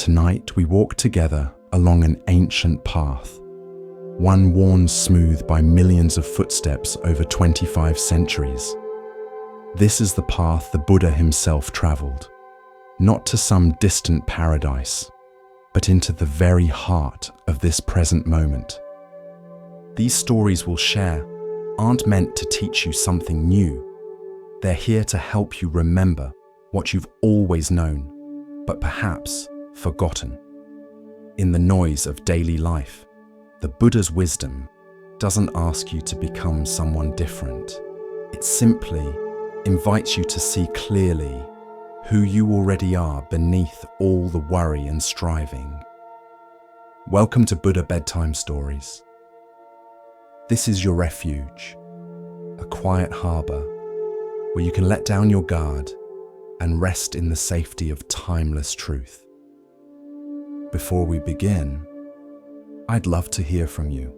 Tonight we walk together along an ancient path, one worn smooth by millions of footsteps over 25 centuries. This is the path the Buddha himself traveled, not to some distant paradise, but into the very heart of this present moment. These stories we'll share aren't meant to teach you something new. They're here to help you remember what you've always known, but perhaps forgotten. In the noise of daily life, the Buddha's wisdom doesn't ask you to become someone different. It simply invites you to see clearly who you already are beneath all the worry and striving. Welcome to Buddha Bedtime Stories. This is your refuge, a quiet harbor where you can let down your guard and rest in the safety of timeless truth. Before we begin, I'd love to hear from you.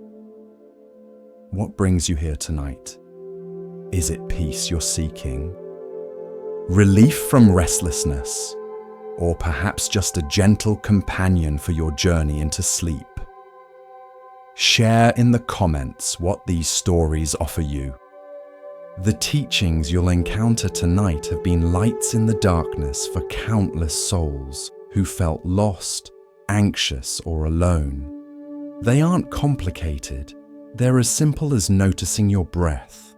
What brings you here tonight? Is it peace you're seeking? Relief from restlessness? Or perhaps just a gentle companion for your journey into sleep? Share in the comments what these stories offer you. The teachings you'll encounter tonight have been lights in the darkness for countless souls who felt lost, anxious, or alone. They aren't complicated. They're as simple as noticing your breath,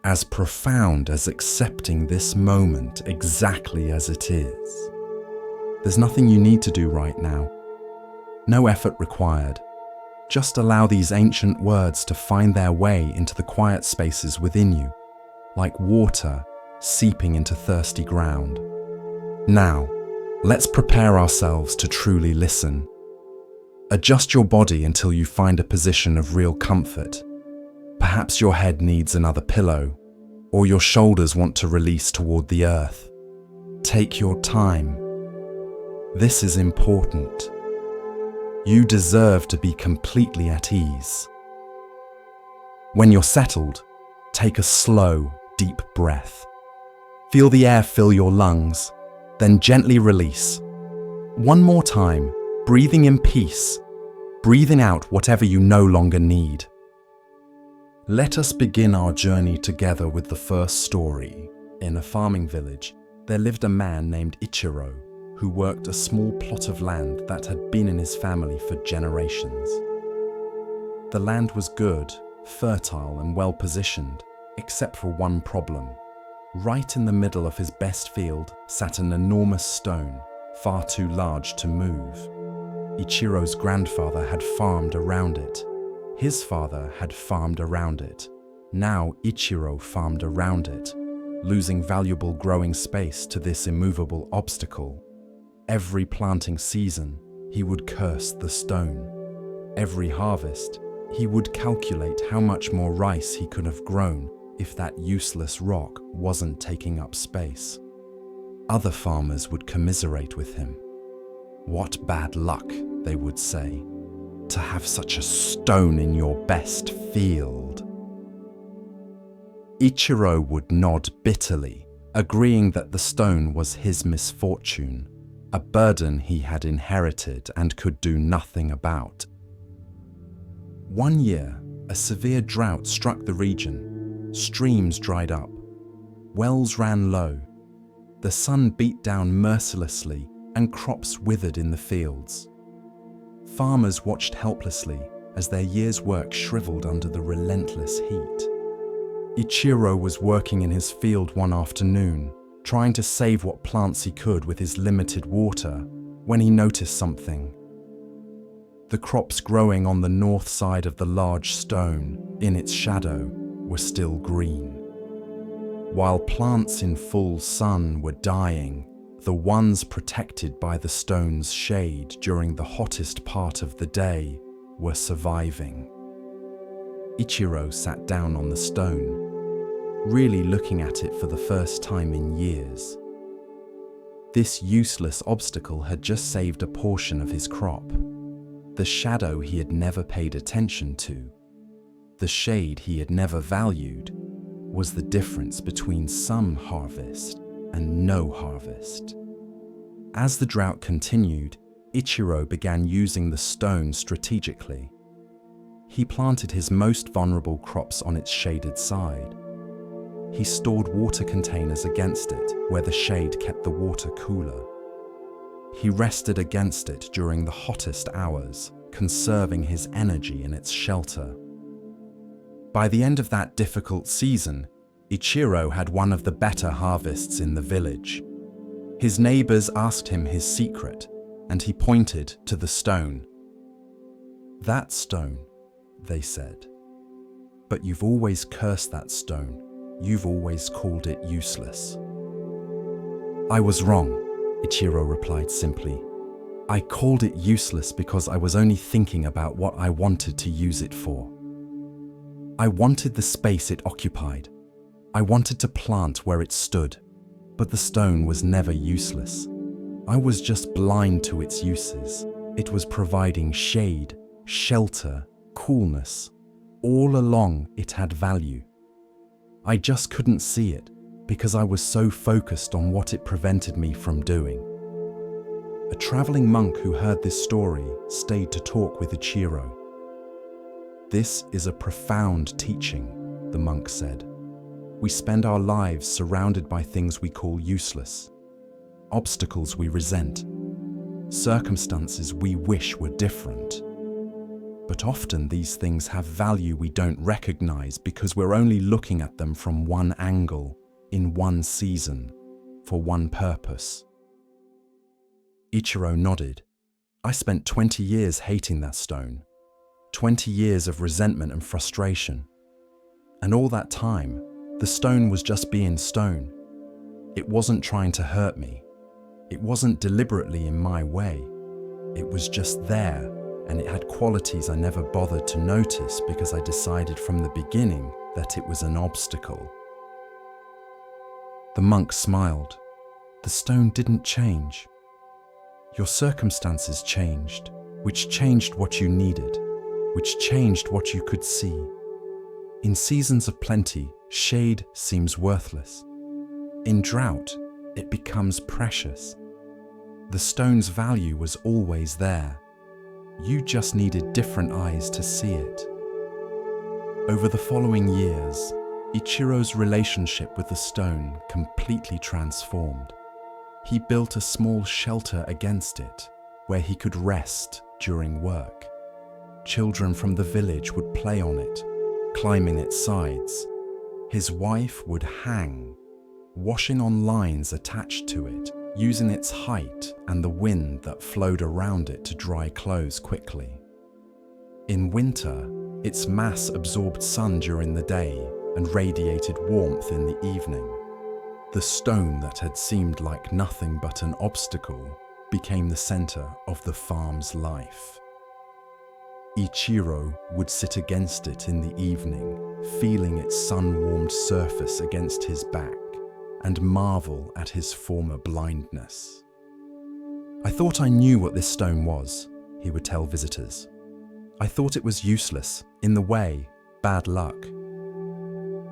as profound as accepting this moment exactly as it is. There's nothing you need to do right now. No effort required. Just allow these ancient words to find their way into the quiet spaces within you, like water seeping into thirsty ground. Now, let's prepare ourselves to truly listen. Adjust your body until you find a position of real comfort. Perhaps your head needs another pillow, or your shoulders want to release toward the earth. Take your time. This is important. You deserve to be completely at ease. When you're settled, take a slow, deep breath. Feel the air fill your lungs, then gently release. One more time, breathing in peace, breathing out whatever you no longer need. Let us begin our journey together with the first story. In a farming village, there lived a man named Ichiro, who worked a small plot of land that had been in his family for generations. The land was good, fertile, and well positioned, except for one problem. Right in the middle of his best field sat an enormous stone, far too large to move. Ichiro's grandfather had farmed around it. His father had farmed around it. Now Ichiro farmed around it, losing valuable growing space to this immovable obstacle. Every planting season, he would curse the stone. Every harvest, he would calculate how much more rice he could have grown if that useless rock wasn't taking up space. Other farmers would commiserate with him. What bad luck, they would say, to have such a stone in your best field. Ichiro would nod bitterly, agreeing that the stone was his misfortune, a burden he had inherited and could do nothing about. One year, a severe drought struck the region. Streams dried up. Wells ran low. The sun beat down mercilessly and crops withered in the fields. Farmers watched helplessly as their year's work shriveled under the relentless heat. Ichiro was working in his field one afternoon, trying to save what plants he could with his limited water, when he noticed something. The crops growing on the north side of the large stone, in its shadow, were still green. While plants in full sun were dying, the ones protected by the stone's shade during the hottest part of the day were surviving. Ichiro sat down on the stone, really looking at it for the first time in years. This useless obstacle had just saved a portion of his crop. The shadow he had never paid attention to, the shade he had never valued, was the difference between some harvest and no harvest. As the drought continued, Ichiro began using the stone strategically. He planted his most vulnerable crops on its shaded side. He stored water containers against it, where the shade kept the water cooler. He rested against it during the hottest hours, conserving his energy in its shelter. By the end of that difficult season, Ichiro had one of the better harvests in the village. His neighbors asked him his secret, and he pointed to the stone. "That stone," they said. "But you've always cursed that stone. You've always called it useless." "I was wrong," Ichiro replied simply. "I called it useless because I was only thinking about what I wanted to use it for. I wanted the space it occupied. I wanted to plant where it stood, but the stone was never useless. I was just blind to its uses. It was providing shade, shelter, coolness. All along it had value. I just couldn't see it because I was so focused on what it prevented me from doing." A traveling monk who heard this story stayed to talk with Ichiro. "This is a profound teaching," the monk said. "We spend our lives surrounded by things we call useless, obstacles we resent, circumstances we wish were different. But often these things have value we don't recognize because we're only looking at them from one angle, in one season, for one purpose." Ichiro nodded. "I spent 20 years hating that stone, 20 years of resentment and frustration. And all that time, the stone was just being stone. It wasn't trying to hurt me. It wasn't deliberately in my way. It was just there, and it had qualities I never bothered to notice because I decided from the beginning that it was an obstacle." The monk smiled. "The stone didn't change. Your circumstances changed, which changed what you needed, which changed what you could see. In seasons of plenty, shade seems worthless. In drought, it becomes precious. The stone's value was always there. You just needed different eyes to see it." Over the following years, Ichiro's relationship with the stone completely transformed. He built a small shelter against it, where he could rest during work. Children from the village would play on it, climbing its sides. His wife would hang, washing on lines attached to it, using its height and the wind that flowed around it to dry clothes quickly. In winter, its mass absorbed sun during the day and radiated warmth in the evening. The stone that had seemed like nothing but an obstacle became the center of the farm's life. Ichiro would sit against it in the evening, feeling its sun-warmed surface against his back, and marvel at his former blindness. "I thought I knew what this stone was," he would tell visitors. "I thought it was useless, in the way, bad luck.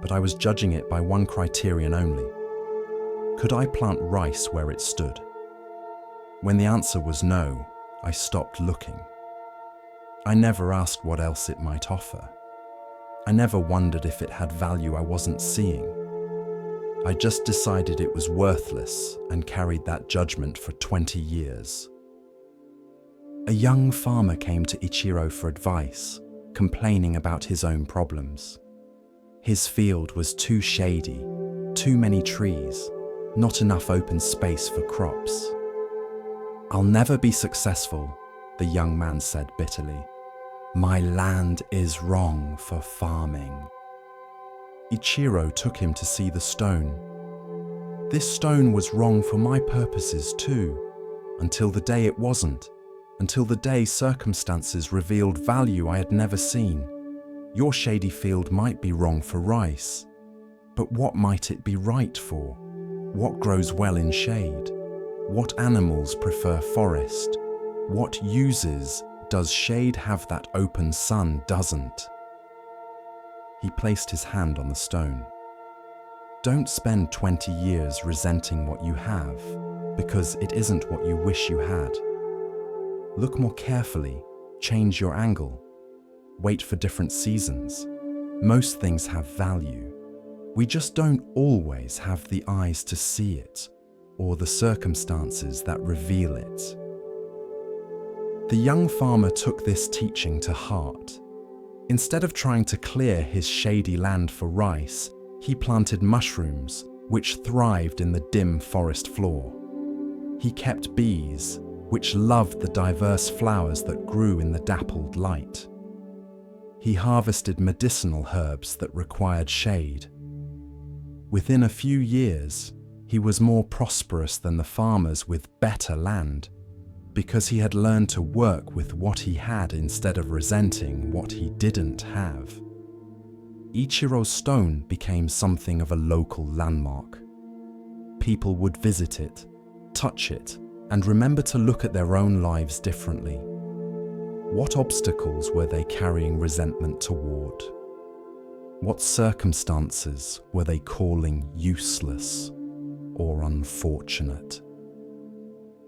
But I was judging it by one criterion only. Could I plant rice where it stood? When the answer was no, I stopped looking. I never asked what else it might offer. I never wondered if it had value I wasn't seeing. I just decided it was worthless and carried that judgment for 20 years." A young farmer came to Ichiro for advice, complaining about his own problems. His field was too shady, too many trees, not enough open space for crops. "I'll never be successful," the young man said bitterly. "My land is wrong for farming." Ichiro took him to see the stone. "This stone was wrong for my purposes too, until the day it wasn't, until the day circumstances revealed value I had never seen. Your shady field might be wrong for rice, but what might it be right for? What grows well in shade? What animals prefer forest? What uses does shade have that open sun doesn't?" He placed his hand on the stone. "Don't spend 20 years resenting what you have, because it isn't what you wish you had. Look more carefully, change your angle, wait for different seasons. Most things have value. We just don't always have the eyes to see it, or the circumstances that reveal it. The young farmer took this teaching to heart. Instead of trying to clear his shady land for rice, he planted mushrooms, which thrived in the dim forest floor. He kept bees, which loved the diverse flowers that grew in the dappled light. He harvested medicinal herbs that required shade. Within a few years, he was more prosperous than the farmers with better land, because he had learned to work with what he had instead of resenting what he didn't have. Ichiro's stone became something of a local landmark. People would visit it, touch it, and remember to look at their own lives differently. What obstacles were they carrying resentment toward? What circumstances were they calling useless or unfortunate?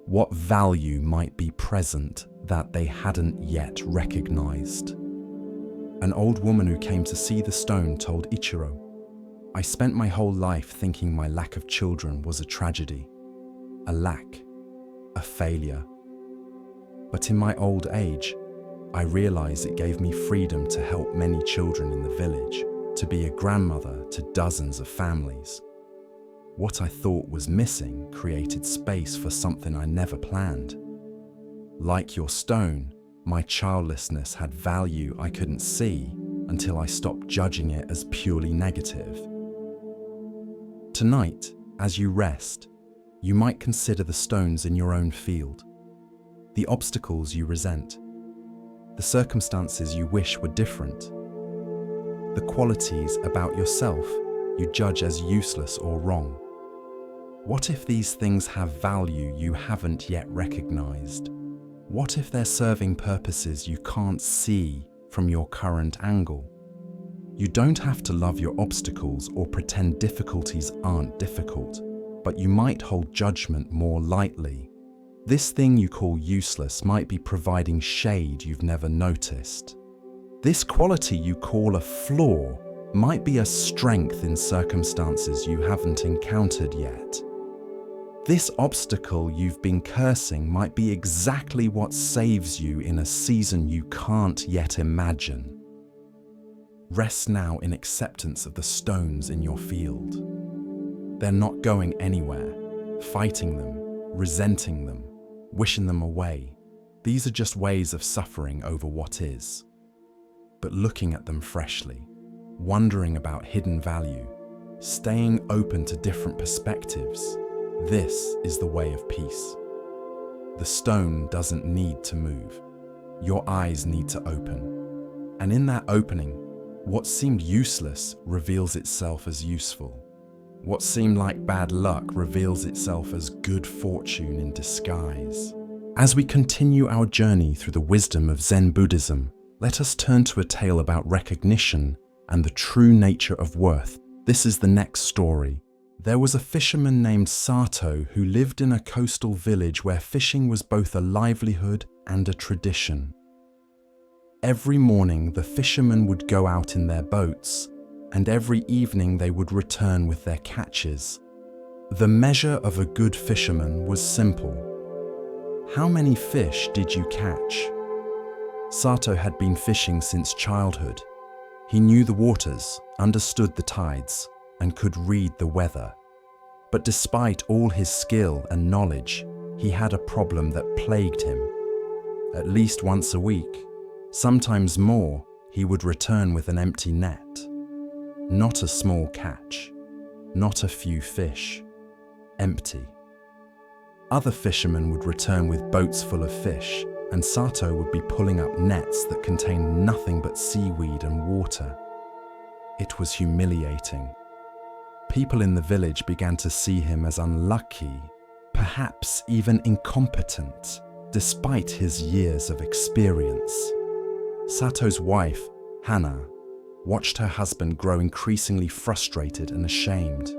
What value might be present that they hadn't yet recognized? An old woman who came to see the stone told Ichiro, "I spent my whole life thinking my lack of children was a tragedy, a lack, a failure. But in my old age, I realized it gave me freedom to help many children in the village, to be a grandmother to dozens of families. What I thought was missing created space for something I never planned. Like your stone, my childlessness had value I couldn't see until I stopped judging it as purely negative." Tonight, as you rest, you might consider the stones in your own field, the obstacles you resent, the circumstances you wish were different, the qualities about yourself you judge as useless or wrong. What if these things have value you haven't yet recognized? What if they're serving purposes you can't see from your current angle? You don't have to love your obstacles or pretend difficulties aren't difficult, but you might hold judgment more lightly. This thing you call useless might be providing shade you've never noticed. This quality you call a flaw might be a strength in circumstances you haven't encountered yet. This obstacle you've been cursing might be exactly what saves you in a season you can't yet imagine. Rest now in acceptance of the stones in your field. They're not going anywhere. Fighting them, resenting them, wishing them away. These are just ways of suffering over what is. But looking at them freshly, wondering about hidden value, staying open to different perspectives, this is the way of peace. The stone doesn't need to move. Your eyes need to open. And in that opening, what seemed useless reveals itself as useful. What seemed like bad luck reveals itself as good fortune in disguise. As we continue our journey through the wisdom of Zen Buddhism, let us turn to a tale about recognition and the true nature of worth. This is the next story. There was a fisherman named Sato who lived in a coastal village where fishing was both a livelihood and a tradition. Every morning, the fishermen would go out in their boats, and every evening they would return with their catches. The measure of a good fisherman was simple. How many fish did you catch? Sato had been fishing since childhood. He knew the waters, understood the tides, and could read the weather. But despite all his skill and knowledge, he had a problem that plagued him. At least once a week, sometimes more, he would return with an empty net. Not a small catch, not a few fish, empty. Other fishermen would return with boats full of fish, and Sato would be pulling up nets that contained nothing but seaweed and water. It was humiliating. People in the village began to see him as unlucky, perhaps even incompetent, despite his years of experience. Sato's wife, Hana, watched her husband grow increasingly frustrated and ashamed.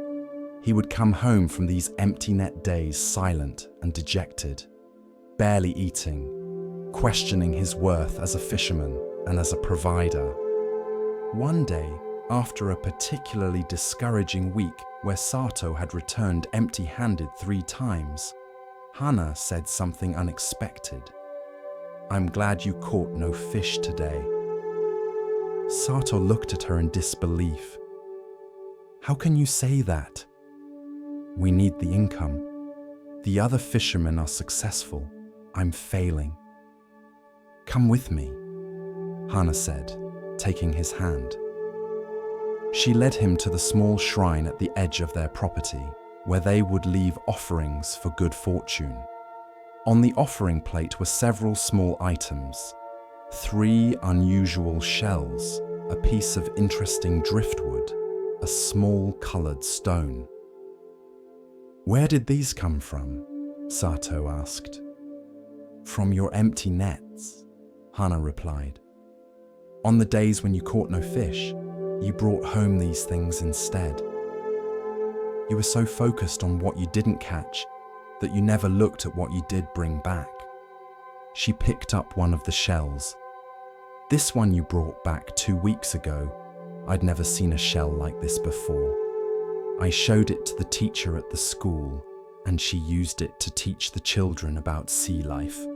He would come home from these empty net days silent and dejected, barely eating, questioning his worth as a fisherman and as a provider. One day, after a particularly discouraging week where Sato had returned empty-handed 3 times, Hana said something unexpected. "I'm glad you caught no fish today." Sato looked at her in disbelief. "How can you say that?" "We need the income. The other fishermen are successful. I'm failing." "Come with me," Hana said, taking his hand. She led him to the small shrine at the edge of their property, where they would leave offerings for good fortune. On the offering plate were several small items: 3 unusual shells, a piece of interesting driftwood, a small colored stone. "Where did these come from?" Sato asked. "From your empty nets," Hana replied. "On the days when you caught no fish, you brought home these things instead. You were so focused on what you didn't catch that you never looked at what you did bring back." She picked up one of the shells. "This one you brought back 2 weeks ago. I'd never seen a shell like this before. I showed it to the teacher at the school, and she used it to teach the children about sea life.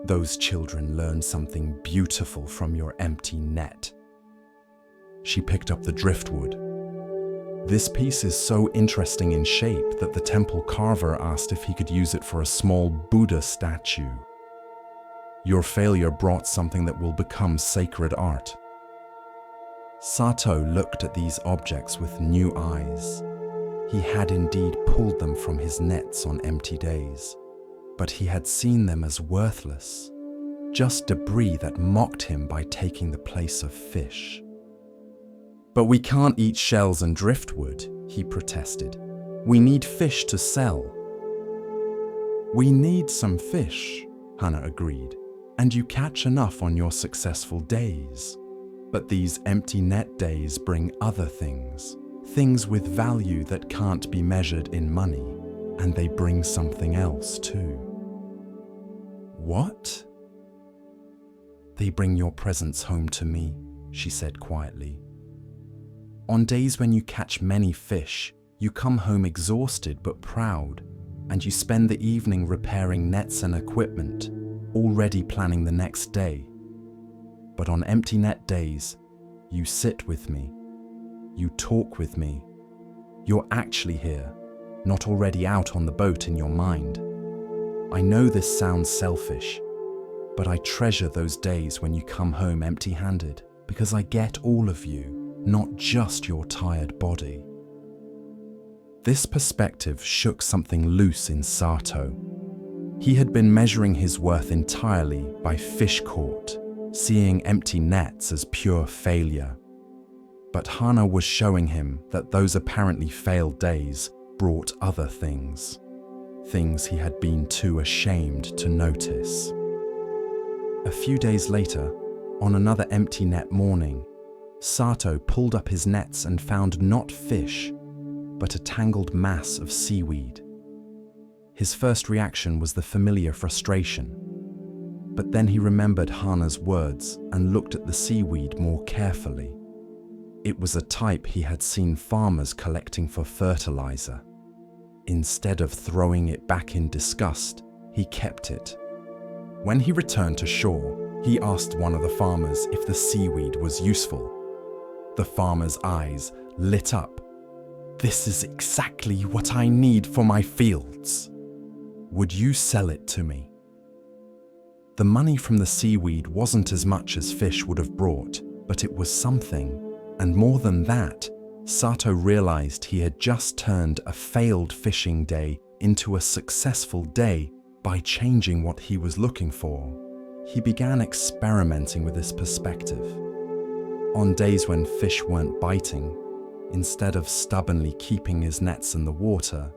Those children learned something beautiful from your empty net." She picked up the driftwood. "This piece is so interesting in shape that the temple carver asked if he could use it for a small Buddha statue. Your failure brought something that will become sacred art." Sato looked at these objects with new eyes. He had indeed pulled them from his nets on empty days, but he had seen them as worthless, just debris that mocked him by taking the place of fish. "But we can't eat shells and driftwood," he protested. "We need fish to sell." "We need some fish," Hana agreed, "and you catch enough on your successful days. But these empty net days bring other things, things with value that can't be measured in money, and they bring something else too." "What?" "They bring your presence home to me," she said quietly. "On days when you catch many fish, you come home exhausted but proud, and you spend the evening repairing nets and equipment, already planning the next day. But on empty net days, you sit with me, you talk with me. You're actually here, not already out on the boat in your mind. I know this sounds selfish, but I treasure those days when you come home empty-handed, because I get all of you, not just your tired body." This perspective shook something loose in Sato. He had been measuring his worth entirely by fish caught, seeing empty nets as pure failure. But Hana was showing him that those apparently failed days brought other things, things he had been too ashamed to notice. A few days later, on another empty net morning, Sato pulled up his nets and found not fish, but a tangled mass of seaweed. His first reaction was the familiar frustration, but then he remembered Hana's words and looked at the seaweed more carefully. It was a type he had seen farmers collecting for fertilizer. Instead of throwing it back in disgust, he kept it. When he returned to shore, he asked one of the farmers if the seaweed was useful. The farmer's eyes lit up. "This is exactly what I need for my fields. Would you sell it to me?" The money from the seaweed wasn't as much as fish would have brought, but it was something. And more than that, Sato realized he had just turned a failed fishing day into a successful day by changing what he was looking for. He began experimenting with this perspective. On days when fish weren't biting, instead of stubbornly keeping his nets in the water,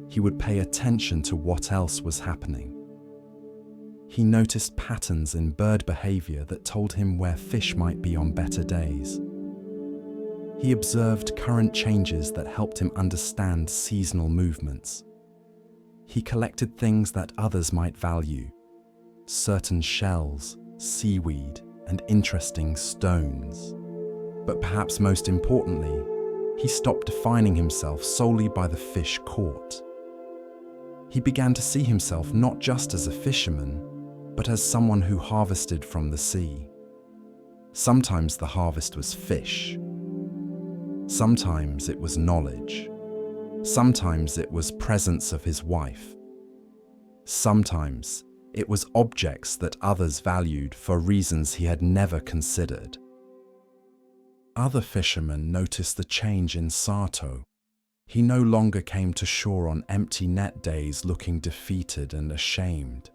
he would pay attention to what else was happening. He noticed patterns in bird behavior that told him where fish might be on better days. He observed current changes that helped him understand seasonal movements. He collected things that others might value, certain shells, seaweed, and interesting stones. But perhaps most importantly, he stopped defining himself solely by the fish caught. He began to see himself not just as a fisherman, but as someone who harvested from the sea. Sometimes the harvest was fish. Sometimes it was knowledge. Sometimes it was presence of his wife. Sometimes it was objects that others valued for reasons he had never considered. Other fishermen noticed the change in Sato. He no longer came to shore on empty net days looking defeated and ashamed.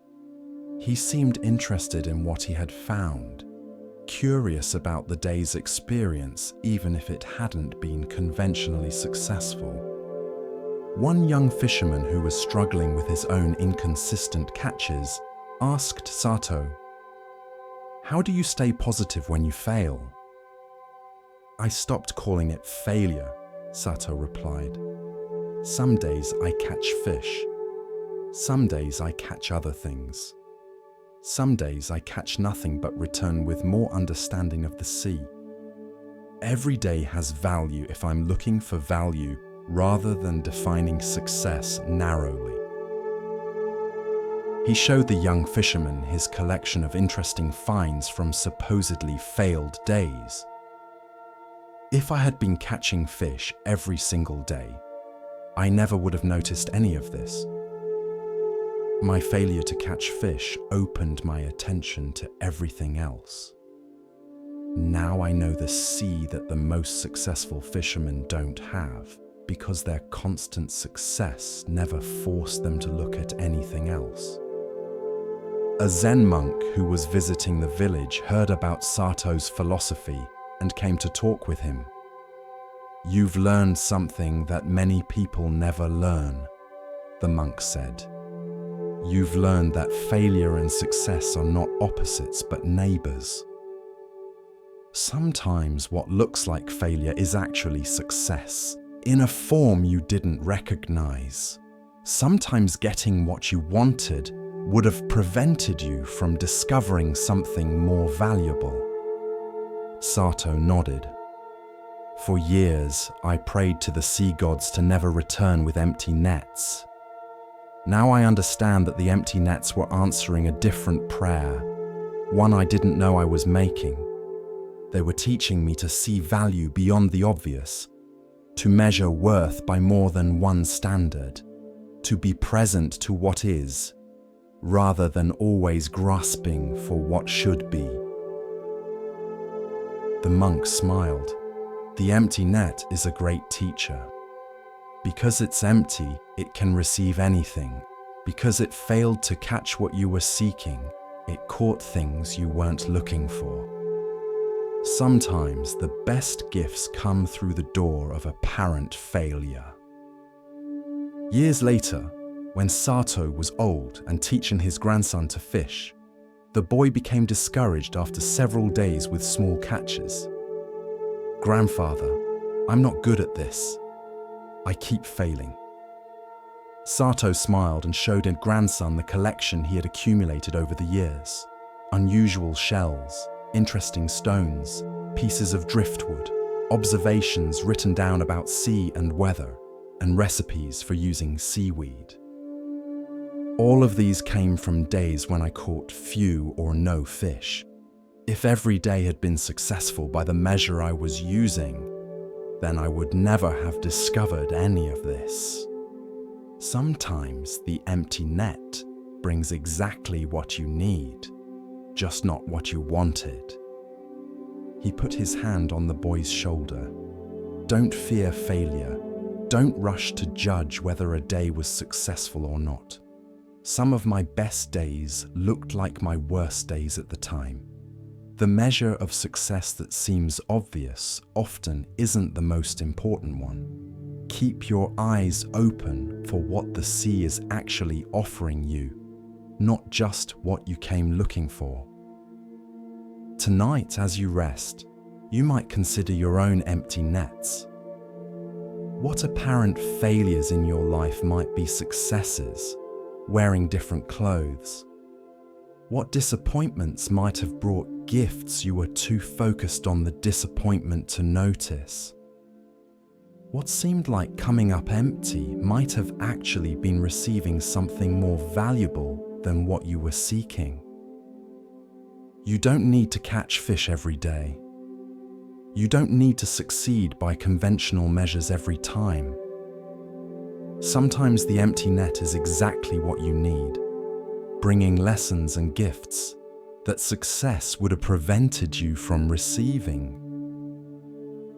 He seemed interested in what he had found, curious about the day's experience even if it hadn't been conventionally successful. One young fisherman who was struggling with his own inconsistent catches asked Sato, "How do you stay positive when you fail?" "I stopped calling it failure," Sato replied. "Some days I catch fish. Some days I catch other things. Some days I catch nothing but return with more understanding of the sea. Every day has value if I'm looking for value rather than defining success narrowly." He showed the young fisherman his collection of interesting finds from supposedly failed days. "If I had been catching fish every single day, I never would have noticed any of this. My failure to catch fish opened my attention to everything else. Now I know the sea that the most successful fishermen don't have, because their constant success never forced them to look at anything else." A Zen monk who was visiting the village heard about Sato's philosophy and came to talk with him. "You've learned something that many people never learn," the monk said. "You've learned that failure and success are not opposites but neighbors. Sometimes what looks like failure is actually success, in a form you didn't recognize. Sometimes getting what you wanted would have prevented you from discovering something more valuable." Sato nodded. "For years, I prayed to the sea gods to never return with empty nets. Now I understand that the empty nets were answering a different prayer, one I didn't know I was making. They were teaching me to see value beyond the obvious, to measure worth by more than one standard, to be present to what is, rather than always grasping for what should be." The monk smiled. "The empty net is a great teacher. Because it's empty, it can receive anything. Because it failed to catch what you were seeking, it caught things you weren't looking for. Sometimes the best gifts come through the door of apparent failure." Years later, when Sato was old and teaching his grandson to fish, the boy became discouraged after several days with small catches. "Grandfather, I'm not good at this. I keep failing." Sato smiled and showed his grandson the collection he had accumulated over the years. Unusual shells, interesting stones, pieces of driftwood, observations written down about sea and weather, and recipes for using seaweed. All of these came from days when I caught few or no fish. If every day had been successful by the measure I was using, then I would never have discovered any of this. Sometimes the empty net brings exactly what you need, just not what you wanted. He put his hand on the boy's shoulder. "Don't fear failure. Don't rush to judge whether a day was successful or not. Some of my best days looked like my worst days at the time. The measure of success that seems obvious often isn't the most important one. Keep your eyes open for what the sea is actually offering you, not just what you came looking for." Tonight, as you rest, you might consider your own empty nets. What apparent failures in your life might be successes, wearing different clothes? What disappointments might have brought gifts you were too focused on the disappointment to notice? What seemed like coming up empty might have actually been receiving something more valuable than what you were seeking. You don't need to catch fish every day. You don't need to succeed by conventional measures every time. Sometimes the empty net is exactly what you need, bringing lessons and gifts that success would have prevented you from receiving.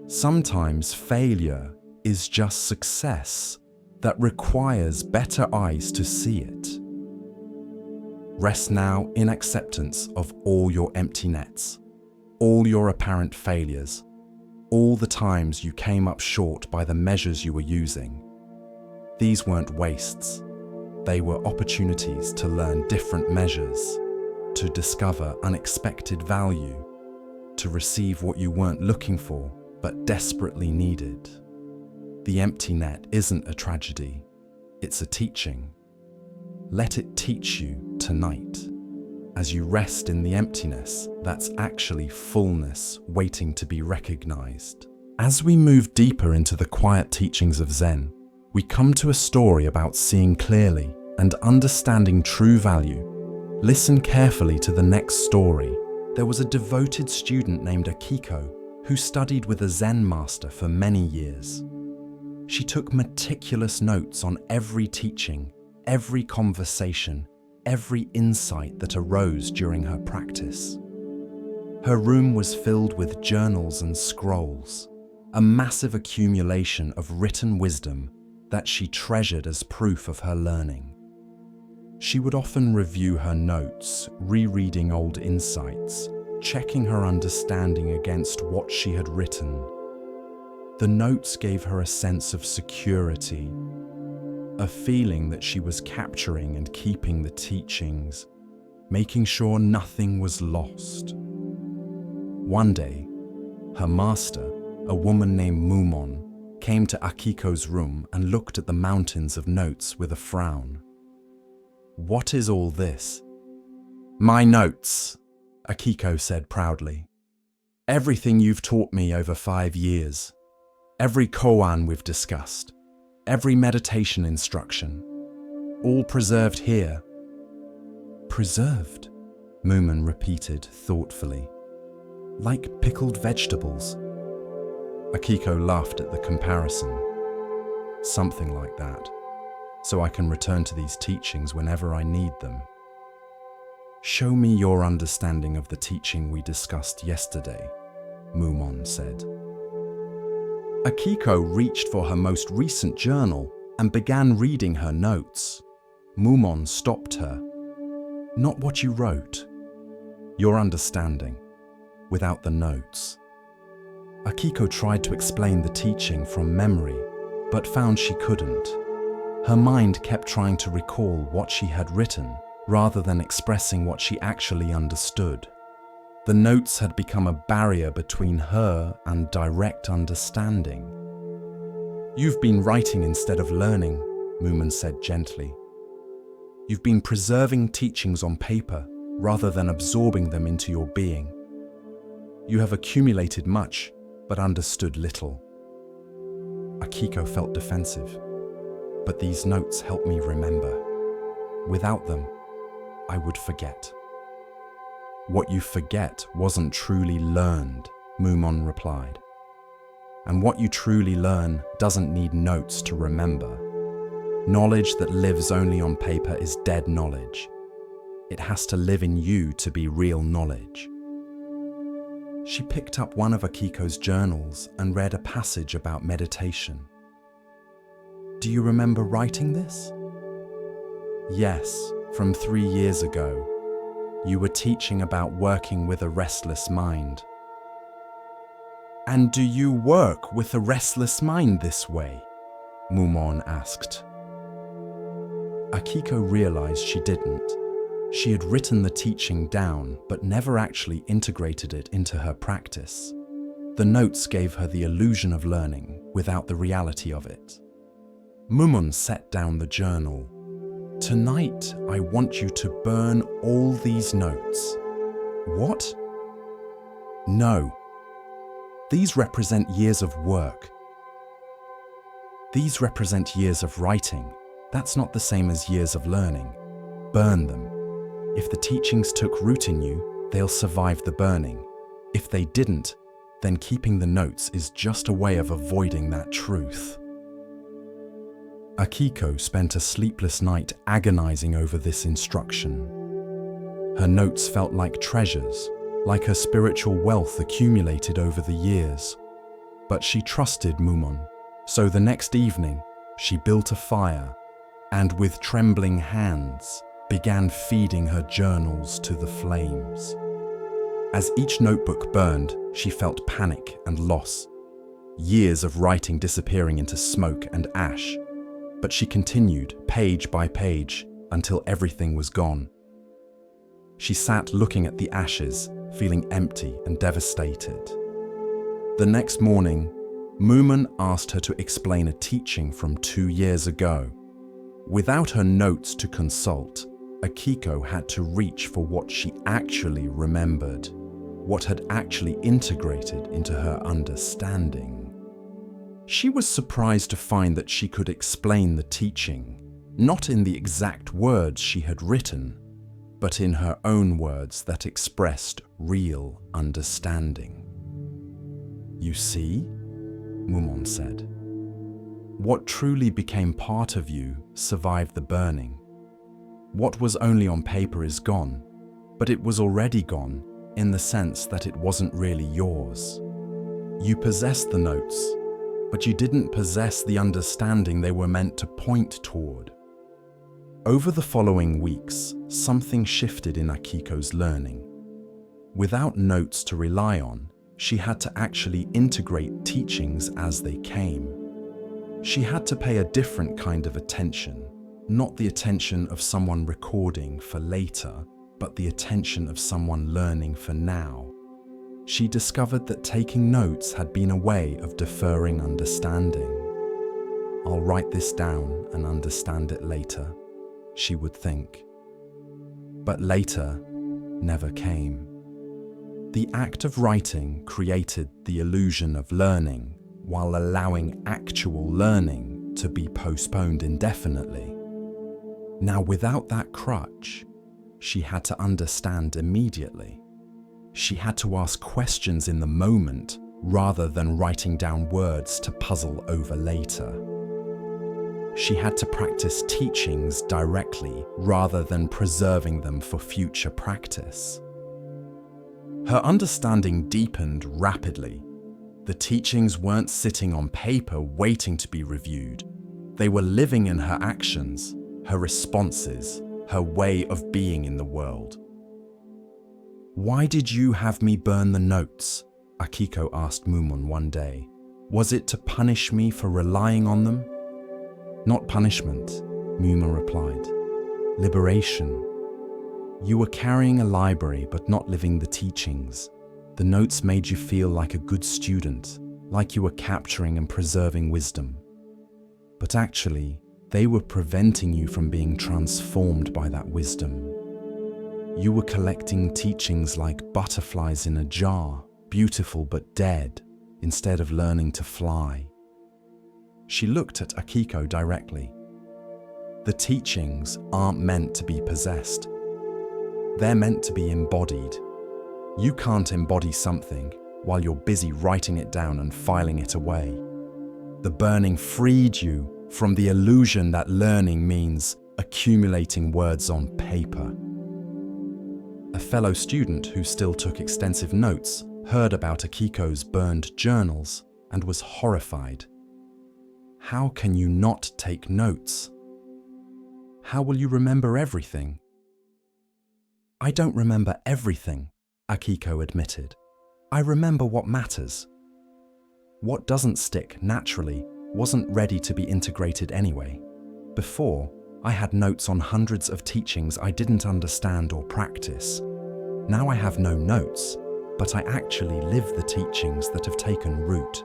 Sometimes failure is just success that requires better eyes to see it. Rest now in acceptance of all your empty nets, all your apparent failures, all the times you came up short by the measures you were using. These weren't wastes. They were opportunities to learn different measures, to discover unexpected value, to receive what you weren't looking for but desperately needed. The empty net isn't a tragedy, it's a teaching. Let it teach you tonight, as you rest in the emptiness that's actually fullness waiting to be recognized. As we move deeper into the quiet teachings of Zen, we come to a story about seeing clearly and understanding true value. Listen carefully to the next story. There was a devoted student named Ichiro who studied with a Zen master for many years. She took meticulous notes on every teaching, every conversation, every insight that arose during her practice. Her room was filled with journals and scrolls, a massive accumulation of written wisdom that she treasured as proof of her learning. She would often review her notes, rereading old insights, checking her understanding against what she had written. The notes gave her a sense of security, a feeling that she was capturing and keeping the teachings, making sure nothing was lost. One day, her master, a woman named Mumon, came to Akiko's room and looked at the mountains of notes with a frown. "What is all this?" "My notes," Ichiro said proudly. "Everything you've taught me over 5 years. Every koan we've discussed. Every meditation instruction. All preserved here." "Preserved?" Mumon repeated thoughtfully. "Like pickled vegetables?" Ichiro laughed at the comparison. "Something like that, so I can return to these teachings whenever I need them." "Show me your understanding of the teaching we discussed yesterday," Mumon said. Ichiro reached for her most recent journal and began reading her notes. Mumon stopped her. "Not what you wrote. Your understanding, without the notes." Ichiro tried to explain the teaching from memory, but found she couldn't. Her mind kept trying to recall what she had written, rather than expressing what she actually understood. The notes had become a barrier between her and direct understanding. "You've been writing instead of learning," Mumon said gently. "You've been preserving teachings on paper rather than absorbing them into your being. You have accumulated much, but understood little." Ichiro felt defensive. "But these notes help me remember. Without them, I would forget." "What you forget wasn't truly learned," Mumon replied. "And what you truly learn doesn't need notes to remember. Knowledge that lives only on paper is dead knowledge. It has to live in you to be real knowledge." She picked up one of Akiko's journals and read a passage about meditation. "Do you remember writing this?" "Yes, from 3 years ago. You were teaching about working with a restless mind." "And do you work with a restless mind this way?" Mumon asked. Ichiro realized she didn't. She had written the teaching down, but never actually integrated it into her practice. The notes gave her the illusion of learning without the reality of it. Mumon set down the journal. Tonight, I want you to burn all these notes. What? No. These represent years of work. These represent years of writing. That's not the same as years of learning. Burn them. If the teachings took root in you, they'll survive the burning. If they didn't, then keeping the notes is just a way of avoiding that truth. Ichiro spent a sleepless night agonizing over this instruction. Her notes felt like treasures, like her spiritual wealth accumulated over the years. But she trusted Mumon, so the next evening she built a fire and with trembling hands began feeding her journals to the flames. As each notebook burned, she felt panic and loss, years of writing disappearing into smoke and ash. But she continued, page by page, until everything was gone. She sat looking at the ashes, feeling empty and devastated. The next morning, Mumon asked her to explain a teaching from 2 years ago. Without her notes to consult, Ichiro had to reach for what she actually remembered, what had actually integrated into her understanding. She was surprised to find that she could explain the teaching, not in the exact words she had written, but in her own words that expressed real understanding. "You see," Mumon said, "what truly became part of you survived the burning. What was only on paper is gone, but it was already gone in the sense that it wasn't really yours. You possessed the notes, but you didn't possess the understanding they were meant to point toward." Over the following weeks, something shifted in Ichiro's learning. Without notes to rely on, she had to actually integrate teachings as they came. She had to pay a different kind of attention, not the attention of someone recording for later, but the attention of someone learning for now. She discovered that taking notes had been a way of deferring understanding. "I'll write this down and understand it later," she would think. But later never came. The act of writing created the illusion of learning while allowing actual learning to be postponed indefinitely. Now, without that crutch, she had to understand immediately. She had to ask questions in the moment rather than writing down words to puzzle over later. She had to practice teachings directly rather than preserving them for future practice. Her understanding deepened rapidly. The teachings weren't sitting on paper waiting to be reviewed. They were living in her actions, her responses, her way of being in the world. "Why did you have me burn the notes?" Ichiro asked Mumon one day. "Was it to punish me for relying on them?" "Not punishment," Mumon replied. "Liberation. You were carrying a library but not living the teachings. The notes made you feel like a good student, like you were capturing and preserving wisdom. But actually, they were preventing you from being transformed by that wisdom. You were collecting teachings like butterflies in a jar, beautiful but dead, instead of learning to fly." She looked at Ichiro directly. The teachings aren't meant to be possessed. They're meant to be embodied. You can't embody something while you're busy writing it down and filing it away. The burning freed you from the illusion that learning means accumulating words on paper. A fellow student who still took extensive notes heard about Ichiro's burned journals and was horrified. "How can you not take notes? How will you remember everything?" "I don't remember everything," Ichiro admitted. "I remember what matters. What doesn't stick naturally wasn't ready to be integrated anyway. Before, I had notes on hundreds of teachings I didn't understand or practice. Now I have no notes, but I actually live the teachings that have taken root."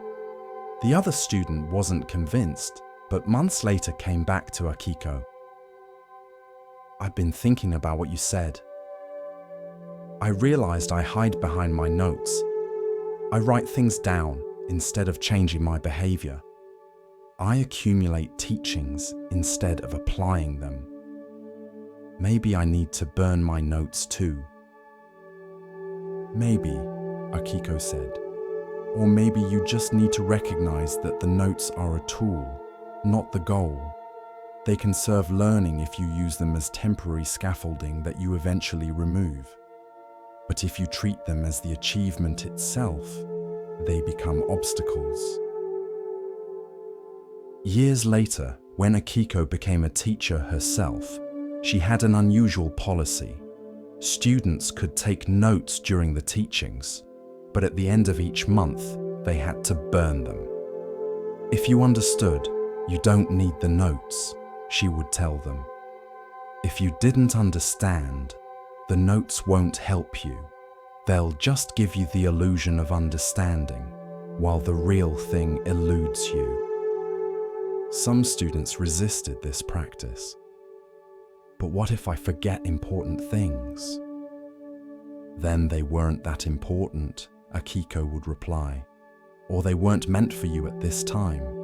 The other student wasn't convinced, but months later came back to Ichiro. I've been thinking about what you said. I realized I hide behind my notes. I write things down instead of changing my behavior. I accumulate teachings instead of applying them. Maybe I need to burn my notes too. Maybe, Ichiro said. Or maybe you just need to recognize that the notes are a tool, not the goal. They can serve learning if you use them as temporary scaffolding that you eventually remove. But if you treat them as the achievement itself, they become obstacles. Years later, when Ichiro became a teacher herself, she had an unusual policy. Students could take notes during the teachings, but at the end of each month, they had to burn them. If you understood, you don't need the notes, she would tell them. If you didn't understand, the notes won't help you. They'll just give you the illusion of understanding, while the real thing eludes you. Some students resisted this practice. But what if I forget important things? Then they weren't that important, Ichiro would reply, or they weren't meant for you at this time.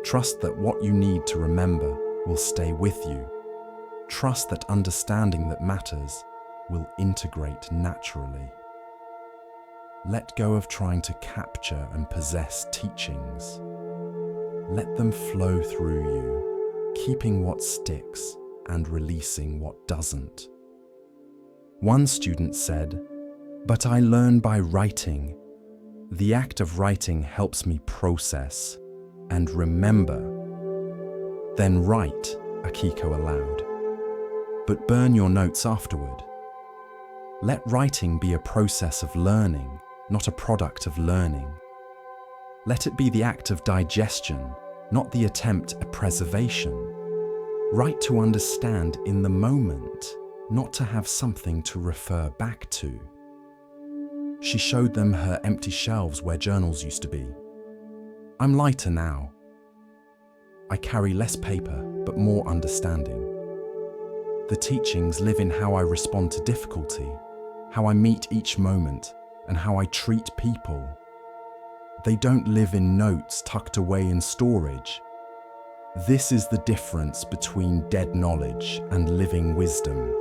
Trust that what you need to remember will stay with you. Trust that understanding that matters will integrate naturally. Let go of trying to capture and possess teachings. Let them flow through you, keeping what sticks and releasing what doesn't. One student said, "But I learn by writing. The act of writing helps me process and remember." "Then write," Ichiro allowed. "But burn your notes afterward." Let writing be a process of learning, not a product of learning. Let it be the act of digestion, not the attempt at preservation. Write to understand in the moment, not to have something to refer back to. She showed them her empty shelves where journals used to be. "I'm lighter now. I carry less paper, but more understanding. The teachings live in how I respond to difficulty, how I meet each moment, and how I treat people. They don't live in notes tucked away in storage. This is the difference between dead knowledge and living wisdom."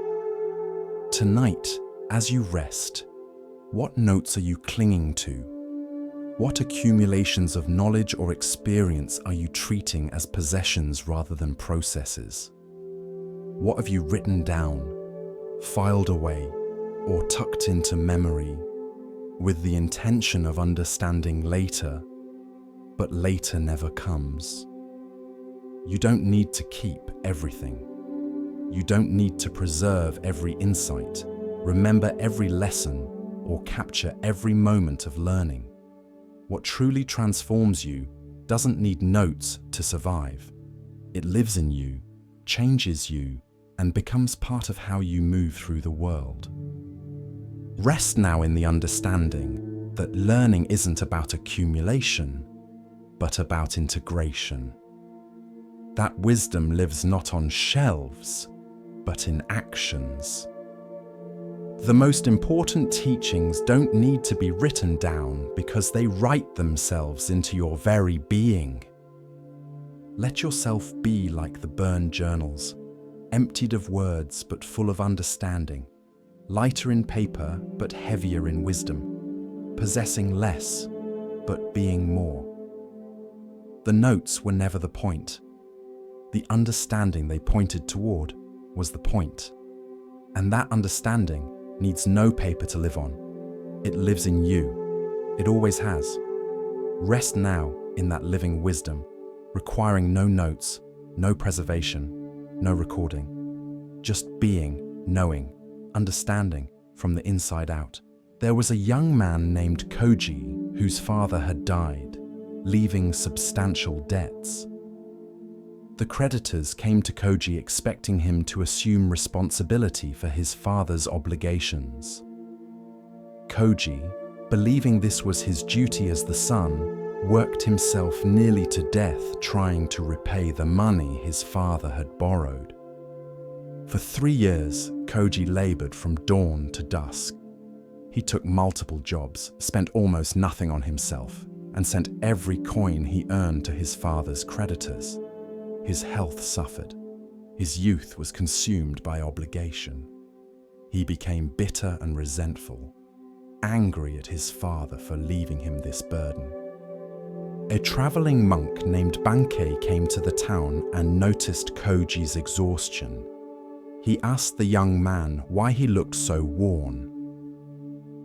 Tonight, as you rest, what notes are you clinging to? What accumulations of knowledge or experience are you treating as possessions rather than processes? What have you written down, filed away, or tucked into memory with the intention of understanding later, but later never comes? You don't need to keep everything. You don't need to preserve every insight, remember every lesson, or capture every moment of learning. What truly transforms you doesn't need notes to survive. It lives in you, changes you, and becomes part of how you move through the world. Rest now in the understanding that learning isn't about accumulation, but about integration. That wisdom lives not on shelves, but in actions. The most important teachings don't need to be written down because they write themselves into your very being. Let yourself be like the burned journals, emptied of words but full of understanding, lighter in paper but heavier in wisdom, possessing less but being more. The notes were never the point. The understanding they pointed toward was the point. And that understanding needs no paper to live on. It lives in you. It always has. Rest now in that living wisdom, requiring no notes, no preservation, no recording. Just being, knowing, understanding from the inside out. There was a young man named Koji whose father had died, leaving substantial debts. The creditors came to Koji expecting him to assume responsibility for his father's obligations. Koji, believing this was his duty as the son, worked himself nearly to death trying to repay the money his father had borrowed. For 3 years, Koji labored from dawn to dusk. He took multiple jobs, spent almost nothing on himself, and sent every coin he earned to his father's creditors. His health suffered. His youth was consumed by obligation. He became bitter and resentful, angry at his father for leaving him this burden. A traveling monk named Bankei came to the town and noticed Koji's exhaustion. He asked the young man why he looked so worn.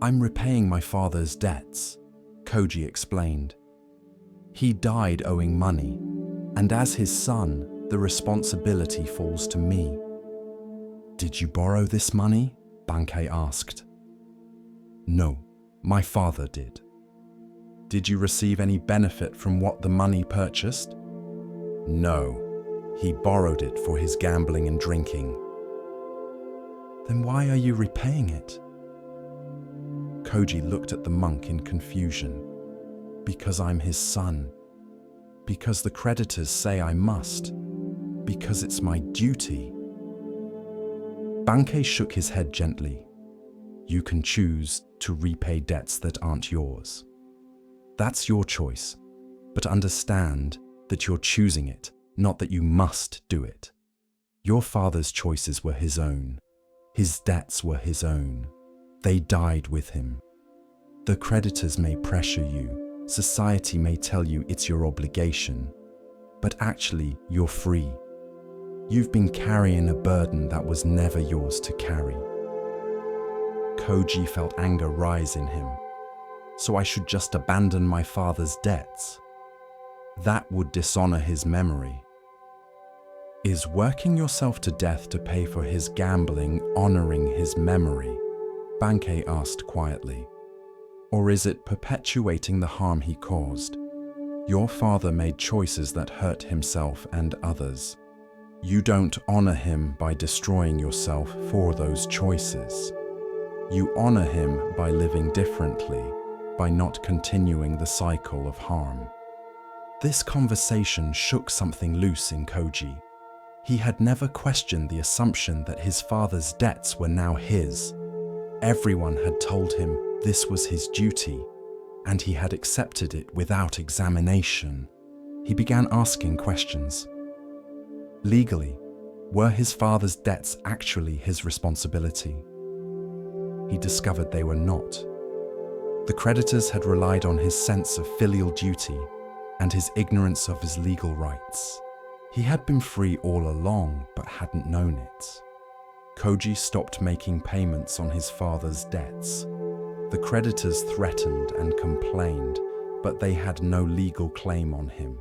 "I'm repaying my father's debts," Koji explained. "He died owing money, and as his son, the responsibility falls to me." "Did you borrow this money?" Bankei asked. "No, my father did." "Did you receive any benefit from what the money purchased?" "No, he borrowed it for his gambling and drinking." "Then why are you repaying it?" Koji looked at the monk in confusion. "Because I'm his son. Because the creditors say I must. Because it's my duty." Bankei shook his head gently. "You can choose to repay debts that aren't yours. That's your choice, but understand that you're choosing it, not that you must do it. Your father's choices were his own. His debts were his own. They died with him. The creditors may pressure you, society may tell you it's your obligation, but actually you're free. You've been carrying a burden that was never yours to carry." Koji felt anger rise in him. "So I should just abandon my father's debts? That would dishonor his memory." "Is working yourself to death to pay for his gambling honoring his memory?" Bankei asked quietly. "Or is it perpetuating the harm he caused? Your father made choices that hurt himself and others. You don't honor him by destroying yourself for those choices. You honor him by living differently, by not continuing the cycle of harm." This conversation shook something loose in Koji. He had never questioned the assumption that his father's debts were now his. Everyone had told him this was his duty, and he had accepted it without examination. He began asking questions. Legally, were his father's debts actually his responsibility? He discovered they were not. The creditors had relied on his sense of filial duty and his ignorance of his legal rights. He had been free all along, but hadn't known it. Koji stopped making payments on his father's debts. The creditors threatened and complained, but they had no legal claim on him.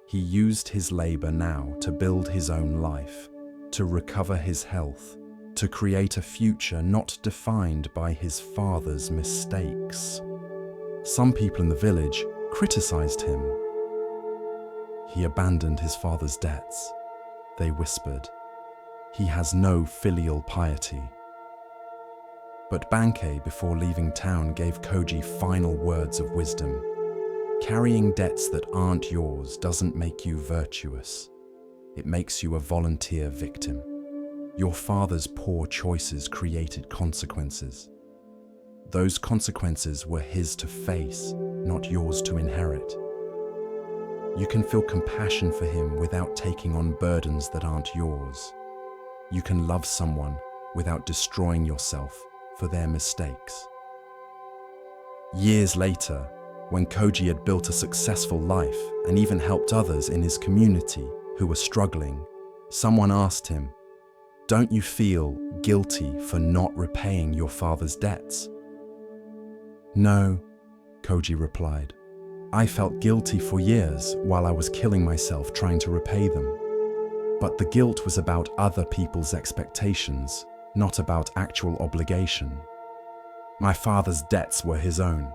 He used his labor now to build his own life, to recover his health, to create a future not defined by his father's mistakes. Some people in the village criticized him. "He abandoned his father's debts," they whispered. "He has no filial piety." But Bankei, before leaving town, gave Koji final words of wisdom. Carrying debts that aren't yours doesn't make you virtuous. It makes you a volunteer victim. Your father's poor choices created consequences. Those consequences were his to face, not yours to inherit. You can feel compassion for him without taking on burdens that aren't yours. You can love someone without destroying yourself for their mistakes. Years later, when Koji had built a successful life and even helped others in his community who were struggling, someone asked him, "Don't you feel guilty for not repaying your father's debts?" "No," Koji replied. "I felt guilty for years while I was killing myself trying to repay them. But the guilt was about other people's expectations, not about actual obligation. My father's debts were his own.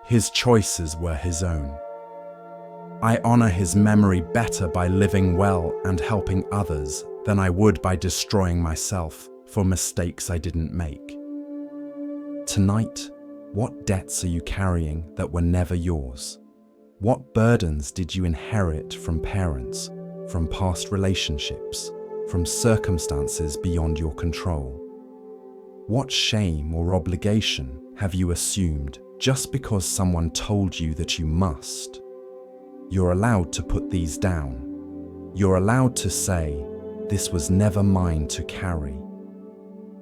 His choices were his own. I honor his memory better by living well and helping others than I would by destroying myself for mistakes I didn't make." Tonight, what debts are you carrying that were never yours? What burdens did you inherit from parents, from past relationships, from circumstances beyond your control? What shame or obligation have you assumed just because someone told you that you must? You're allowed to put these down. You're allowed to say, "This was never mine to carry."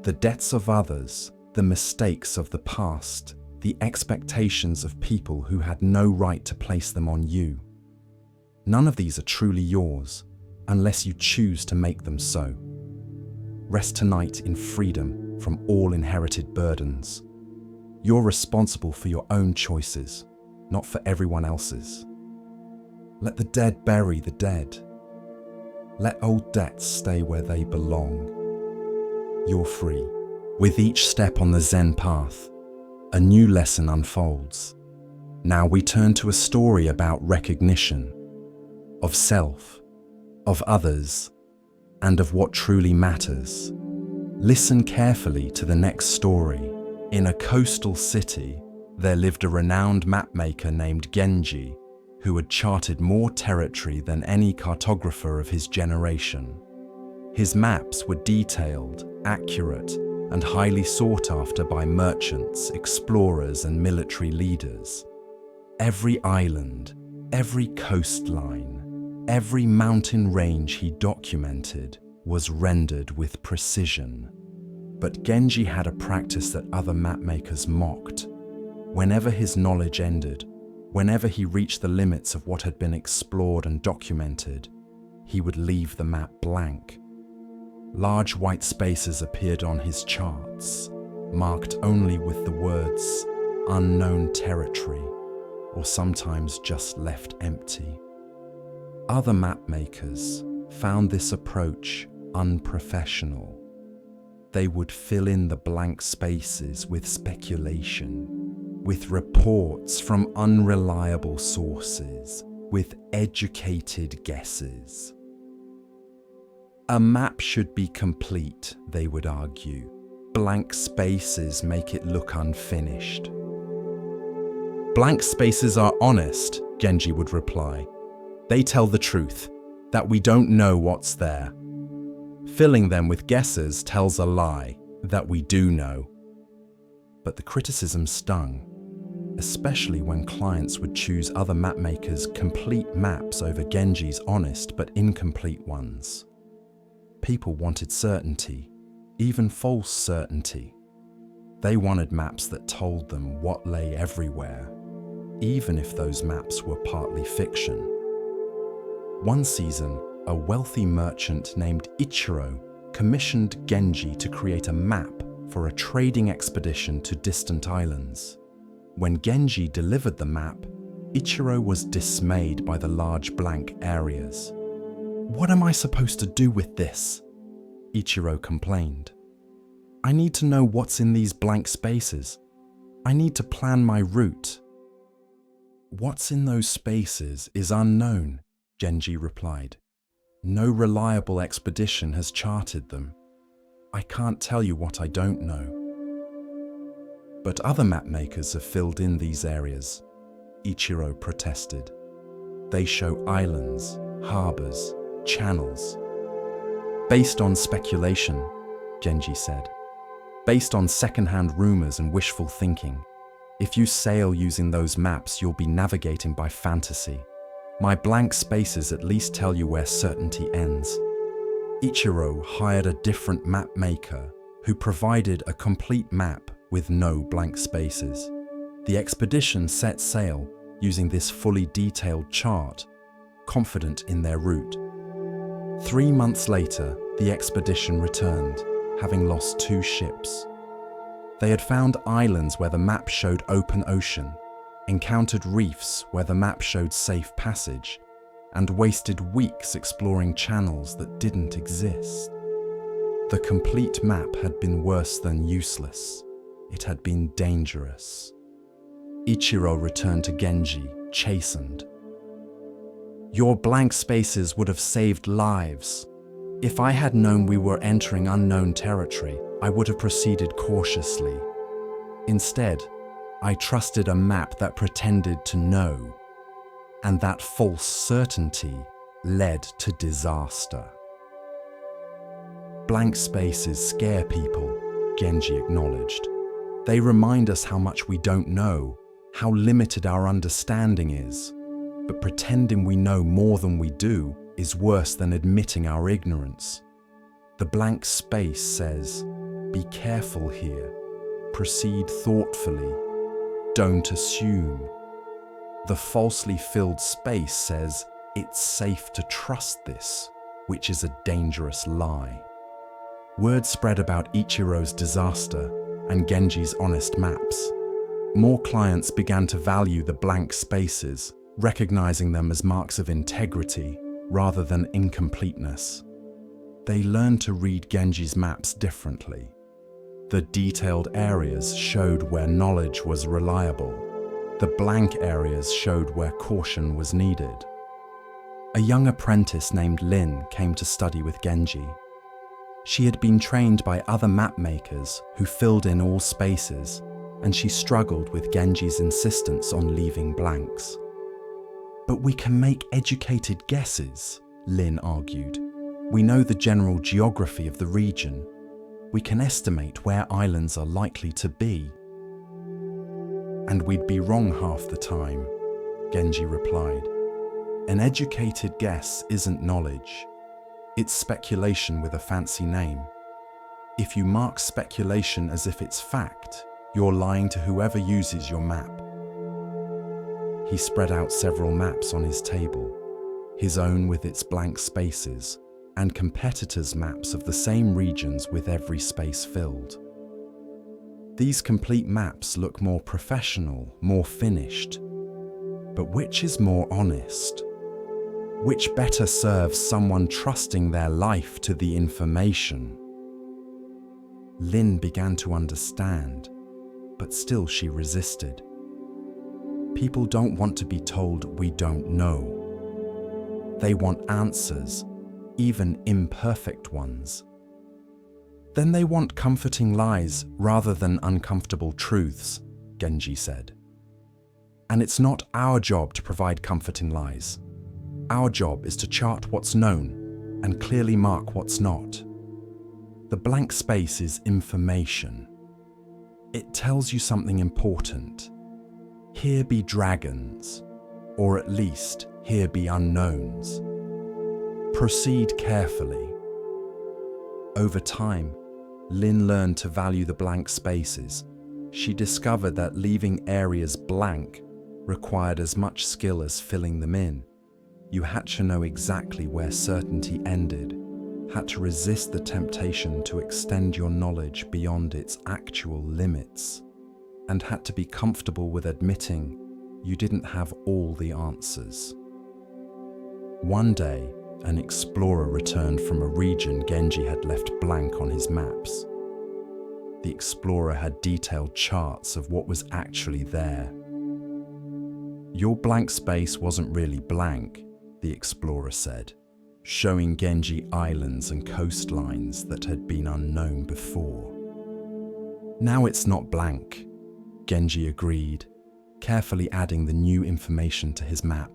The debts of others, the mistakes of the past, the expectations of people who had no right to place them on you. None of these are truly yours, unless you choose to make them so. Rest tonight in freedom from all inherited burdens. You're responsible for your own choices, not for everyone else's. Let the dead bury the dead. Let old debts stay where they belong. You're free. With each step on the Zen path, a new lesson unfolds. Now we turn to a story about recognition, of self, of others, and of what truly matters. Listen carefully to the next story. In a coastal city, there lived a renowned mapmaker named Genji, who had charted more territory than any cartographer of his generation. His maps were detailed, accurate, and highly sought after by merchants, explorers, and military leaders. Every island, every coastline, every mountain range he documented was rendered with precision. But Genji had a practice that other mapmakers mocked. Whenever his knowledge ended, whenever he reached the limits of what had been explored and documented, he would leave the map blank. Large white spaces appeared on his charts, marked only with the words "unknown territory," or sometimes just left empty. Other mapmakers found this approach unprofessional. They would fill in the blank spaces with speculation, with reports from unreliable sources, with educated guesses. A map should be complete, they would argue. Blank spaces make it look unfinished. Blank spaces are honest, Genji would reply. They tell the truth, that we don't know what's there. Filling them with guesses tells a lie, that we do know. But the criticism stung, especially when clients would choose other mapmakers' complete maps over Genji's honest but incomplete ones. People wanted certainty, even false certainty. They wanted maps that told them what lay everywhere, even if those maps were partly fiction. One season, a wealthy merchant named Ichiro commissioned Genji to create a map for a trading expedition to distant islands. When Genji delivered the map, Ichiro was dismayed by the large blank areas. "What am I supposed to do with this?" Ichiro complained. "I need to know what's in these blank spaces. I need to plan my route." "What's in those spaces is unknown," Genji replied. "No reliable expedition has charted them. I can't tell you what I don't know." "But other mapmakers have filled in these areas," Ichiro protested. "They show islands, harbors, channels." "Based on speculation," Genji said. "Based on second-hand rumors and wishful thinking. If you sail using those maps, you'll be navigating by fantasy. My blank spaces at least tell you where certainty ends." Ichiro hired a different map maker who provided a complete map with no blank spaces. The expedition set sail using this fully detailed chart, confident in their route. 3 months later, the expedition returned, having lost 2 ships. They had found islands where the map showed open ocean, encountered reefs where the map showed safe passage, and wasted weeks exploring channels that didn't exist. The complete map had been worse than useless. It had been dangerous. Ichiro returned to Genji, chastened. "Your blank spaces would have saved lives. If I had known we were entering unknown territory, I would have proceeded cautiously. Instead, I trusted a map that pretended to know, and that false certainty led to disaster." Blank spaces scare people, Genji acknowledged. They remind us how much we don't know, how limited our understanding is. But pretending we know more than we do is worse than admitting our ignorance. The blank space says, be careful here, proceed thoughtfully, don't assume. The falsely filled space says, it's safe to trust this, which is a dangerous lie. Word spread about Ichiro's disaster and Genji's honest maps. More clients began to value the blank spaces, recognizing them as marks of integrity rather than incompleteness. They learned to read Genji's maps differently. The detailed areas showed where knowledge was reliable. The blank areas showed where caution was needed. A young apprentice named Lin came to study with Genji. She had been trained by other mapmakers who filled in all spaces, and she struggled with Genji's insistence on leaving blanks. But we can make educated guesses, Lin argued. We know the general geography of the region. We can estimate where islands are likely to be. And we'd be wrong half the time, Genji replied. An educated guess isn't knowledge. It's speculation with a fancy name. If you mark speculation as if it's fact, you're lying to whoever uses your map. He spread out several maps on his table, his own with its blank spaces, and competitors' maps of the same regions with every space filled. These complete maps look more professional, more finished. But which is more honest? Which better serves someone trusting their life to the information? Lin began to understand, but still she resisted. People don't want to be told we don't know. They want answers, even imperfect ones. Then they want comforting lies rather than uncomfortable truths, Genji said. And it's not our job to provide comforting lies. Our job is to chart what's known and clearly mark what's not. The blank space is information. It tells you something important. Here be dragons, or at least here be unknowns. Proceed carefully. Over time, Lin learned to value the blank spaces. She discovered that leaving areas blank required as much skill as filling them in. You had to know exactly where certainty ended, had to resist the temptation to extend your knowledge beyond its actual limits, and had to be comfortable with admitting you didn't have all the answers. One day, an explorer returned from a region Genji had left blank on his maps. The explorer had detailed charts of what was actually there. Your blank space wasn't really blank, the explorer said, showing Genji islands and coastlines that had been unknown before. Now it's not blank, Genji agreed, carefully adding the new information to his map.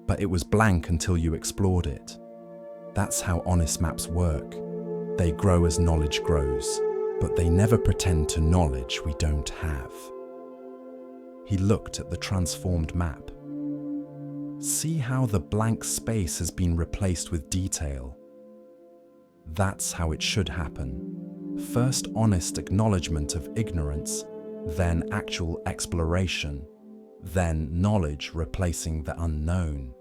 But it was blank until you explored it. That's how honest maps work. They grow as knowledge grows, but they never pretend to knowledge we don't have. He looked at the transformed map. See how the blank space has been replaced with detail. That's how it should happen. First honest acknowledgement of ignorance, then actual exploration, then knowledge replacing the unknown.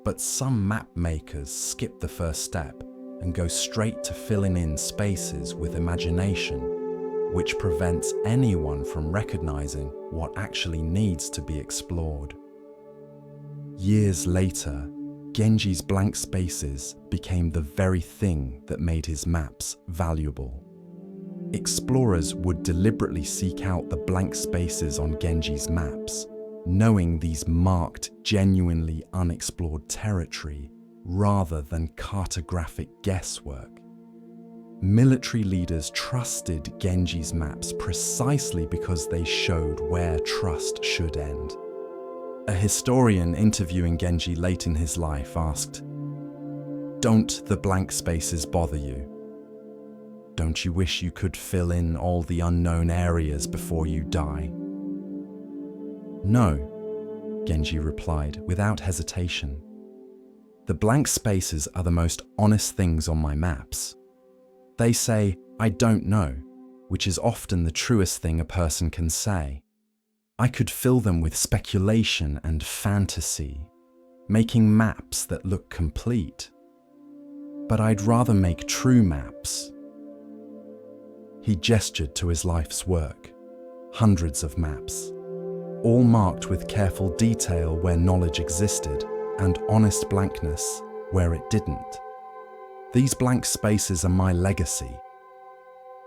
But some map makers skip the first step and go straight to filling in spaces with imagination, which prevents anyone from recognizing what actually needs to be explored. Years later, Genji's blank spaces became the very thing that made his maps valuable. Explorers would deliberately seek out the blank spaces on Genji's maps, knowing these marked genuinely unexplored territory rather than cartographic guesswork. Military leaders trusted Genji's maps precisely because they showed where trust should end. A historian interviewing Genji late in his life asked, Don't the blank spaces bother you? Don't you wish you could fill in all the unknown areas before you die? No, Genji replied without hesitation. The blank spaces are the most honest things on my maps. They say, I don't know, which is often the truest thing a person can say. I could fill them with speculation and fantasy, making maps that look complete. But I'd rather make true maps. He gestured to his life's work, hundreds of maps, all marked with careful detail where knowledge existed and honest blankness where it didn't. These blank spaces are my legacy.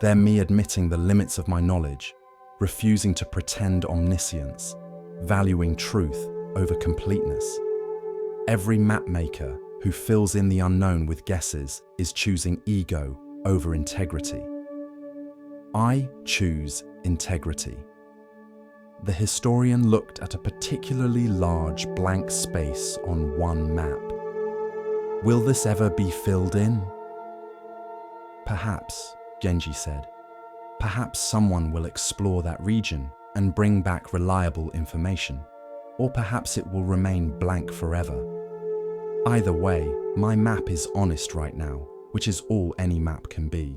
They're me admitting the limits of my knowledge, refusing to pretend omniscience, valuing truth over completeness. Every mapmaker who fills in the unknown with guesses is choosing ego over integrity. I choose integrity. The historian looked at a particularly large blank space on one map. Will this ever be filled in? Perhaps, Genji said. Perhaps someone will explore that region and bring back reliable information, or perhaps it will remain blank forever. Either way, my map is honest right now, which is all any map can be.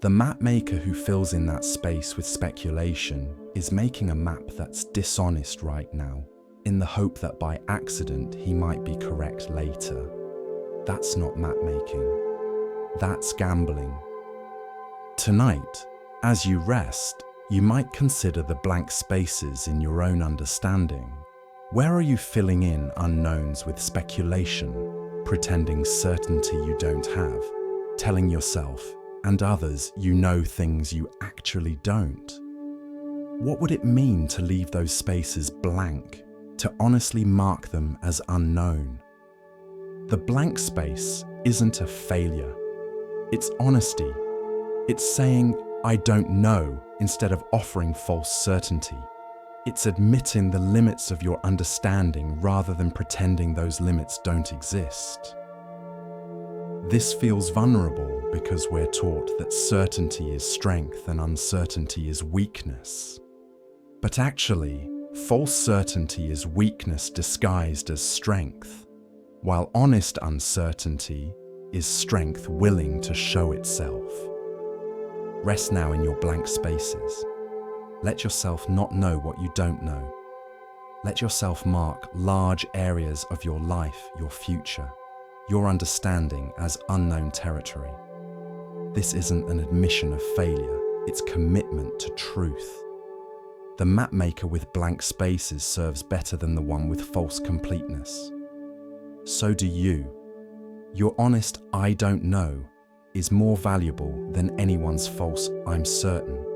The mapmaker who fills in that space with speculation is making a map that's dishonest right now, in the hope that by accident he might be correct later. That's not mapmaking. That's gambling. Tonight, as you rest, you might consider the blank spaces in your own understanding. Where are you filling in unknowns with speculation, pretending certainty you don't have, telling yourself and others you know things you actually don't? What would it mean to leave those spaces blank, to honestly mark them as unknown? The blank space isn't a failure. It's honesty. It's saying, I don't know, instead of offering false certainty. It's admitting the limits of your understanding rather than pretending those limits don't exist. This feels vulnerable because we're taught that certainty is strength and uncertainty is weakness. But actually, false certainty is weakness disguised as strength, while honest uncertainty is strength willing to show itself. Rest now in your blank spaces. Let yourself not know what you don't know. Let yourself mark large areas of your life, your future, your understanding as unknown territory. This isn't an admission of failure, it's commitment to truth. The mapmaker with blank spaces serves better than the one with false completeness. So do you. Your honest I don't know is more valuable than anyone's false I'm certain.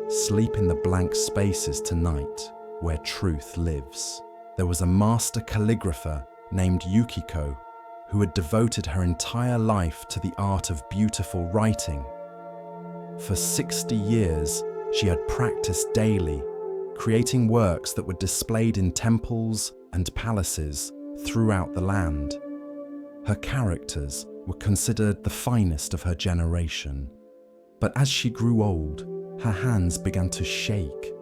Sleep in the blank spaces tonight where truth lives. There was a master calligrapher named Ichiro who had devoted her entire life to the art of beautiful writing. For 60 years, she had practiced daily, creating works that were displayed in temples and palaces throughout the land. Her characters were considered the finest of her generation, but as she grew old, her hands began to shake.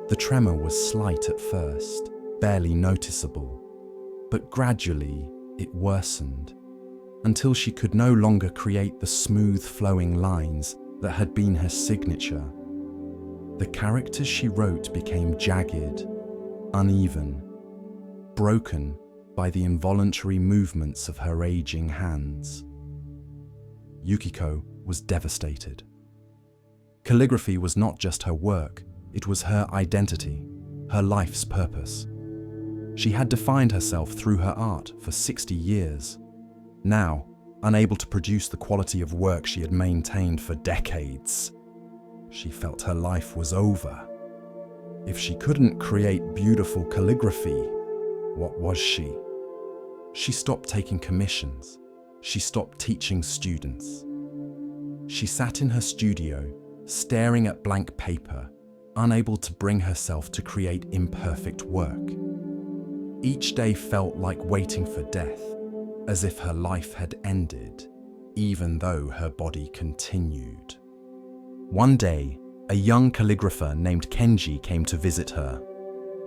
The tremor was slight at first, barely noticeable, but gradually it worsened, until she could no longer create the smooth flowing lines that had been her signature. The characters she wrote became jagged, uneven, broken by the involuntary movements of her aging hands. Ichiro was devastated. Calligraphy was not just her work, it was her identity, her life's purpose. She had defined herself through her art for 60 years. Now, unable to produce the quality of work she had maintained for decades, she felt her life was over. If she couldn't create beautiful calligraphy, what was she? She stopped taking commissions. She stopped teaching students. She sat in her studio, staring at blank paper, unable to bring herself to create imperfect work. Each day felt like waiting for death. as if her life had ended, even though her body continued. One day, a young calligrapher named Kenji came to visit her.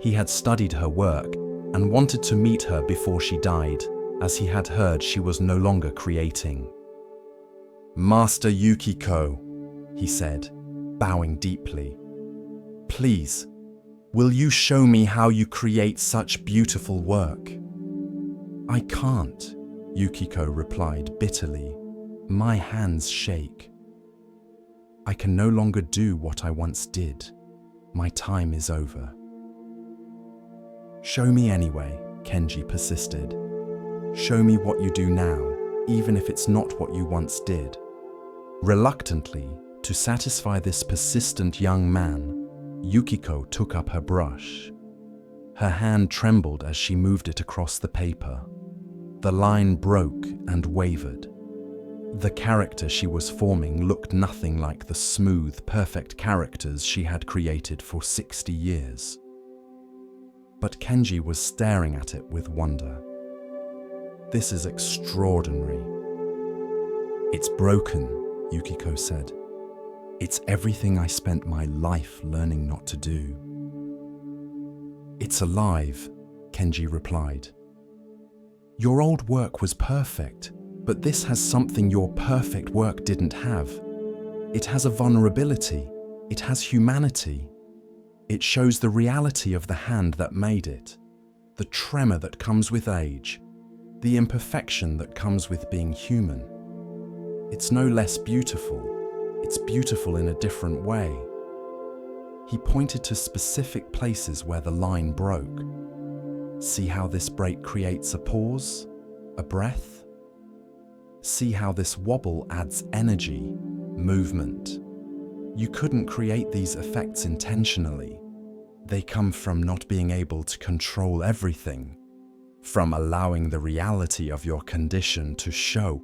He had studied her work and wanted to meet her before she died, as he had heard she was no longer creating. "Master Yukiko," he said, bowing deeply, "please, will you show me how you create such beautiful work?" "I can't," Yukiko replied bitterly. "My hands shake. I can no longer do what I once did. My time is over." "Show me anyway," Kenji persisted. "Show me what you do now, even if it's not what you once did." Reluctantly, to satisfy this persistent young man, Yukiko took up her brush. Her hand trembled as she moved it across the paper. The line broke and wavered. The character she was forming looked nothing like the smooth, perfect characters she had created for 60 years. But Kenji was staring at it with wonder. "This is extraordinary." "It's broken," Yukiko said. "It's everything I spent my life learning not to do." "It's alive," Kenji replied. "Your old work was perfect, but this has something your perfect work didn't have. It has a vulnerability. It has humanity. It shows the reality of the hand that made it, the tremor that comes with age, the imperfection that comes with being human. It's no less beautiful. It's beautiful in a different way." He pointed to specific places where the line broke. "See how this break creates a pause, a breath? See how this wobble adds energy, movement? You couldn't create these effects intentionally. They come from not being able to control everything, from allowing the reality of your condition to show."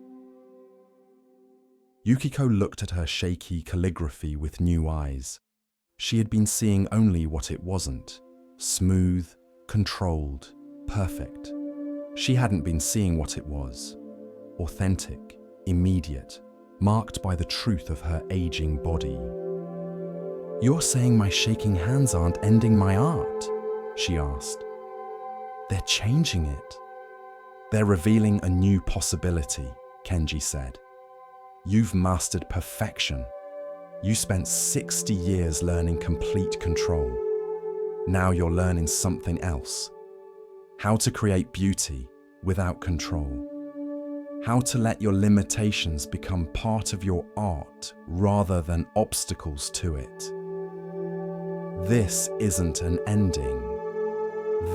Yukiko looked at her shaky calligraphy with new eyes. She had been seeing only what it wasn't: smooth, controlled, perfect. She hadn't been seeing what it was: authentic, immediate, marked by the truth of her aging body. "You're saying my shaking hands aren't ending my art?" she asked. "They're changing it." "They're revealing a new possibility," Kenji said. "You've mastered perfection. You spent 60 years learning complete control. Now you're learning something else. How to create beauty without control. How to let your limitations become part of your art rather than obstacles to it. This isn't an ending.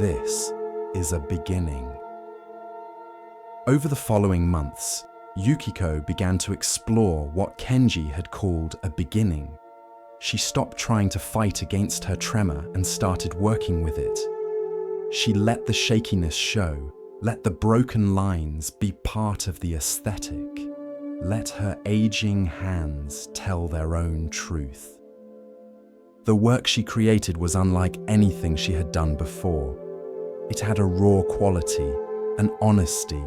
This is a beginning." Over the following months, Yukiko began to explore what Kenji had called a beginning. She stopped trying to fight against her tremor and started working with it. She let the shakiness show, let the broken lines be part of the aesthetic. Let her aging hands tell their own truth. The work she created was unlike anything she had done before. It had a raw quality, an honesty,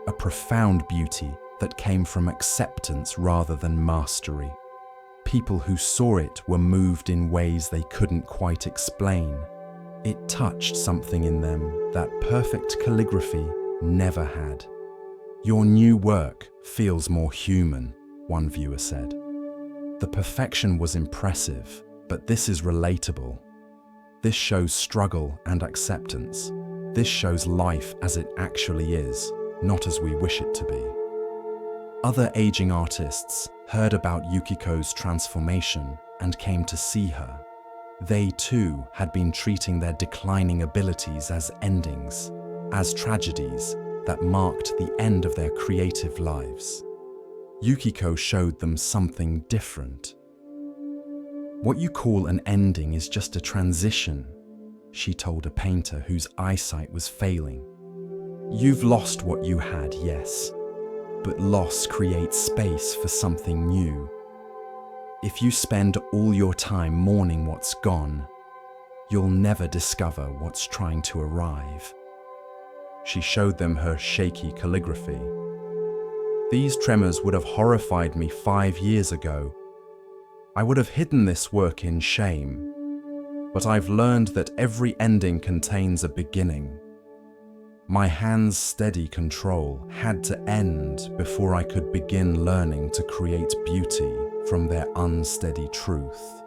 a profound beauty that came from acceptance rather than mastery. People who saw it were moved in ways they couldn't quite explain. It touched something in them that perfect calligraphy never had. "Your new work feels more human," one viewer said. "The perfection was impressive, but this is relatable. This shows struggle and acceptance. This shows life as it actually is, not as we wish it to be." Other aging artists heard about Yukiko's transformation and came to see her. They too had been treating their declining abilities as endings, as tragedies that marked the end of their creative lives. Yukiko showed them something different. "What you call an ending is just a transition," she told a painter whose eyesight was failing. "You've lost what you had, yes, but loss creates space for something new. If you spend all your time mourning what's gone, you'll never discover what's trying to arrive." she showed them her shaky calligraphy. These tremors would have horrified me 5 years ago. I would have hidden this work in shame. But I've learned that every ending contains a beginning. My hand's steady control had to end before I could begin learning to create beauty from their unsteady truth.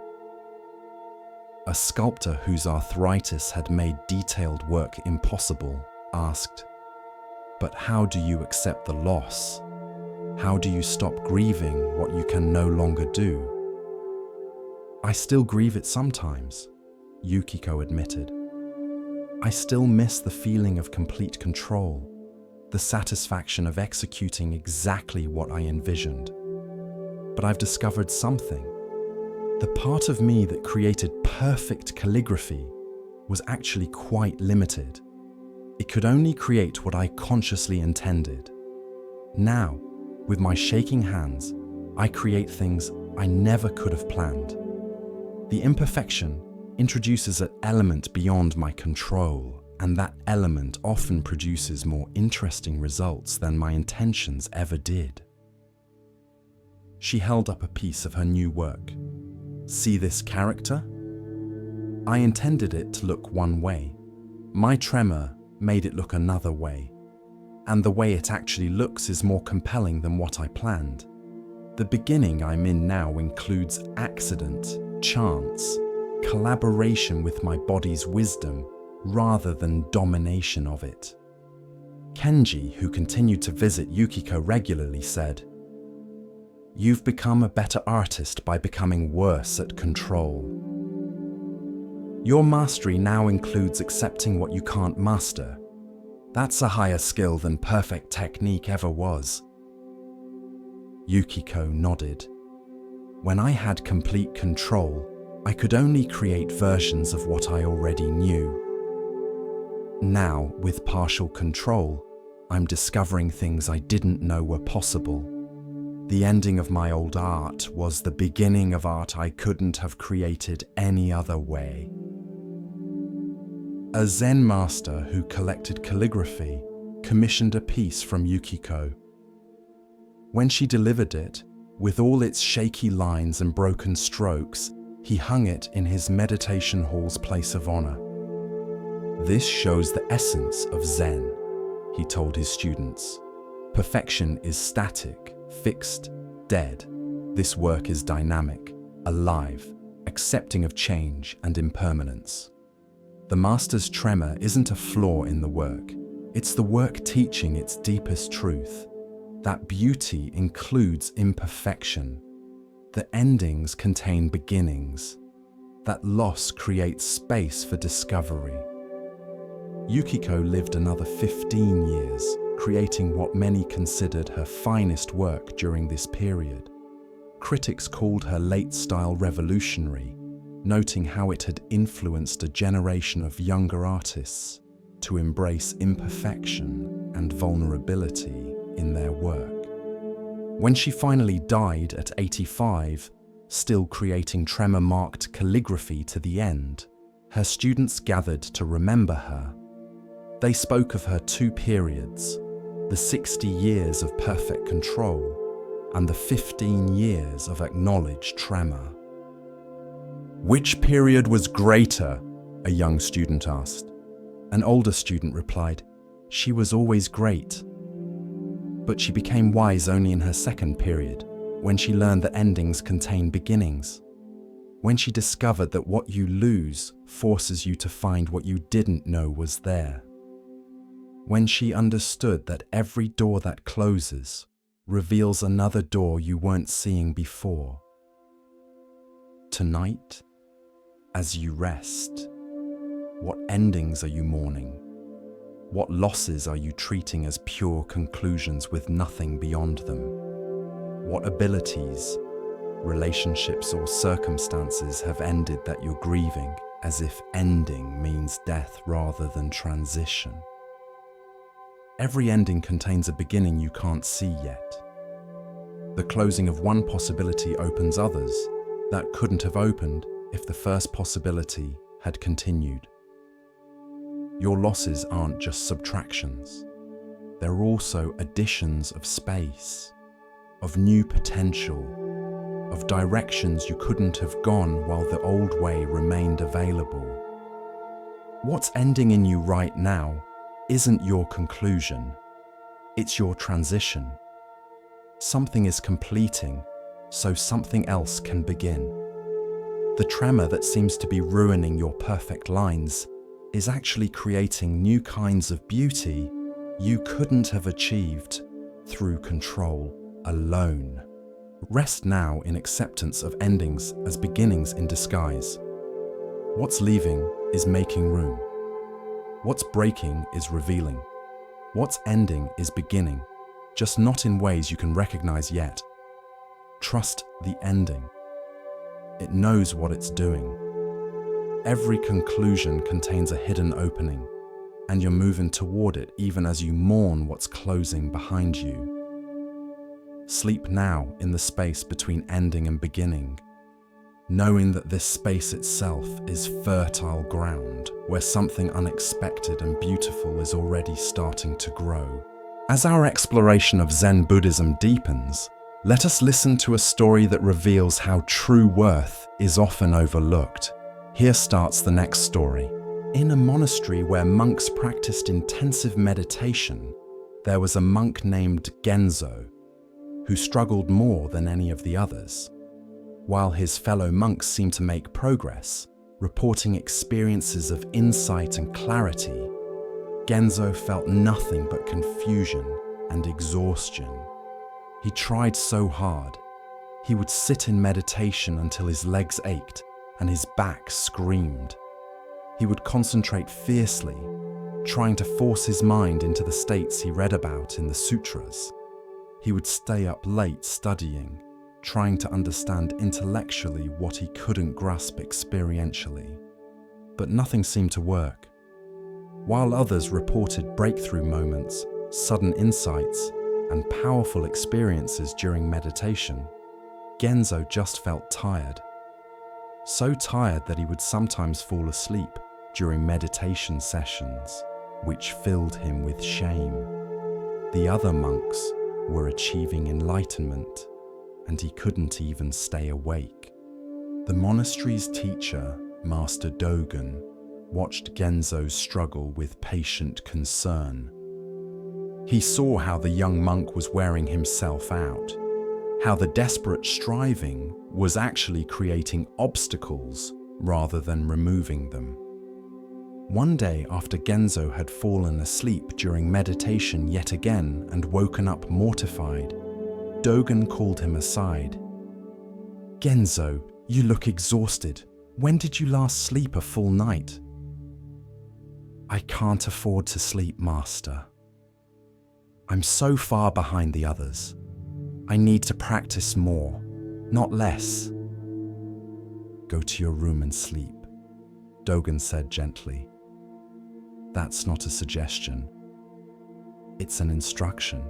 A sculptor whose arthritis had made detailed work impossible asked, "But how do you accept the loss? How do you stop grieving what you can no longer do?" "I still grieve it sometimes," Yukiko admitted. "I still miss the feeling of complete control, the satisfaction of executing exactly what I envisioned. But I've discovered something. The part of me that created perfect calligraphy was actually quite limited. It could only create what I consciously intended. Now, with my shaking hands, I create things I never could have planned. The imperfection introduces an element beyond my control, and that element often produces more interesting results than my intentions ever did." She held up a piece of her new work. "See this character? I intended it to look one way. My tremor made it look another way. And the way it actually looks is more compelling than what I planned. The beginning I'm in now includes accident, chance, collaboration with my body's wisdom rather than domination of it." Kenji, who continued to visit Yukiko regularly, said, "You've become a better artist by becoming worse at control. Your mastery now includes accepting what you can't master. That's a higher skill than perfect technique ever was." Yukiko nodded. "When I had complete control, I could only create versions of what I already knew. Now, with partial control, I'm discovering things I didn't know were possible. The ending of my old art was the beginning of art I couldn't have created any other way." A Zen master who collected calligraphy commissioned a piece from Yukiko. When she delivered it, with all its shaky lines and broken strokes, he hung it in his meditation hall's place of honor. "This shows the essence of Zen," he told his students. "Perfection is static, fixed, dead. This work is dynamic, alive, accepting of change and impermanence." The master's tremor isn't a flaw in the work. It's the work teaching its deepest truth. That beauty includes imperfection. The endings contain beginnings. That loss creates space for discovery. Yukiko lived another 15 years, creating what many considered her finest work during this period. Critics called her late-style revolutionary, noting how it had influenced a generation of younger artists to embrace imperfection and vulnerability in their work. When she finally died at 85, still creating tremor-marked calligraphy to the end, her students gathered to remember her. They spoke of her two periods, the 60 years of perfect control and the 15 years of acknowledged tremor. "Which period was greater?" a young student asked. An older student replied, "She was always great." But she became wise only in her second period, when she learned that endings contain beginnings. When she discovered that what you lose forces you to find what you didn't know was there. When she understood that every door that closes reveals another door you weren't seeing before. Tonight, as you rest, what endings are you mourning? What losses are you treating as pure conclusions with nothing beyond them? What abilities, relationships, or circumstances have ended that you're grieving, as if ending means death rather than transition? Every ending contains a beginning you can't see yet. The closing of one possibility opens others that couldn't have opened if the first possibility had continued. Your losses aren't just subtractions. They're also additions of space, of new potential, of directions you couldn't have gone while the old way remained available. What's ending in you right now isn't your conclusion, it's your transition. Something is completing, so something else can begin. The tremor that seems to be ruining your perfect lines is actually creating new kinds of beauty you couldn't have achieved through control alone. Rest now in acceptance of endings as beginnings in disguise. What's leaving is making room. What's breaking is revealing. What's ending is beginning, just not in ways you can recognize yet. Trust the ending. It knows what it's doing. Every conclusion contains a hidden opening, and you're moving toward it even as you mourn what's closing behind you. Sleep now in the space between ending and beginning, knowing that this space itself is fertile ground where something unexpected and beautiful is already starting to grow. As our exploration of Zen Buddhism deepens, let us listen to a story that reveals how true worth is often overlooked. Here starts the next story. In a monastery where monks practiced intensive meditation, there was a monk named Genzo, who struggled more than any of the others. While his fellow monks seemed to make progress, reporting experiences of insight and clarity, Genzo felt nothing but confusion and exhaustion. He tried so hard. He would sit in meditation until his legs ached and his back screamed. He would concentrate fiercely, trying to force his mind into the states he read about in the sutras. He would stay up late studying, trying to understand intellectually what he couldn't grasp experientially. But nothing seemed to work. While others reported breakthrough moments, sudden insights, and powerful experiences during meditation, Genzo just felt tired. So tired that he would sometimes fall asleep during meditation sessions, which filled him with shame. The other monks were achieving enlightenment, and he couldn't even stay awake. The monastery's teacher, Master Dogen, watched Genzo's struggle with patient concern. He saw how the young monk was wearing himself out, how the desperate striving was actually creating obstacles rather than removing them. One day, after Genzo had fallen asleep during meditation yet again and woken up mortified, Dogen called him aside. "Genzo, you look exhausted. When did you last sleep a full night?" "I can't afford to sleep, Master. I'm so far behind the others. I need to practice more, not less." "Go to your room and sleep," Dogen said gently. "That's not a suggestion. It's an instruction.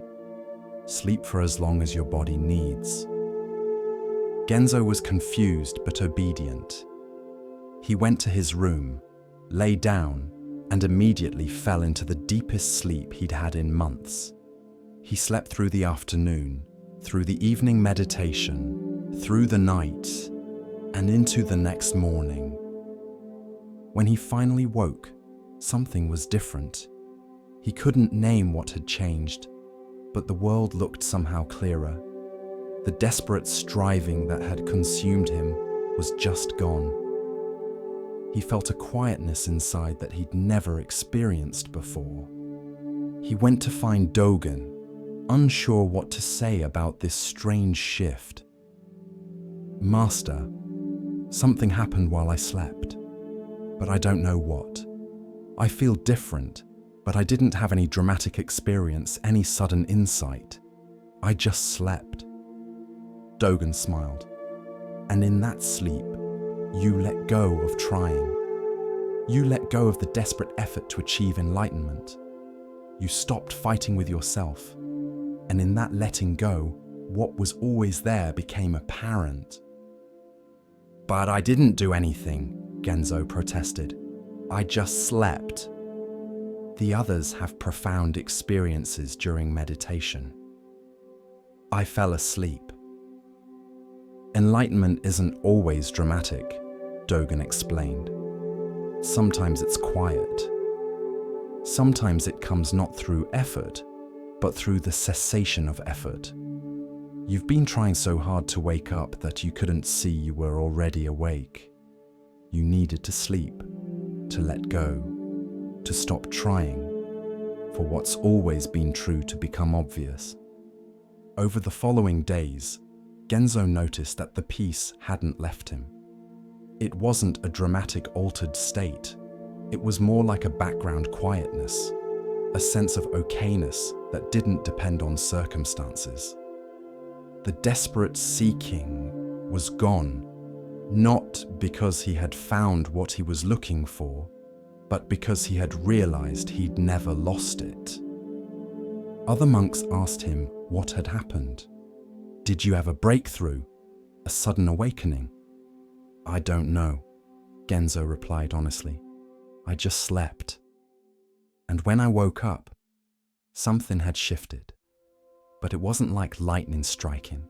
Sleep for as long as your body needs." Genzo was confused but obedient. He went to his room, lay down, and immediately fell into the deepest sleep he'd had in months. He slept through the afternoon, through the evening meditation, through the night, and into the next morning. When he finally woke, something was different. He couldn't name what had changed, but the world looked somehow clearer. The desperate striving that had consumed him was just gone. He felt a quietness inside that he'd never experienced before. He went to find Dogen, unsure what to say about this strange shift. "Master, something happened while I slept, but I don't know what. I feel different, but I didn't have any dramatic experience, any sudden insight. I just slept." Dogen smiled. "And in that sleep, you let go of trying. You let go of the desperate effort to achieve enlightenment. You stopped fighting with yourself. And in that letting go, what was always there became apparent." "But I didn't do anything," Genzo protested. "I just slept." The others have profound experiences during meditation. I fell asleep. Enlightenment isn't always dramatic, Dogen explained. Sometimes it's quiet. Sometimes it comes not through effort, but through the cessation of effort. You've been trying so hard to wake up that you couldn't see you were already awake. You needed to sleep, to let go, to stop trying, for what's always been true to become obvious. Over the following days, Genzo noticed that the peace hadn't left him. It wasn't a dramatic altered state. It was more like a background quietness, a sense of okayness that didn't depend on circumstances. The desperate seeking was gone, not because he had found what he was looking for, but because he had realized he'd never lost it. Other monks asked him what had happened. Did you have a breakthrough, a sudden awakening? I don't know, Genzo replied honestly. I just slept. And when I woke up, something had shifted. But it wasn't like lightning striking.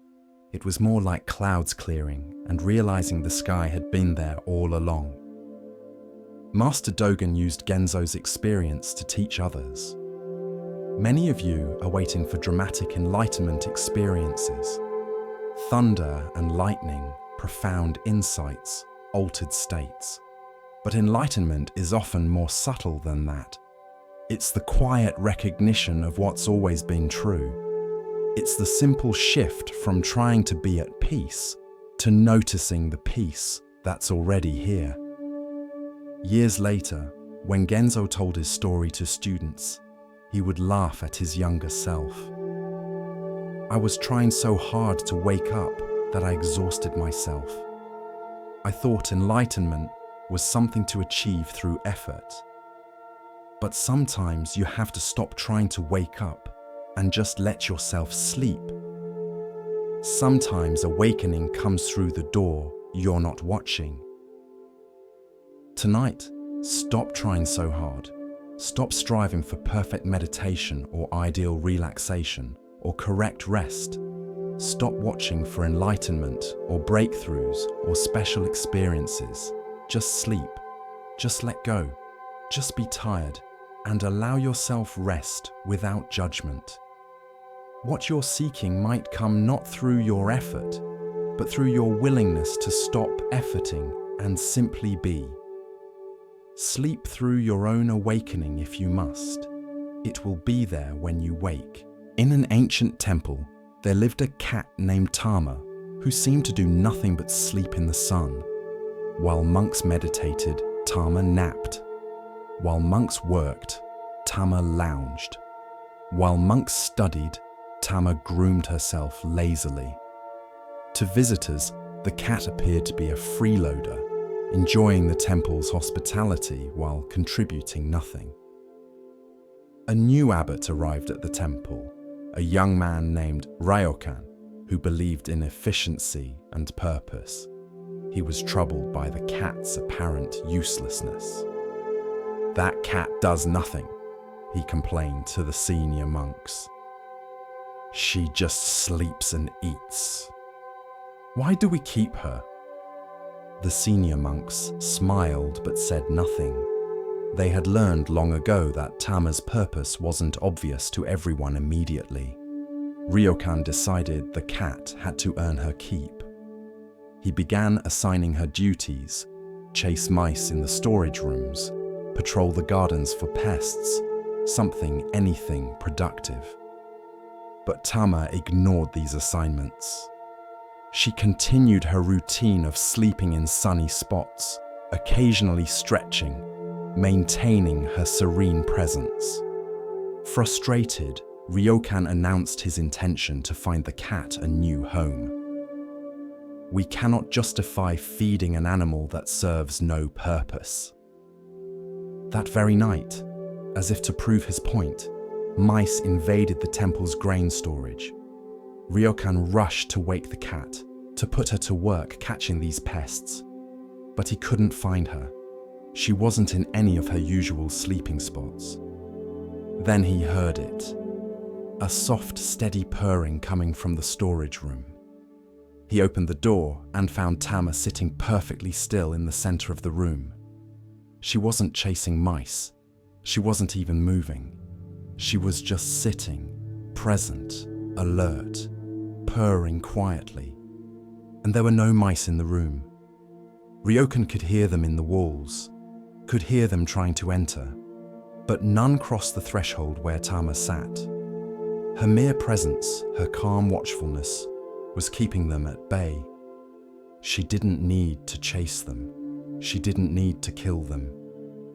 It was more like clouds clearing and realizing the sky had been there all along. Master Dogen used Genzo's experience to teach others. Many of you are waiting for dramatic enlightenment experiences. Thunder and lightning, profound insights, altered states. But enlightenment is often more subtle than that. It's the quiet recognition of what's always been true. It's the simple shift from trying to be at peace to noticing the peace that's already here. Years later, when Genzo told his story to students, he would laugh at his younger self. I was trying so hard to wake up that I exhausted myself. I thought enlightenment was something to achieve through effort. But sometimes you have to stop trying to wake up and just let yourself sleep. Sometimes awakening comes through the door you're not watching. Tonight, stop trying so hard. Stop striving for perfect meditation or ideal relaxation or correct rest. Stop watching for enlightenment or breakthroughs or special experiences. Just sleep. Just let go. Just be tired and allow yourself rest without judgment. What you're seeking might come not through your effort, but through your willingness to stop efforting and simply be. Sleep through your own awakening if you must. It will be there when you wake. In an ancient temple, there lived a cat named Tama, who seemed to do nothing but sleep in the sun. While monks meditated, Tama napped. While monks worked, Tama lounged. While monks studied, Tama groomed herself lazily. To visitors, the cat appeared to be a freeloader, enjoying the temple's hospitality while contributing nothing. A new abbot arrived at the temple, a young man named Ryokan, who believed in efficiency and purpose. He was troubled by the cat's apparent uselessness. "That cat does nothing," he complained to the senior monks. "She just sleeps and eats. Why do we keep her?" The senior monks smiled but said nothing. They had learned long ago that Tama's purpose wasn't obvious to everyone immediately. Ryokan decided the cat had to earn her keep. He began assigning her duties: chase mice in the storage rooms, patrol the gardens for pests, anything productive. But Tama ignored these assignments. She continued her routine of sleeping in sunny spots, occasionally stretching, maintaining her serene presence. Frustrated, Ryokan announced his intention to find the cat a new home. "We cannot justify feeding an animal that serves no purpose." That very night, as if to prove his point, mice invaded the temple's grain storage. Ryokan rushed to wake the cat, to put her to work catching these pests. But he couldn't find her. She wasn't in any of her usual sleeping spots. Then he heard it, a soft, steady purring coming from the storage room. He opened the door and found Tama sitting perfectly still in the center of the room. She wasn't chasing mice. She wasn't even moving. She was just sitting, present, alert, purring quietly. And there were no mice in the room. Ryokan could hear them in the walls, could hear them trying to enter, but none crossed the threshold where Tama sat. Her mere presence, her calm watchfulness, was keeping them at bay. She didn't need to chase them. She didn't need to kill them.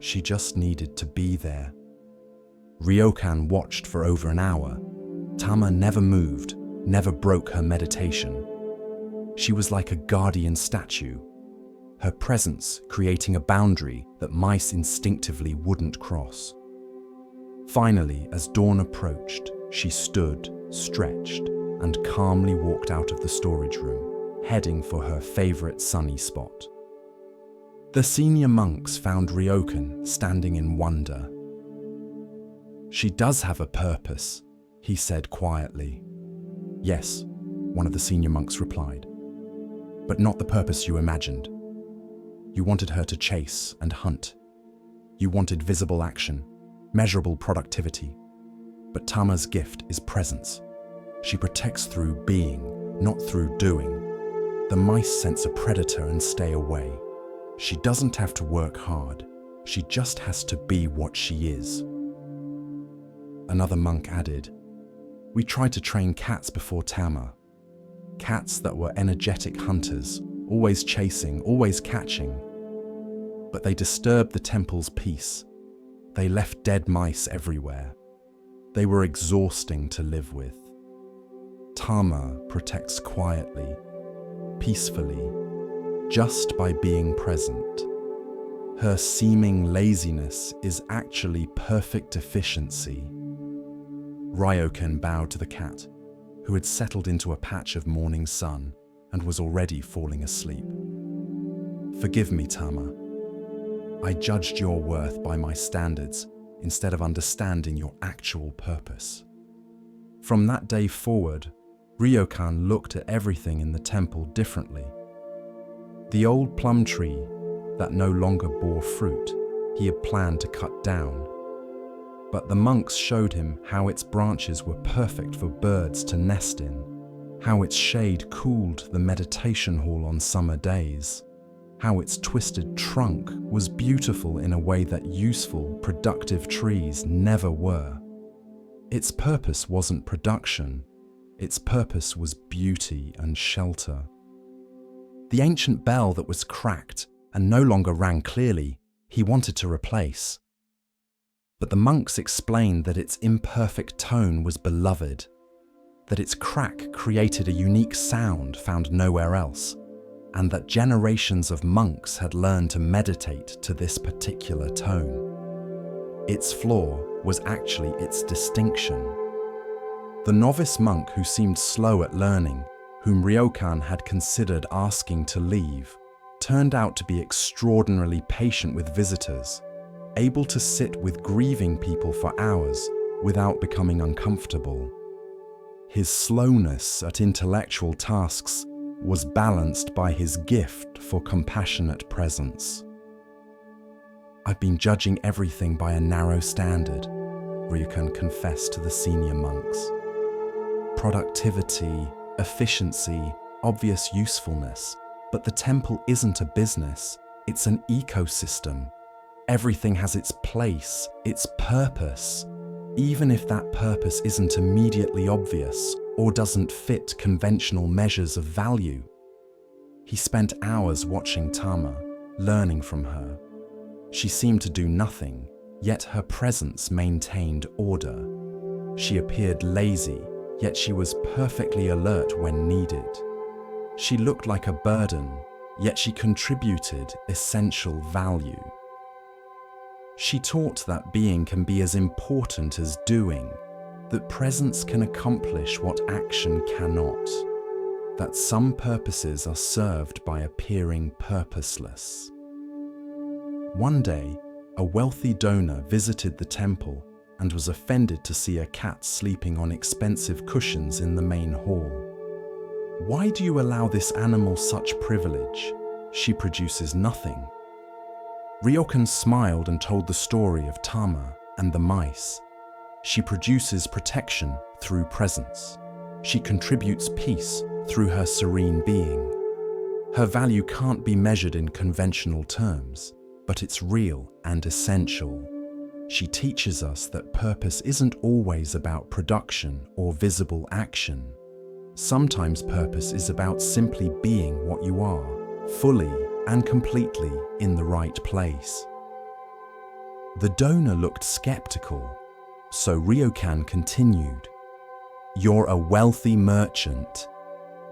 She just needed to be there. Ryokan watched for over an hour. Tama never moved, never broke her meditation. She was like a guardian statue, her presence creating a boundary that mice instinctively wouldn't cross. Finally, as dawn approached, she stood, stretched, and calmly walked out of the storage room, heading for her favorite sunny spot. The senior monks found Ryokan standing in wonder. "She does have a purpose," he said quietly. "Yes," one of the senior monks replied, "but not the purpose you imagined. You wanted her to chase and hunt. You wanted visible action, measurable productivity. But Tama's gift is presence. She protects through being, not through doing. The mice sense a predator and stay away. She doesn't have to work hard. She just has to be what she is." Another monk added, "We tried to train cats before Tama. Cats that were energetic hunters, always chasing, always catching. But they disturbed the temple's peace. They left dead mice everywhere. They were exhausting to live with. Tama protects quietly, peacefully, just by being present. Her seeming laziness is actually perfect efficiency." Ryokan bowed to the cat, who had settled into a patch of morning sun and was already falling asleep. "Forgive me, Tama. I judged your worth by my standards instead of understanding your actual purpose." From that day forward, Ryokan looked at everything in the temple differently. The old plum tree that no longer bore fruit he had planned to cut down. But the monks showed him how its branches were perfect for birds to nest in, how its shade cooled the meditation hall on summer days, how its twisted trunk was beautiful in a way that useful, productive trees never were. Its purpose wasn't production. Its purpose was beauty and shelter. The ancient bell that was cracked and no longer rang clearly, he wanted to replace. But the monks explained that its imperfect tone was beloved, that its crack created a unique sound found nowhere else, and that generations of monks had learned to meditate to this particular tone. Its flaw was actually its distinction. The novice monk who seemed slow at learning, whom Ryokan had considered asking to leave, turned out to be extraordinarily patient with visitors, able to sit with grieving people for hours without becoming uncomfortable. His slowness at intellectual tasks was balanced by his gift for compassionate presence. "I've been judging everything by a narrow standard," Ryokan confessed to the senior monks. "Productivity, efficiency, obvious usefulness. But the temple isn't a business, it's an ecosystem. Everything has its place, its purpose, even if that purpose isn't immediately obvious or doesn't fit conventional measures of value." He spent hours watching Tama, learning from her. She seemed to do nothing, yet her presence maintained order. She appeared lazy, yet she was perfectly alert when needed. She looked like a burden, yet she contributed essential value. She taught that being can be as important as doing, that presence can accomplish what action cannot, that some purposes are served by appearing purposeless. One day, a wealthy donor visited the temple and was offended to see a cat sleeping on expensive cushions in the main hall. "Why do you allow this animal such privilege? She produces nothing." Ryokan smiled and told the story of Tama and the mice. "She produces protection through presence. She contributes peace through her serene being. Her value can't be measured in conventional terms, but it's real and essential. She teaches us that purpose isn't always about production or visible action. Sometimes purpose is about simply being what you are, fully and completely in the right place." The donor looked skeptical, so Ryokan continued, "You're a wealthy merchant.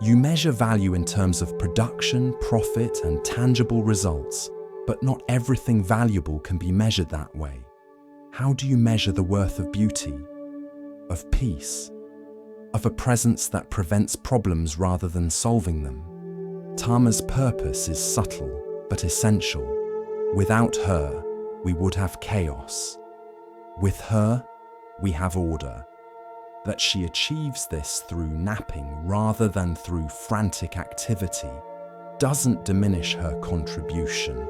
You measure value in terms of production, profit, and tangible results, but not everything valuable can be measured that way. How do you measure the worth of beauty, of peace, of a presence that prevents problems rather than solving them? Tama's purpose is subtle but essential. Without her, we would have chaos. With her, we have order. That she achieves this through napping rather than through frantic activity doesn't diminish her contribution."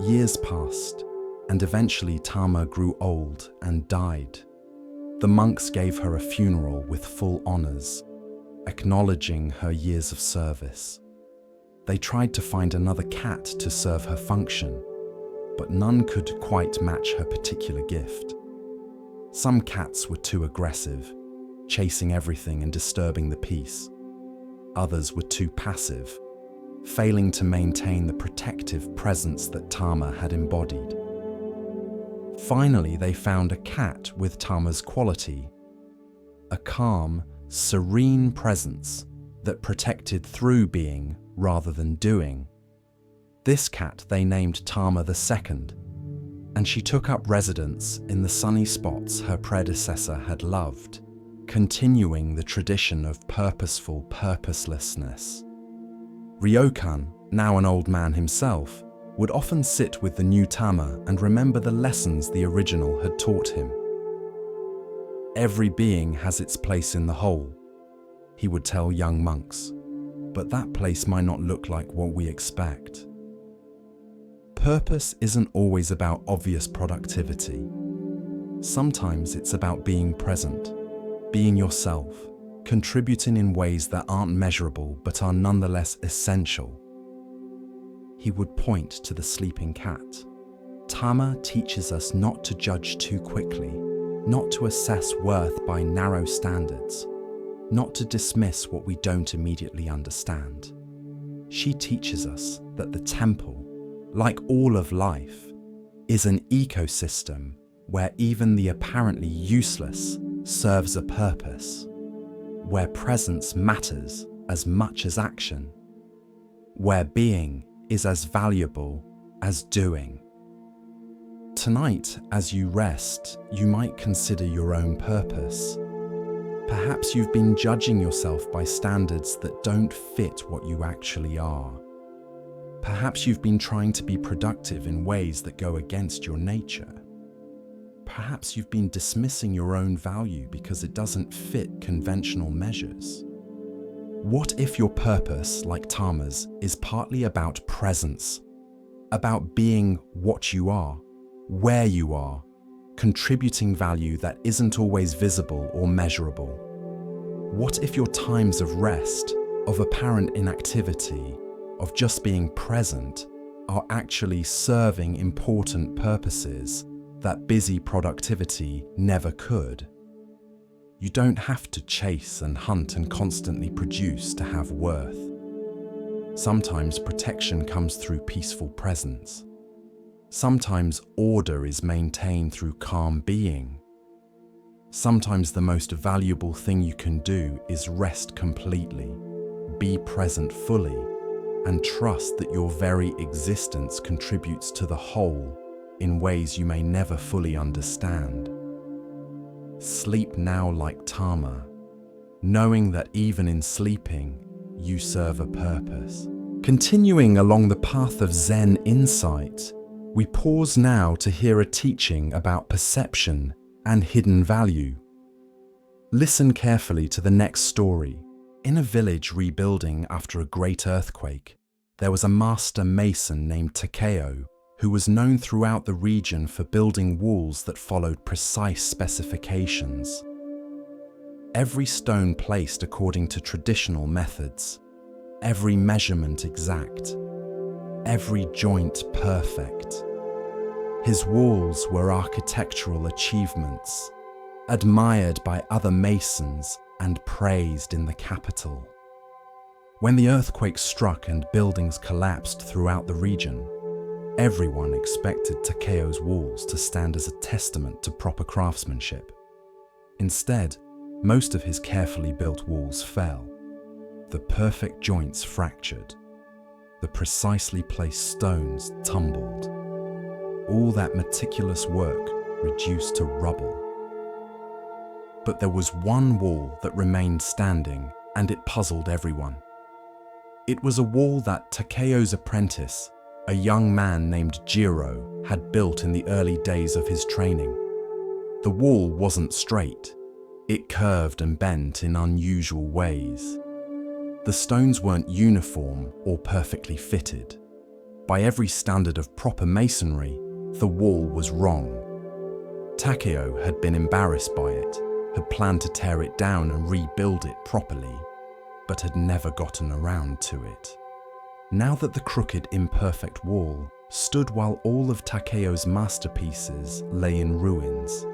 Years passed, and eventually Tama grew old and died. The monks gave her a funeral with full honors, acknowledging her years of service. They tried to find another cat to serve her function, but none could quite match her particular gift. Some cats were too aggressive, chasing everything and disturbing the peace. Others were too passive, failing to maintain the protective presence that Tama had embodied. Finally, they found a cat with Tama's quality, a calm, serene presence that protected through being rather than doing. This cat they named Tama II, and she took up residence in the sunny spots her predecessor had loved, continuing the tradition of purposeful purposelessness. Ryokan, now an old man himself, would often sit with the new Tama and remember the lessons the original had taught him. "Every being has its place in the whole," he would tell young monks, "but that place might not look like what we expect." Purpose isn't always about obvious productivity. Sometimes it's about being present, being yourself, contributing in ways that aren't measurable but are nonetheless essential. He would point to the sleeping cat. Tama teaches us not to judge too quickly, not to assess worth by narrow standards, not to dismiss what we don't immediately understand. She teaches us that the temple, like all of life, is an ecosystem where even the apparently useless serves a purpose, where presence matters as much as action, where being is as valuable as doing. Tonight, as you rest, you might consider your own purpose. Perhaps you've been judging yourself by standards that don't fit what you actually are. Perhaps you've been trying to be productive in ways that go against your nature. Perhaps you've been dismissing your own value because it doesn't fit conventional measures. What if your purpose, like Tama's, is partly about presence, about being what you are, where you are, contributing value that isn't always visible or measurable? What if your times of rest, of apparent inactivity, of just being present, are actually serving important purposes that busy productivity never could? You don't have to chase and hunt and constantly produce to have worth. Sometimes protection comes through peaceful presence. Sometimes order is maintained through calm being. Sometimes the most valuable thing you can do is rest completely, be present fully, and trust that your very existence contributes to the whole in ways you may never fully understand. Sleep now like Tama, knowing that even in sleeping, you serve a purpose. Continuing along the path of Zen insight, we pause now to hear a teaching about perception and hidden value. Listen carefully to the next story. In a village rebuilding after a great earthquake, there was a master mason named Takeo who was known throughout the region for building walls that followed precise specifications. Every stone placed according to traditional methods, every measurement exact, every joint perfect. His walls were architectural achievements, admired by other masons and praised in the capital. When the earthquake struck and buildings collapsed throughout the region, everyone expected Takeo's walls to stand as a testament to proper craftsmanship. Instead, most of his carefully built walls fell. The perfect joints fractured. The precisely placed stones tumbled. All that meticulous work reduced to rubble. But there was one wall that remained standing, and it puzzled everyone. It was a wall that Takeo's apprentice, a young man named Ichiro, had built in the early days of his training. The wall wasn't straight. It curved and bent in unusual ways. The stones weren't uniform or perfectly fitted. By every standard of proper masonry, the wall was wrong. Takeo had been embarrassed by it, had planned to tear it down and rebuild it properly, but had never gotten around to it. Now that the crooked, imperfect wall stood while all of Takeo's masterpieces lay in ruins.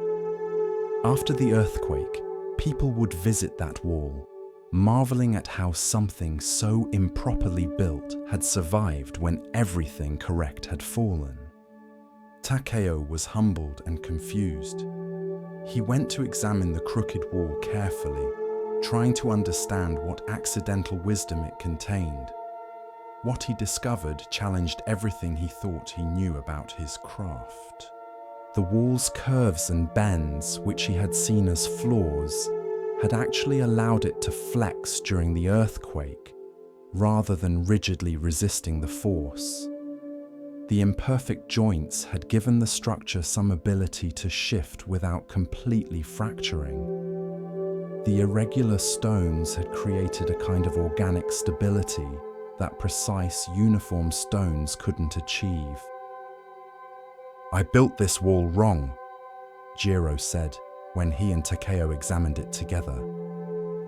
After the earthquake, people would visit that wall, marveling at how something so improperly built had survived when everything correct had fallen. Takeo was humbled and confused. He went to examine the crooked wall carefully, trying to understand what accidental wisdom it contained. What he discovered challenged everything he thought he knew about his craft. The wall's curves and bends, which he had seen as flaws, had actually allowed it to flex during the earthquake, rather than rigidly resisting the force. The imperfect joints had given the structure some ability to shift without completely fracturing. The irregular stones had created a kind of organic stability that precise, uniform stones couldn't achieve. "I built this wall wrong," Ichiro said when he and Takeo examined it together.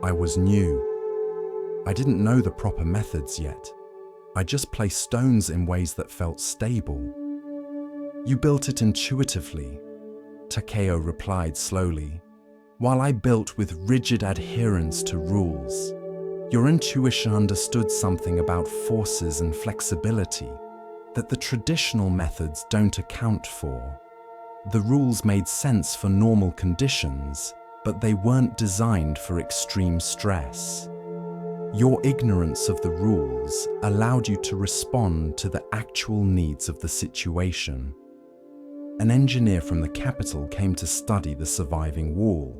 "I was new. I didn't know the proper methods yet. I just placed stones in ways that felt stable." "You built it intuitively," Takeo replied slowly, "while I built with rigid adherence to rules. Your intuition understood something about forces and flexibility that the traditional methods don't account for. The rules made sense for normal conditions, but they weren't designed for extreme stress. Your ignorance of the rules allowed you to respond to the actual needs of the situation." An engineer from the capital came to study the surviving wall.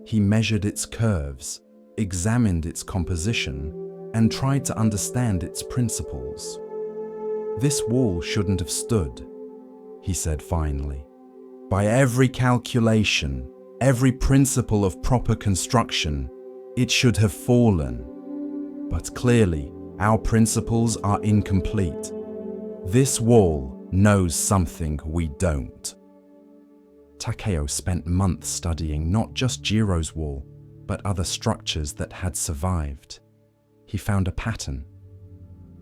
He measured its curves, examined its composition, and tried to understand its principles. "This wall shouldn't have stood," he said finally. "By every calculation, every principle of proper construction, it should have fallen. But clearly, our principles are incomplete. This wall knows something we don't." Takeo spent months studying not just Jiro's wall, but other structures that had survived. He found a pattern.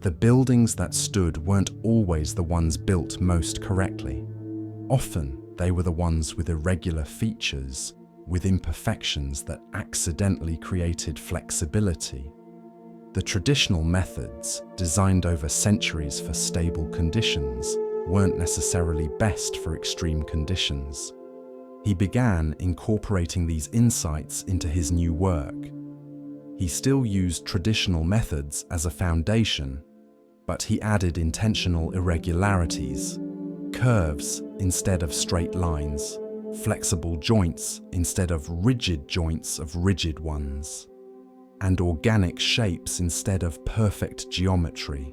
The buildings that stood weren't always the ones built most correctly. Often, they were the ones with irregular features, with imperfections that accidentally created flexibility. The traditional methods, designed over centuries for stable conditions, weren't necessarily best for extreme conditions. He began incorporating these insights into his new work. He still used traditional methods as a foundation, but he added intentional irregularities, curves instead of straight lines, flexible joints instead of rigid joints of rigid ones, and organic shapes instead of perfect geometry.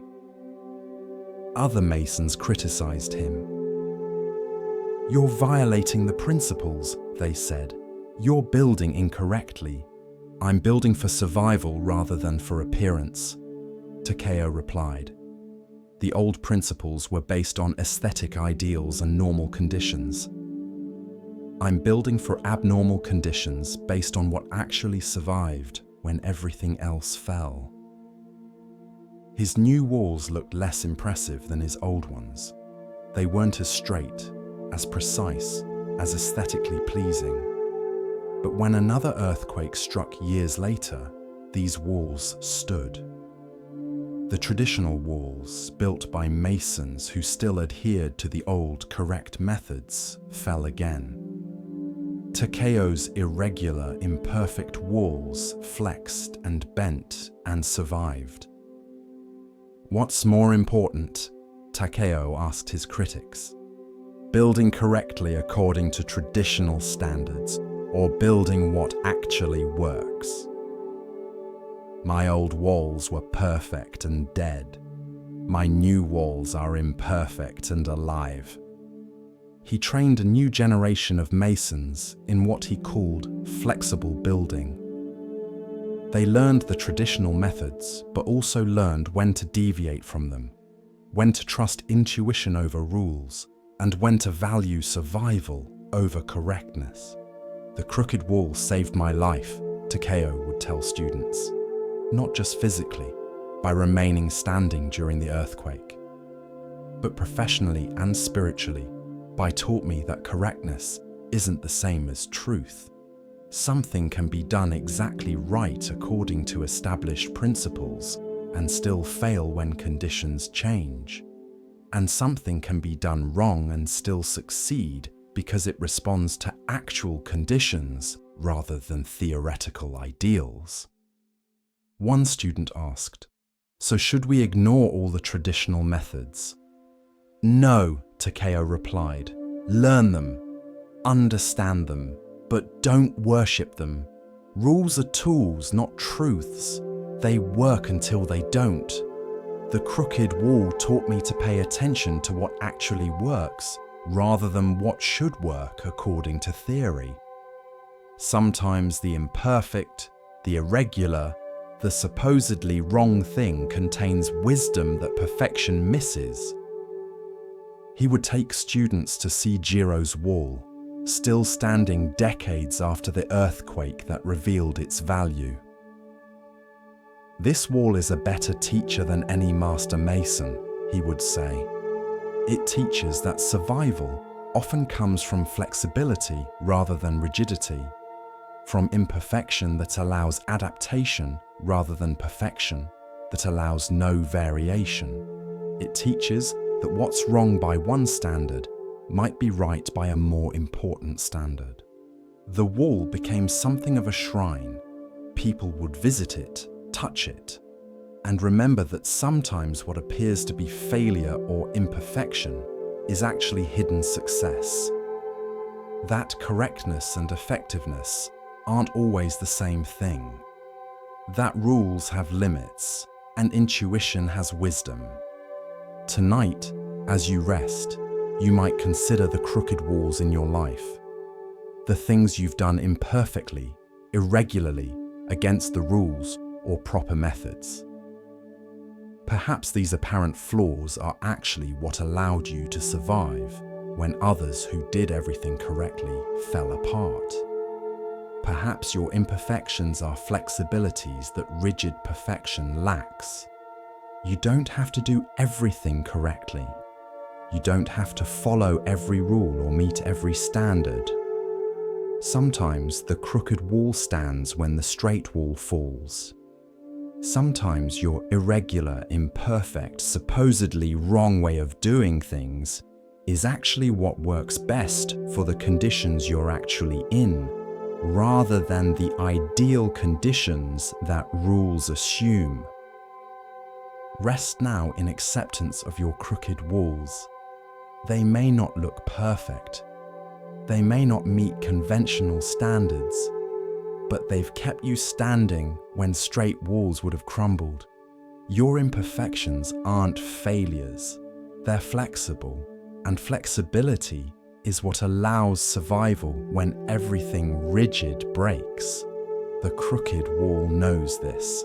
Other masons criticized him. "You're violating the principles," they said. "You're building incorrectly." "I'm building for survival rather than for appearance," Takeo replied. The old principles were based on aesthetic ideals and normal conditions. "I'm building for abnormal conditions based on what actually survived when everything else fell." His new walls looked less impressive than his old ones. They weren't as straight, as precise, as aesthetically pleasing. But when another earthquake struck years later, these walls stood. The traditional walls, built by masons who still adhered to the old, correct methods, fell again. Takeo's irregular, imperfect walls flexed and bent and survived. "What's more important?" Takeo asked his critics. "Building correctly according to traditional standards, or building what actually works?" "My old walls were perfect and dead. My new walls are imperfect and alive." He trained a new generation of masons in what he called flexible building. They learned the traditional methods, but also learned when to deviate from them, when to trust intuition over rules, and when to value survival over correctness. "The crooked wall saved my life," Takeo would tell students. Not just physically, by remaining standing during the earthquake, but professionally and spiritually, by taught me that correctness isn't the same as truth. Something can be done exactly right according to established principles and still fail when conditions change. And something can be done wrong and still succeed because it responds to actual conditions rather than theoretical ideals. One student asked, "So should we ignore all the traditional methods?" "No," Takeo replied. "Learn them, understand them, but don't worship them. Rules are tools, not truths. They work until they don't. The crooked wall taught me to pay attention to what actually works, rather than what should work according to theory. Sometimes the imperfect, the irregular, the supposedly wrong thing contains wisdom that perfection misses." He would take students to see Ichiro's wall, still standing decades after the earthquake that revealed its value. "This wall is a better teacher than any master mason," he would say. "It teaches that survival often comes from flexibility rather than rigidity, from imperfection that allows adaptation rather than perfection that allows no variation. It teaches that what's wrong by one standard might be right by a more important standard." The wall became something of a shrine. People would visit it, touch it, and remember that sometimes what appears to be failure or imperfection is actually hidden success. That correctness and effectiveness aren't always the same thing. That rules have limits, and intuition has wisdom. Tonight, as you rest, you might consider the crooked walls in your life, the things you've done imperfectly, irregularly, against the rules or proper methods. Perhaps these apparent flaws are actually what allowed you to survive when others who did everything correctly fell apart. Perhaps your imperfections are flexibilities that rigid perfection lacks. You don't have to do everything correctly. You don't have to follow every rule or meet every standard. Sometimes the crooked wall stands when the straight wall falls. Sometimes your irregular, imperfect, supposedly wrong way of doing things is actually what works best for the conditions you're actually in, rather than the ideal conditions that rules assume. Rest now in acceptance of your crooked walls. They may not look perfect. They may not meet conventional standards, but they've kept you standing when straight walls would have crumbled. Your imperfections aren't failures. They're flexible, and flexibility is what allows survival when everything rigid breaks. The crooked wall knows this.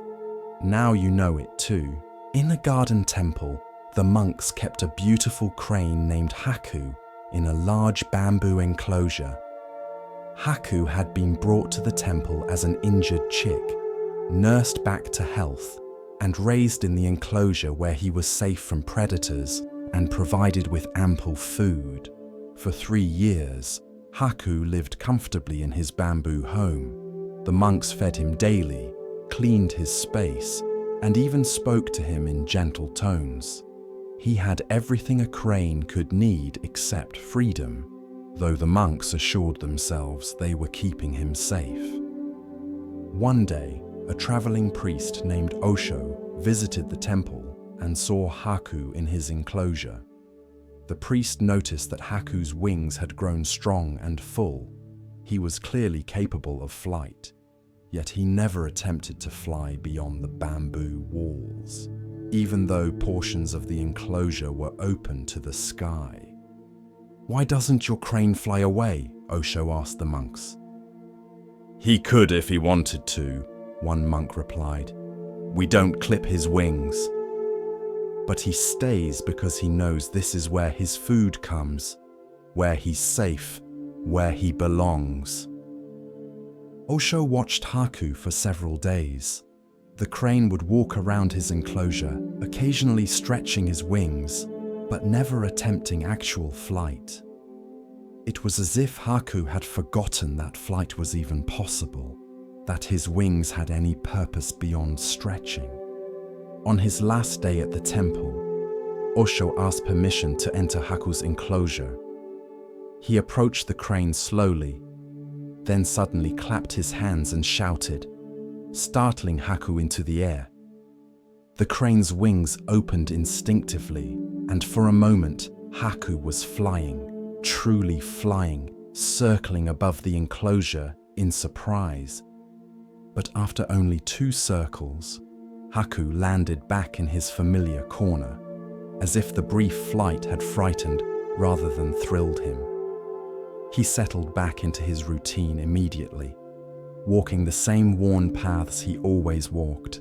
Now you know it too. In a garden temple, the monks kept a beautiful crane named Haku in a large bamboo enclosure. Haku had been brought to the temple as an injured chick, nursed back to health, and raised in the enclosure where he was safe from predators and provided with ample food. For 3 years, Haku lived comfortably in his bamboo home. The monks fed him daily, cleaned his space, and even spoke to him in gentle tones. He had everything a crane could need except freedom, though the monks assured themselves they were keeping him safe. One day, a traveling priest named Osho visited the temple and saw Haku in his enclosure. The priest noticed that Haku's wings had grown strong and full. He was clearly capable of flight, yet he never attempted to fly beyond the bamboo walls, even though portions of the enclosure were open to the sky. "Why doesn't your crane fly away?" Osho asked the monks. "He could if he wanted to," one monk replied. "We don't clip his wings. But he stays because he knows this is where his food comes, where he's safe, where he belongs." Osho watched Haku for several days. The crane would walk around his enclosure, occasionally stretching his wings, but never attempting actual flight. It was as if Haku had forgotten that flight was even possible, that his wings had any purpose beyond stretching. On his last day at the temple, Osho asked permission to enter Haku's enclosure. He approached the crane slowly, then suddenly clapped his hands and shouted, startling Haku into the air. The crane's wings opened instinctively, and for a moment, Haku was flying, truly flying, circling above the enclosure in surprise. But after only 2 circles, Haku landed back in his familiar corner, as if the brief flight had frightened rather than thrilled him. He settled back into his routine immediately, walking the same worn paths he always walked.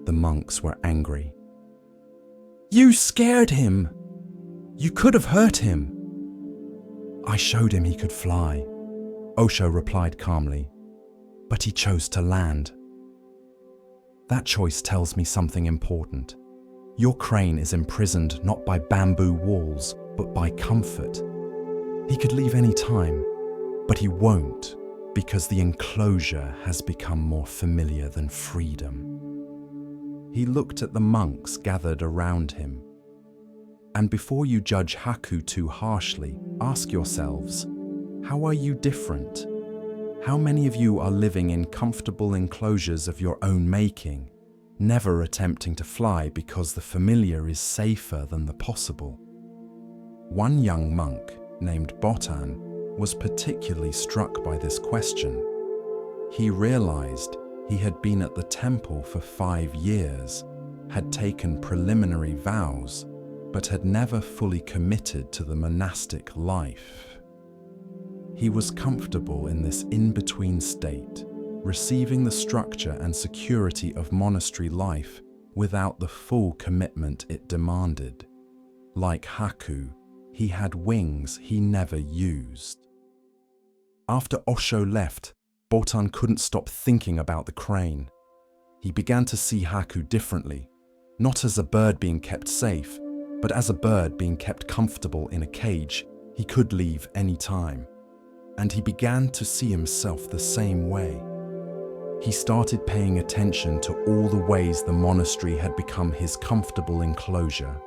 The monks were angry. "You scared him! You could have hurt him!" "I showed him he could fly," Osho replied calmly, "but he chose to land." That choice tells me something important. Your crane is imprisoned not by bamboo walls, but by comfort. He could leave any time, but he won't, because the enclosure has become more familiar than freedom. He looked at the monks gathered around him. And before you judge Haku too harshly, ask yourselves, how are you different? How many of you are living in comfortable enclosures of your own making, never attempting to fly because the familiar is safer than the possible? One young monk, named Botan, was particularly struck by this question. He realized he had been at the temple for 5 years, had taken preliminary vows, but had never fully committed to the monastic life. He was comfortable in this in-between state, receiving the structure and security of monastery life without the full commitment it demanded. Like Haku, he had wings he never used. After Osho left, Botan couldn't stop thinking about the crane. He began to see Haku differently, not as a bird being kept safe, but as a bird being kept comfortable in a cage he could leave any time. And he began to see himself the same way. He started paying attention to all the ways the monastery had become his comfortable enclosure.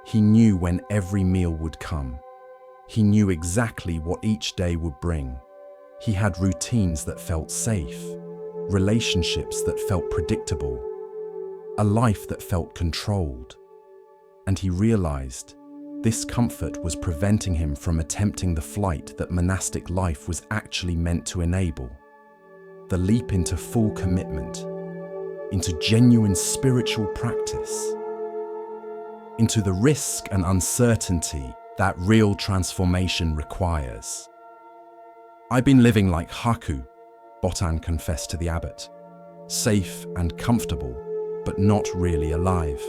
He knew when every meal would come. He knew exactly what each day would bring. He had routines that felt safe, relationships that felt predictable, a life that felt controlled. And he realized this comfort was preventing him from attempting the flight that monastic life was actually meant to enable. The leap into full commitment, into genuine spiritual practice, into the risk and uncertainty that real transformation requires. "I've been living like Haku," Botan confessed to the abbot. "Safe and comfortable, but not really alive.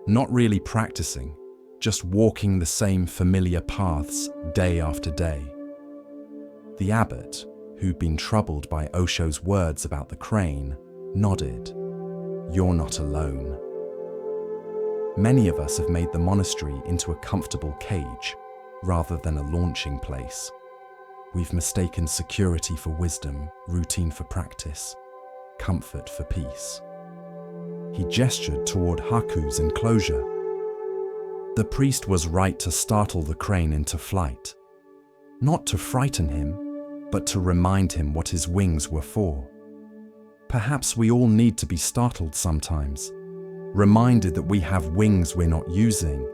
Not really practicing, just walking the same familiar paths day after day." The abbot, who'd been troubled by Osho's words about the crane, nodded. "You're not alone." Many of us have made the monastery into a comfortable cage rather than a launching place. We've mistaken security for wisdom, routine for practice, comfort for peace. He gestured toward Haku's enclosure. The priest was right to startle the crane into flight. Not to frighten him, but to remind him what his wings were for. Perhaps we all need to be startled sometimes, reminded that we have wings we're not using,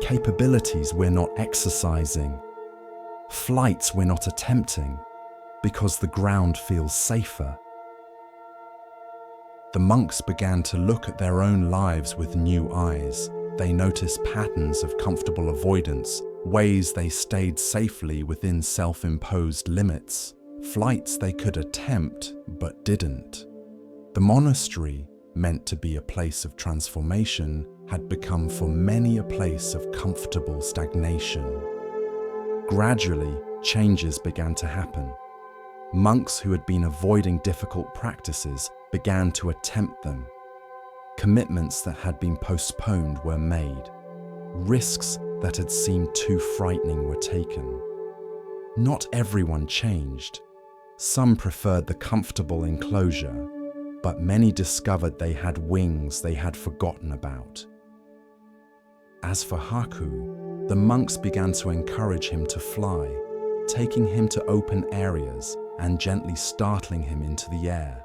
capabilities we're not exercising, flights we're not attempting, because the ground feels safer. The monks began to look at their own lives with new eyes. They noticed patterns of comfortable avoidance, ways they stayed safely within self-imposed limits, flights they could attempt but didn't. The monastery, meant to be a place of transformation, had become for many a place of comfortable stagnation. Gradually, changes began to happen. Monks who had been avoiding difficult practices began to attempt them. Commitments that had been postponed were made. Risks that had seemed too frightening were taken. Not everyone changed. Some preferred the comfortable enclosure, but many discovered they had wings they had forgotten about. As for Haku, the monks began to encourage him to fly, taking him to open areas and gently startling him into the air.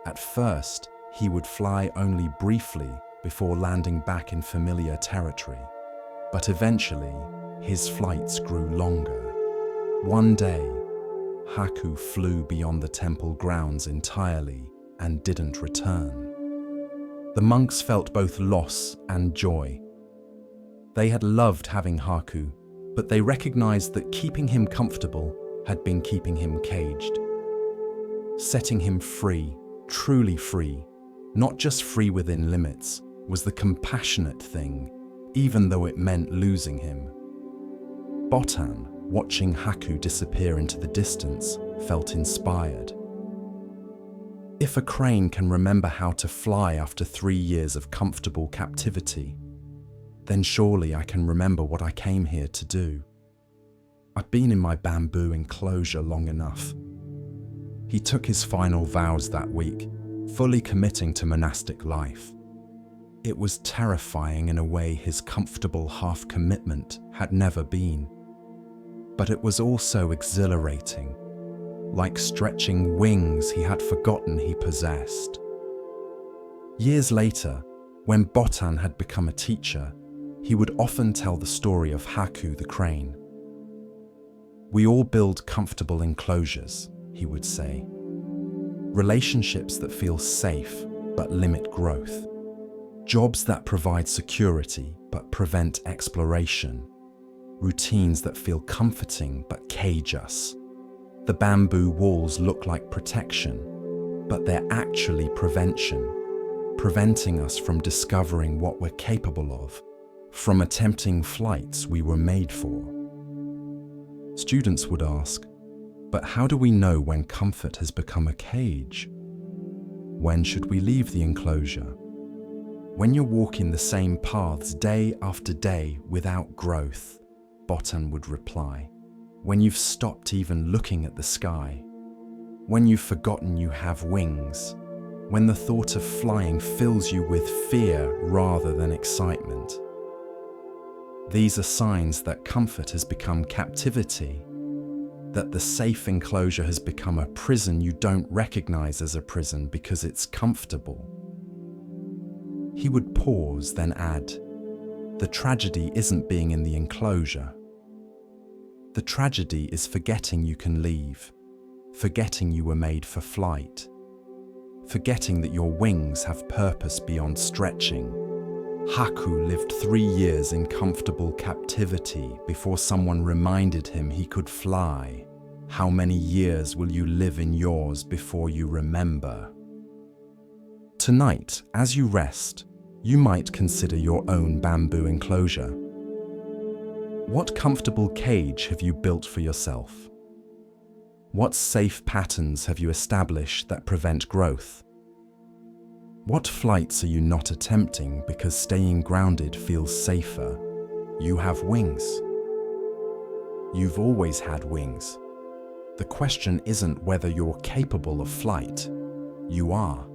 At first, he would fly only briefly before landing back in familiar territory, but eventually, his flights grew longer. One day, Haku flew beyond the temple grounds entirely and didn't return. The monks felt both loss and joy. They had loved having Haku, but they recognized that keeping him comfortable had been keeping him caged. Setting him free, truly free, not just free within limits, was the compassionate thing, even though it meant losing him. Botan, watching Haku disappear into the distance, felt inspired. If a crane can remember how to fly after 3 years of comfortable captivity, then surely I can remember what I came here to do. I've been in my bamboo enclosure long enough. He took his final vows that week, fully committing to monastic life. It was terrifying in a way his comfortable half-commitment had never been. But it was also exhilarating, like stretching wings he had forgotten he possessed. Years later, when Botan had become a teacher, he would often tell the story of Haku the crane. "We all build comfortable enclosures," he would say. "Relationships that feel safe but limit growth. Jobs that provide security but prevent exploration. Routines that feel comforting but cage us. The bamboo walls look like protection, but they're actually prevention, preventing us from discovering what we're capable of, from attempting flights we were made for." Students would ask, "But how do we know when comfort has become a cage? When should we leave the enclosure?" "When you're walking the same paths day after day without growth," Botan would reply. "When you've stopped even looking at the sky. When you've forgotten you have wings. When the thought of flying fills you with fear rather than excitement. These are signs that comfort has become captivity, that the safe enclosure has become a prison you don't recognize as a prison because it's comfortable." He would pause, then add, "The tragedy isn't being in the enclosure. The tragedy is forgetting you can leave, forgetting you were made for flight, forgetting that your wings have purpose beyond stretching, Haku lived 3 years in comfortable captivity before someone reminded him he could fly. How many years will you live in yours before you remember? Tonight, as you rest, you might consider your own bamboo enclosure. What comfortable cage have you built for yourself? What safe patterns have you established that prevent growth? What flights are you not attempting because staying grounded feels safer? You have wings. You've always had wings. The question isn't whether you're capable of flight. You are.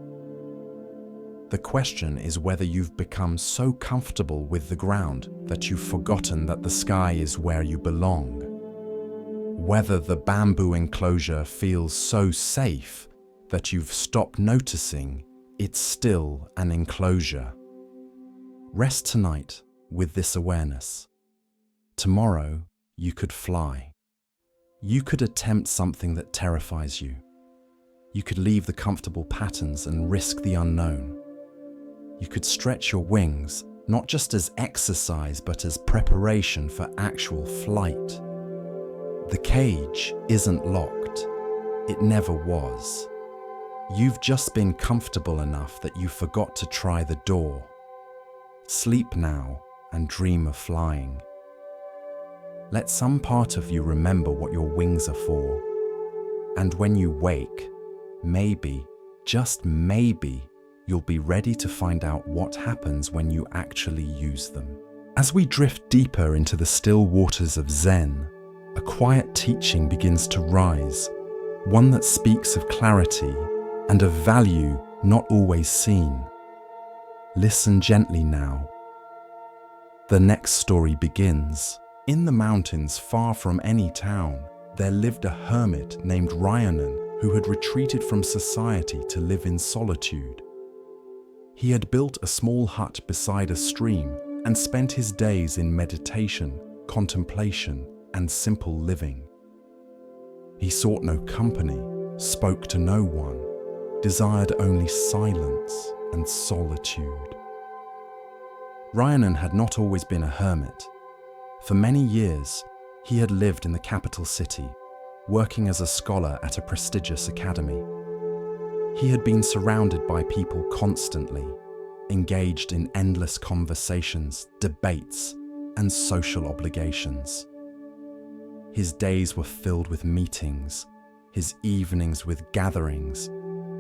The question is whether you've become so comfortable with the ground that you've forgotten that the sky is where you belong. Whether the bamboo enclosure feels so safe that you've stopped noticing it's still an enclosure. Rest tonight with this awareness. Tomorrow, you could fly. You could attempt something that terrifies you. You could leave the comfortable patterns and risk the unknown. You could stretch your wings, not just as exercise, but as preparation for actual flight. The cage isn't locked. It never was. You've just been comfortable enough that you forgot to try the door. Sleep now and dream of flying. Let some part of you remember what your wings are for. And when you wake, maybe, just maybe, you'll be ready to find out what happens when you actually use them. As we drift deeper into the still waters of Zen, a quiet teaching begins to rise, one that speaks of clarity and of value not always seen. Listen gently now. The next story begins. In the mountains far from any town, there lived a hermit named Ryanan who had retreated from society to live in solitude. He had built a small hut beside a stream and spent his days in meditation, contemplation, and simple living. He sought no company, spoke to no one, desired only silence and solitude. Ryanan had not always been a hermit. For many years, he had lived in the capital city, working as a scholar at a prestigious academy. He had been surrounded by people constantly, engaged in endless conversations, debates, and social obligations. His days were filled with meetings, his evenings with gatherings,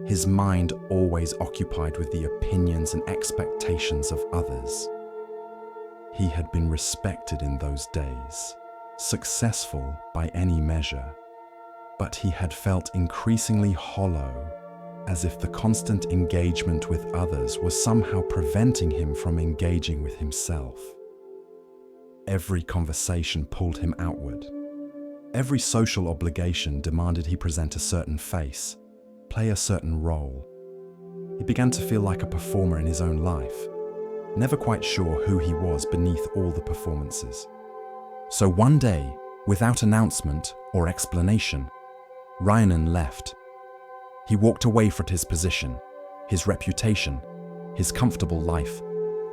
his mind always occupied with the opinions and expectations of others. He had been respected in those days, successful by any measure, but he had felt increasingly hollow, as if the constant engagement with others was somehow preventing him from engaging with himself. Every conversation pulled him outward. Every social obligation demanded he present a certain face, play a certain role. He began to feel like a performer in his own life, never quite sure who he was beneath all the performances. So one day, without announcement or explanation, Ryanan left. He walked away from his position, his reputation, his comfortable life,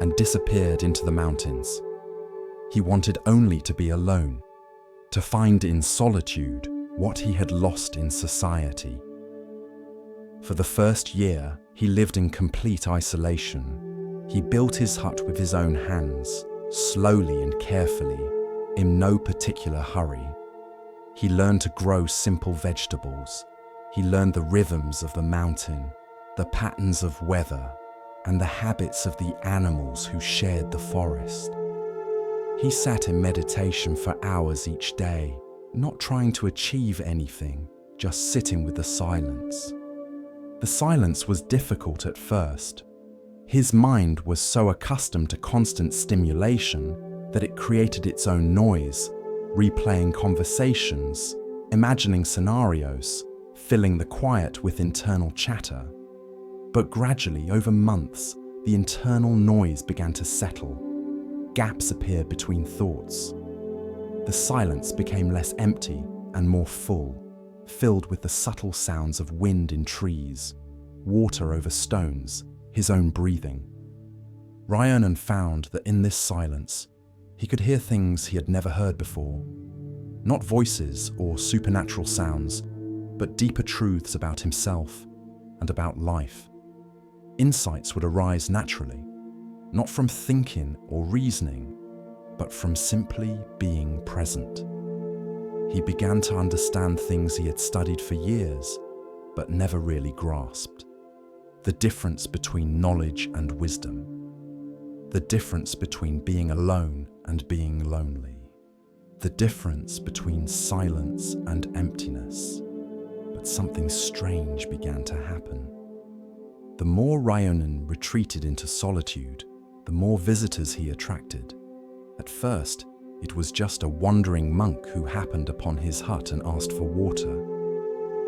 and disappeared into the mountains. He wanted only to be alone, to find in solitude what he had lost in society. For the first year, he lived in complete isolation. He built his hut with his own hands, slowly and carefully, in no particular hurry. He learned to grow simple vegetables. He learned the rhythms of the mountain, the patterns of weather, and the habits of the animals who shared the forest. He sat in meditation for hours each day, not trying to achieve anything, just sitting with the silence. The silence was difficult at first. His mind was so accustomed to constant stimulation that it created its own noise, replaying conversations, imagining scenarios, filling the quiet with internal chatter. But gradually, over months, the internal noise began to settle. Gaps appeared between thoughts. The silence became less empty and more full, filled with the subtle sounds of wind in trees, water over stones, his own breathing. Ryanan found that in this silence, he could hear things he had never heard before. Not voices or supernatural sounds, but deeper truths about himself and about life. Insights would arise naturally, not from thinking or reasoning, but from simply being present. He began to understand things he had studied for years, but never really grasped. The difference between knowledge and wisdom. The difference between being alone and being lonely. The difference between silence and emptiness. But something strange began to happen. The more Ryanan retreated into solitude, the more visitors he attracted. At first, it was just a wandering monk who happened upon his hut and asked for water.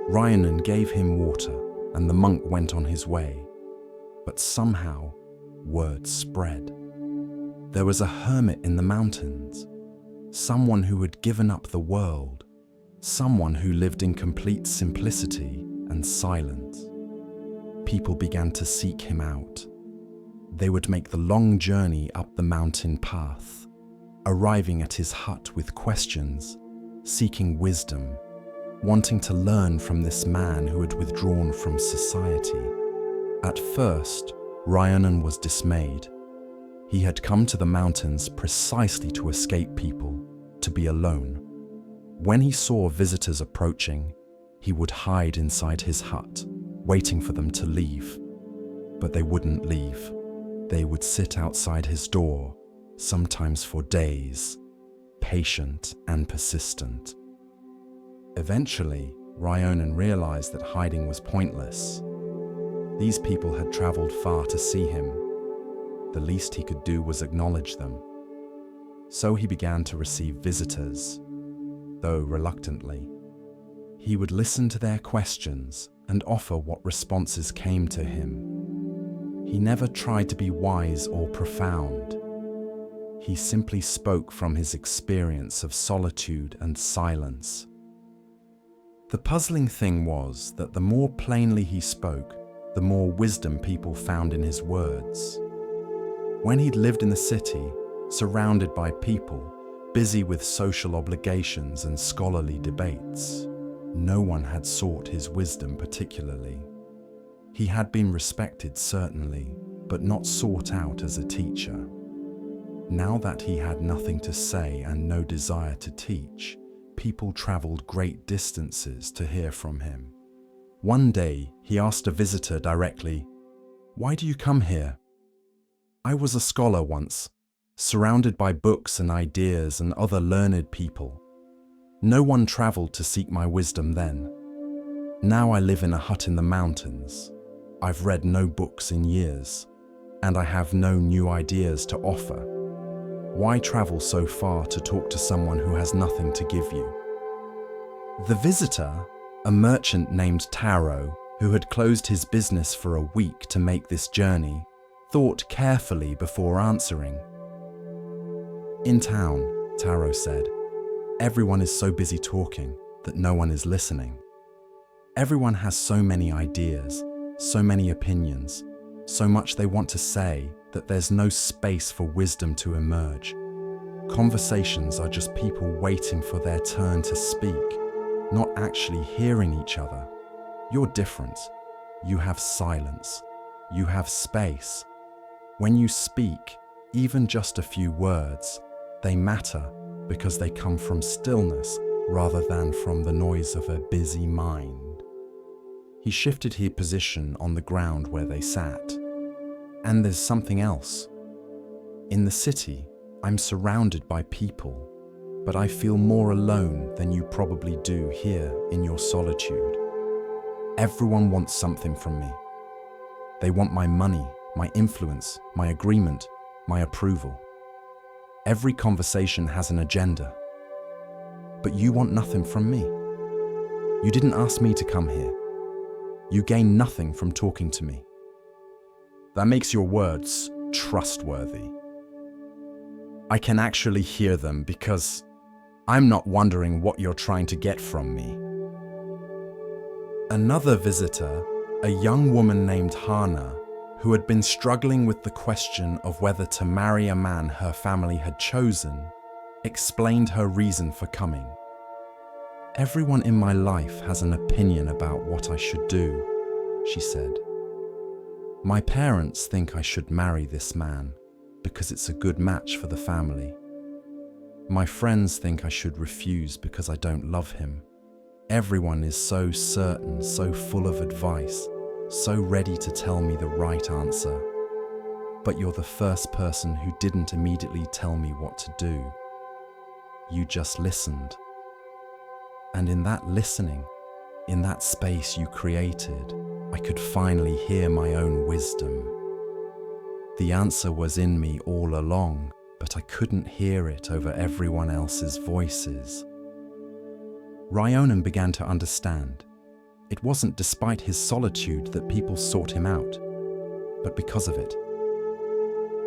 Ryanan gave him water, and the monk went on his way. But somehow, word spread. There was a hermit in the mountains, someone who had given up the world, someone who lived in complete simplicity and silence. People began to seek him out. They would make the long journey up the mountain path, arriving at his hut with questions, seeking wisdom, wanting to learn from this man who had withdrawn from society. At first, Ryanan was dismayed. He had come to the mountains precisely to escape people, to be alone. When he saw visitors approaching, he would hide inside his hut, waiting for them to leave. But they wouldn't leave. They would sit outside his door, sometimes for days, patient and persistent. Eventually, Ryanan realized that hiding was pointless. These people had traveled far to see him. The least he could do was acknowledge them. So he began to receive visitors, though reluctantly. He would listen to their questions and offer what responses came to him. He never tried to be wise or profound. He simply spoke from his experience of solitude and silence. The puzzling thing was that the more plainly he spoke, the more wisdom people found in his words. When he'd lived in the city, surrounded by people, busy with social obligations and scholarly debates, no one had sought his wisdom particularly. He had been respected, certainly, but not sought out as a teacher. Now that he had nothing to say and no desire to teach, people traveled great distances to hear from him. One day, he asked a visitor directly, "Why do you come here?" "I was a scholar once, surrounded by books and ideas and other learned people. No one traveled to seek my wisdom then. Now I live in a hut in the mountains. I've read no books in years, and I have no new ideas to offer. Why travel so far to talk to someone who has nothing to give you?" The visitor, a merchant named Taro, who had closed his business for a week to make this journey, thought carefully before answering. "In town," Taro said, "everyone is so busy talking that no one is listening. Everyone has so many ideas, so many opinions, so much they want to say that there's no space for wisdom to emerge. Conversations are just people waiting for their turn to speak, not actually hearing each other. You're different. You have silence. You have space. When you speak, even just a few words, they matter because they come from stillness rather than from the noise of a busy mind." He shifted his position on the ground where they sat. "And there's something else. In the city, I'm surrounded by people, but I feel more alone than you probably do here in your solitude. Everyone wants something from me. They want my money, my influence, my agreement, my approval. Every conversation has an agenda. But you want nothing from me. You didn't ask me to come here. You gain nothing from talking to me. That makes your words trustworthy. I can actually hear them because I'm not wondering what you're trying to get from me." Another visitor, a young woman named Hana, who had been struggling with the question of whether to marry a man her family had chosen, explained her reason for coming. "Everyone in my life has an opinion about what I should do," she said. "My parents think I should marry this man because it's a good match for the family. My friends think I should refuse because I don't love him. Everyone is so certain, so full of advice, so ready to tell me the right answer. But you're the first person who didn't immediately tell me what to do. You just listened. And in that listening, in that space you created, I could finally hear my own wisdom. The answer was in me all along, but I couldn't hear it over everyone else's voices." Ryonan began to understand. It wasn't despite his solitude that people sought him out, but because of it.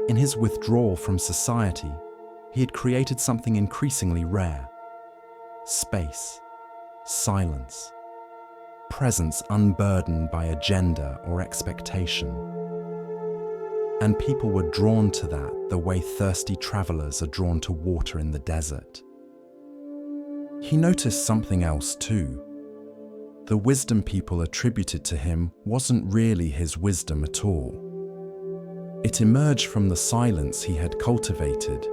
In his withdrawal from society, he had created something increasingly rare: space, silence, presence unburdened by agenda or expectation. And people were drawn to that the way thirsty travelers are drawn to water in the desert. He noticed something else too. The wisdom people attributed to him wasn't really his wisdom at all. It emerged from the silence he had cultivated.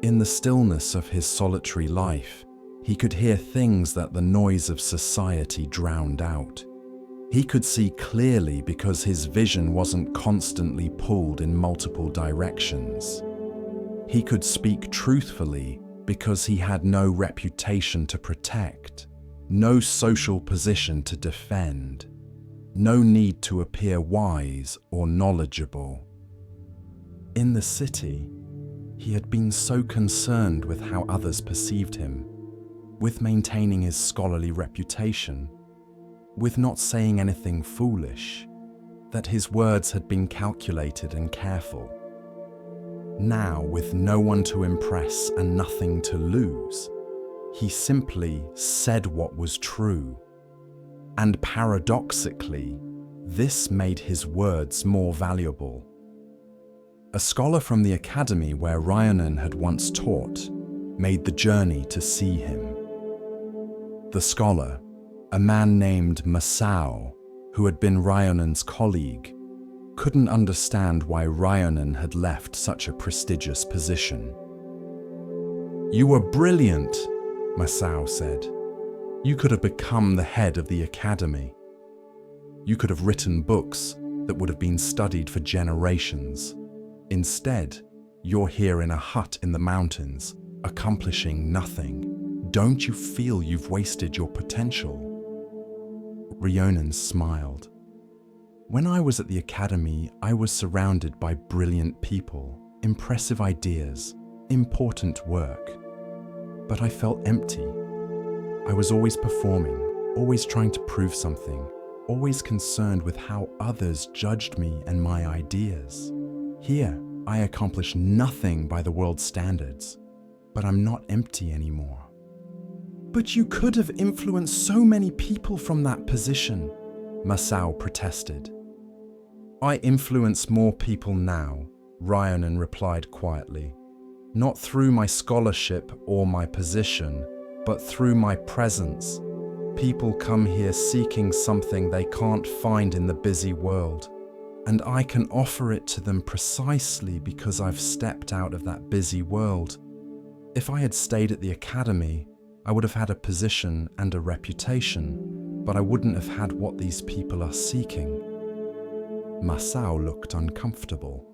In the stillness of his solitary life, he could hear things that the noise of society drowned out. He could see clearly because his vision wasn't constantly pulled in multiple directions. He could speak truthfully because he had no reputation to protect, no social position to defend, no need to appear wise or knowledgeable. In the city, he had been so concerned with how others perceived him, with maintaining his scholarly reputation, with not saying anything foolish, that his words had been calculated and careful. Now, with no one to impress and nothing to lose, he simply said what was true. And paradoxically, this made his words more valuable. A scholar from the academy where Ryonan had once taught made the journey to see him. The scholar, a man named Masao, who had been Ryonan's colleague, couldn't understand why Ryonan had left such a prestigious position. "You were brilliant," Masao said. "You could have become the head of the academy. You could have written books that would have been studied for generations. Instead, you're here in a hut in the mountains, accomplishing nothing. Don't you feel you've wasted your potential?" Ryonan smiled. "When I was at the academy, I was surrounded by brilliant people, impressive ideas, important work. But I felt empty. I was always performing, always trying to prove something, always concerned with how others judged me and my ideas. Here, I accomplish nothing by the world's standards, but I'm not empty anymore." "But you could have influenced so many people from that position," Masao protested. "I influence more people now," Ryonan replied quietly. "Not through my scholarship or my position, but through my presence. People come here seeking something they can't find in the busy world, and I can offer it to them precisely because I've stepped out of that busy world. If I had stayed at the academy, I would have had a position and a reputation, but I wouldn't have had what these people are seeking." Masao looked uncomfortable.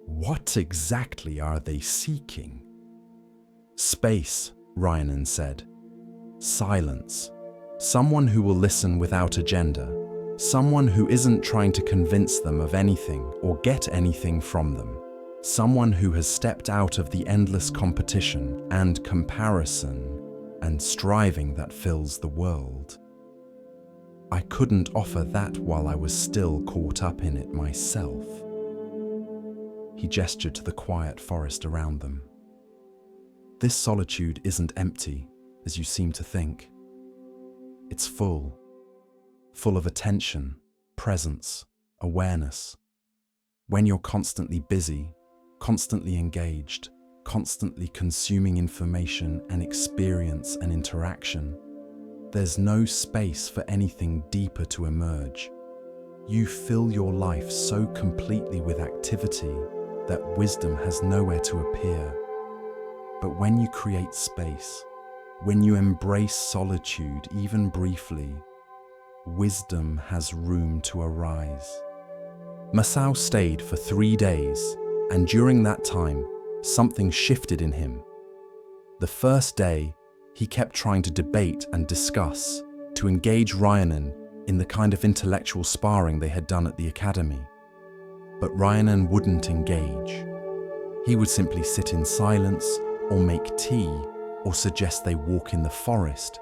"What exactly are they seeking?" "Space," Ryonan said. "Silence. Someone who will listen without agenda. Someone who isn't trying to convince them of anything or get anything from them. Someone who has stepped out of the endless competition and comparison and striving that fills the world. I couldn't offer that while I was still caught up in it myself." He gestured to the quiet forest around them. "This solitude isn't empty, as you seem to think. It's full of attention, presence, awareness, When you're constantly busy, constantly engaged, constantly consuming information and experience and interaction, there's no space for anything deeper to emerge. You fill your life so completely with activity that wisdom has nowhere to appear. But when you create space, when you embrace solitude even briefly, wisdom has room to arise. Masao stayed for 3 days, and during that time, something shifted in him. The first day, he kept trying to debate and discuss, to engage Ryanan in the kind of intellectual sparring they had done at the academy. But Ryanan wouldn't engage. He would simply sit in silence, or make tea, or suggest they walk in the forest.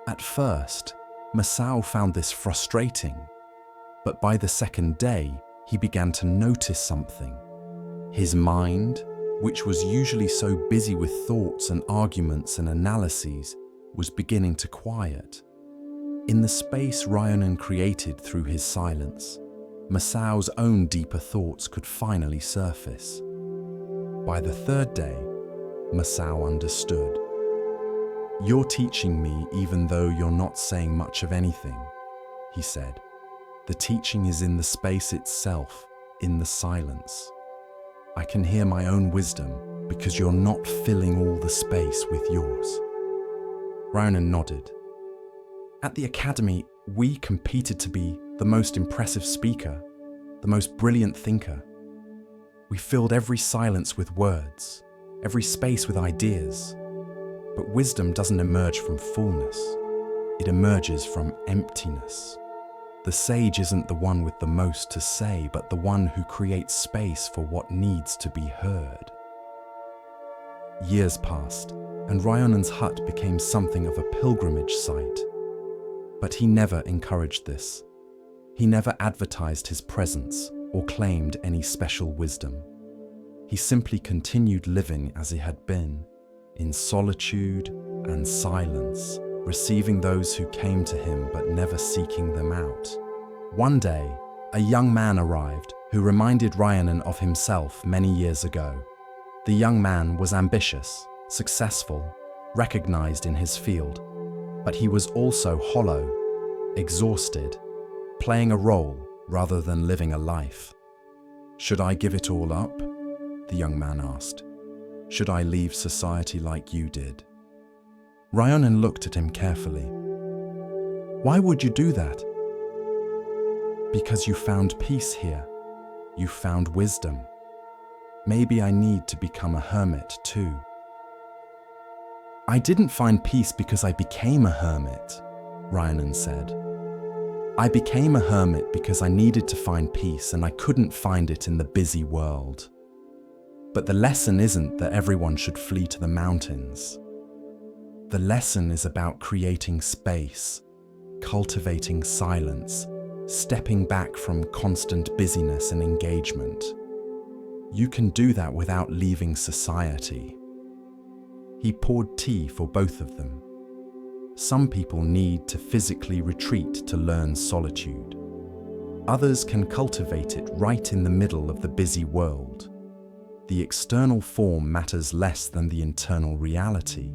At first, Masao found this frustrating, but by the second day, he began to notice something. His mind, which was usually so busy with thoughts and arguments and analyses, was beginning to quiet. In the space Ryanan created through his silence, Masao's own deeper thoughts could finally surface. By the third day, Masao understood. "You're teaching me even though you're not saying much of anything," he said. "The teaching is in the space itself, in the silence. I can hear my own wisdom because you're not filling all the space with yours." Ryanan nodded. "At the academy, we competed to be the most impressive speaker, the most brilliant thinker. We filled every silence with words, every space with ideas. But wisdom doesn't emerge from fullness. It emerges from emptiness. The sage isn't the one with the most to say, but the one who creates space for what needs to be heard." Years passed, and Ryanan's hut became something of a pilgrimage site. But he never encouraged this. He never advertised his presence or claimed any special wisdom. He simply continued living as he had been, in solitude and silence, receiving those who came to him but never seeking them out. One day, a young man arrived who reminded Ryanan of himself many years ago. The young man was ambitious, successful, recognized in his field, but he was also hollow, exhausted, playing a role rather than living a life. "Should I give it all up?" the young man asked. "Should I leave society like you did?" Ryanan looked at him carefully. "Why would you do that?" "Because you found peace here. You found wisdom. Maybe I need to become a hermit too." "I didn't find peace because I became a hermit," Ryanan said. "I became a hermit because I needed to find peace and I couldn't find it in the busy world. But the lesson isn't that everyone should flee to the mountains. The lesson is about creating space, cultivating silence, stepping back from constant busyness and engagement. You can do that without leaving society." He poured tea for both of them. Some people need to physically retreat to learn solitude. Others can cultivate it right in the middle of the busy world. The external form matters less than the internal reality.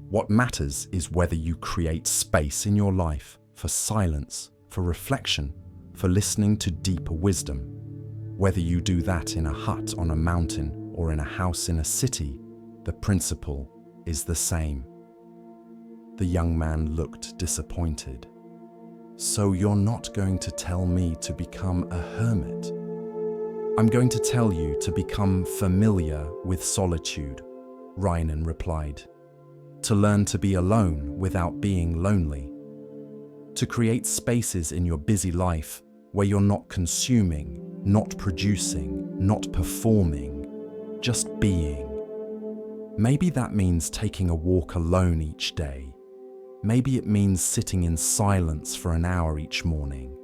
What matters is whether you create space in your life for silence, for reflection, for listening to deeper wisdom. Whether you do that in a hut on a mountain or in a house in a city, the principle is the same. The young man looked disappointed. "So you're not going to tell me to become a hermit?" "I'm going to tell you to become familiar with solitude," Ryanan replied. "To learn to be alone without being lonely. To create spaces in your busy life where you're not consuming, not producing, not performing, just being. Maybe that means taking a walk alone each day. Maybe it means sitting in silence for an hour each morning.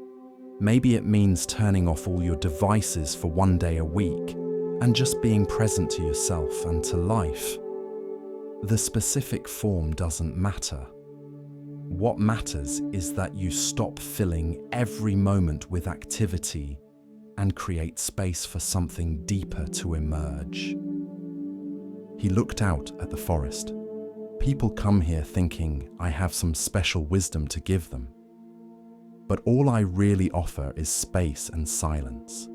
Maybe it means turning off all your devices for one day a week and just being present to yourself and to life. The specific form doesn't matter. What matters is that you stop filling every moment with activity and create space for something deeper to emerge. He looked out at the forest. People come here thinking I have some special wisdom to give them. But all I really offer is space and silence.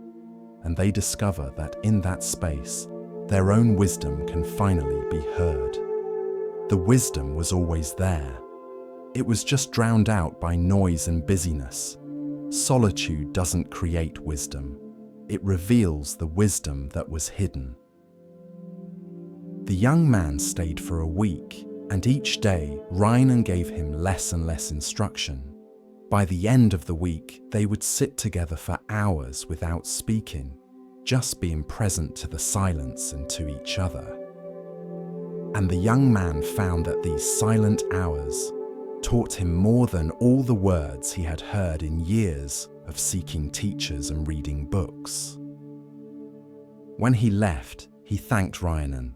And they discover that in that space, their own wisdom can finally be heard. The wisdom was always there. It was just drowned out by noise and busyness. Solitude doesn't create wisdom. It reveals the wisdom that was hidden. The young man stayed for a week, and each day, Rhiannon gave him less and less instruction. By the end of the week, they would sit together for hours without speaking, just being present to the silence and to each other. And the young man found that these silent hours taught him more than all the words he had heard in years of seeking teachers and reading books. When he left, he thanked Rhiannon.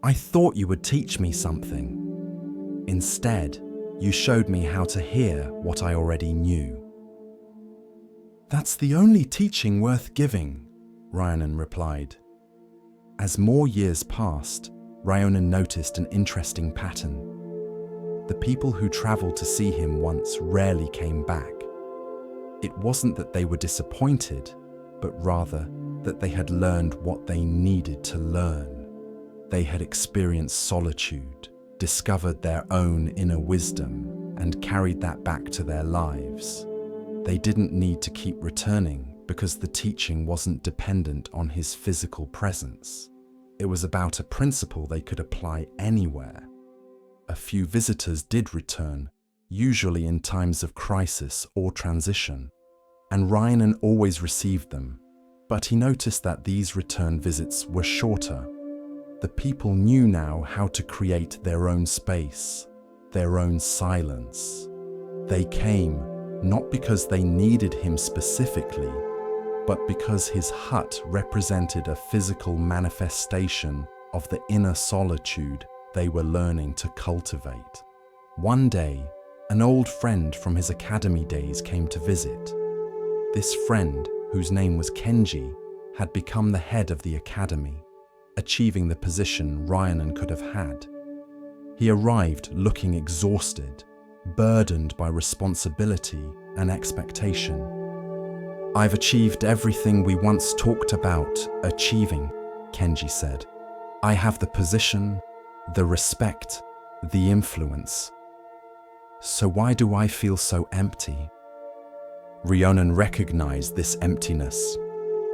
"I thought you would teach me something. Instead, you showed me how to hear what I already knew." "That's the only teaching worth giving," Rhiannon replied. As more years passed, Rhiannon noticed an interesting pattern. The people who traveled to see him once rarely came back. It wasn't that they were disappointed, but rather that they had learned what they needed to learn. They had experienced solitude, discovered their own inner wisdom, and carried that back to their lives. They didn't need to keep returning because the teaching wasn't dependent on his physical presence. It was about a principle they could apply anywhere. A few visitors did return, usually in times of crisis or transition, and Rhiannon always received them, but he noticed that these return visits were shorter. The people knew now how to create their own space, their own silence. They came not because they needed him specifically, but because his hut represented a physical manifestation of the inner solitude they were learning to cultivate. One day, an old friend from his academy days came to visit. This friend, whose name was Kenji, had become the head of the academy, achieving the position Rhiannon could have had. He arrived looking exhausted, burdened by responsibility and expectation. "I've achieved everything we once talked about achieving," Kenji said. "I have the position, the respect, the influence. So why do I feel so empty?" Rhiannon recognized this emptiness.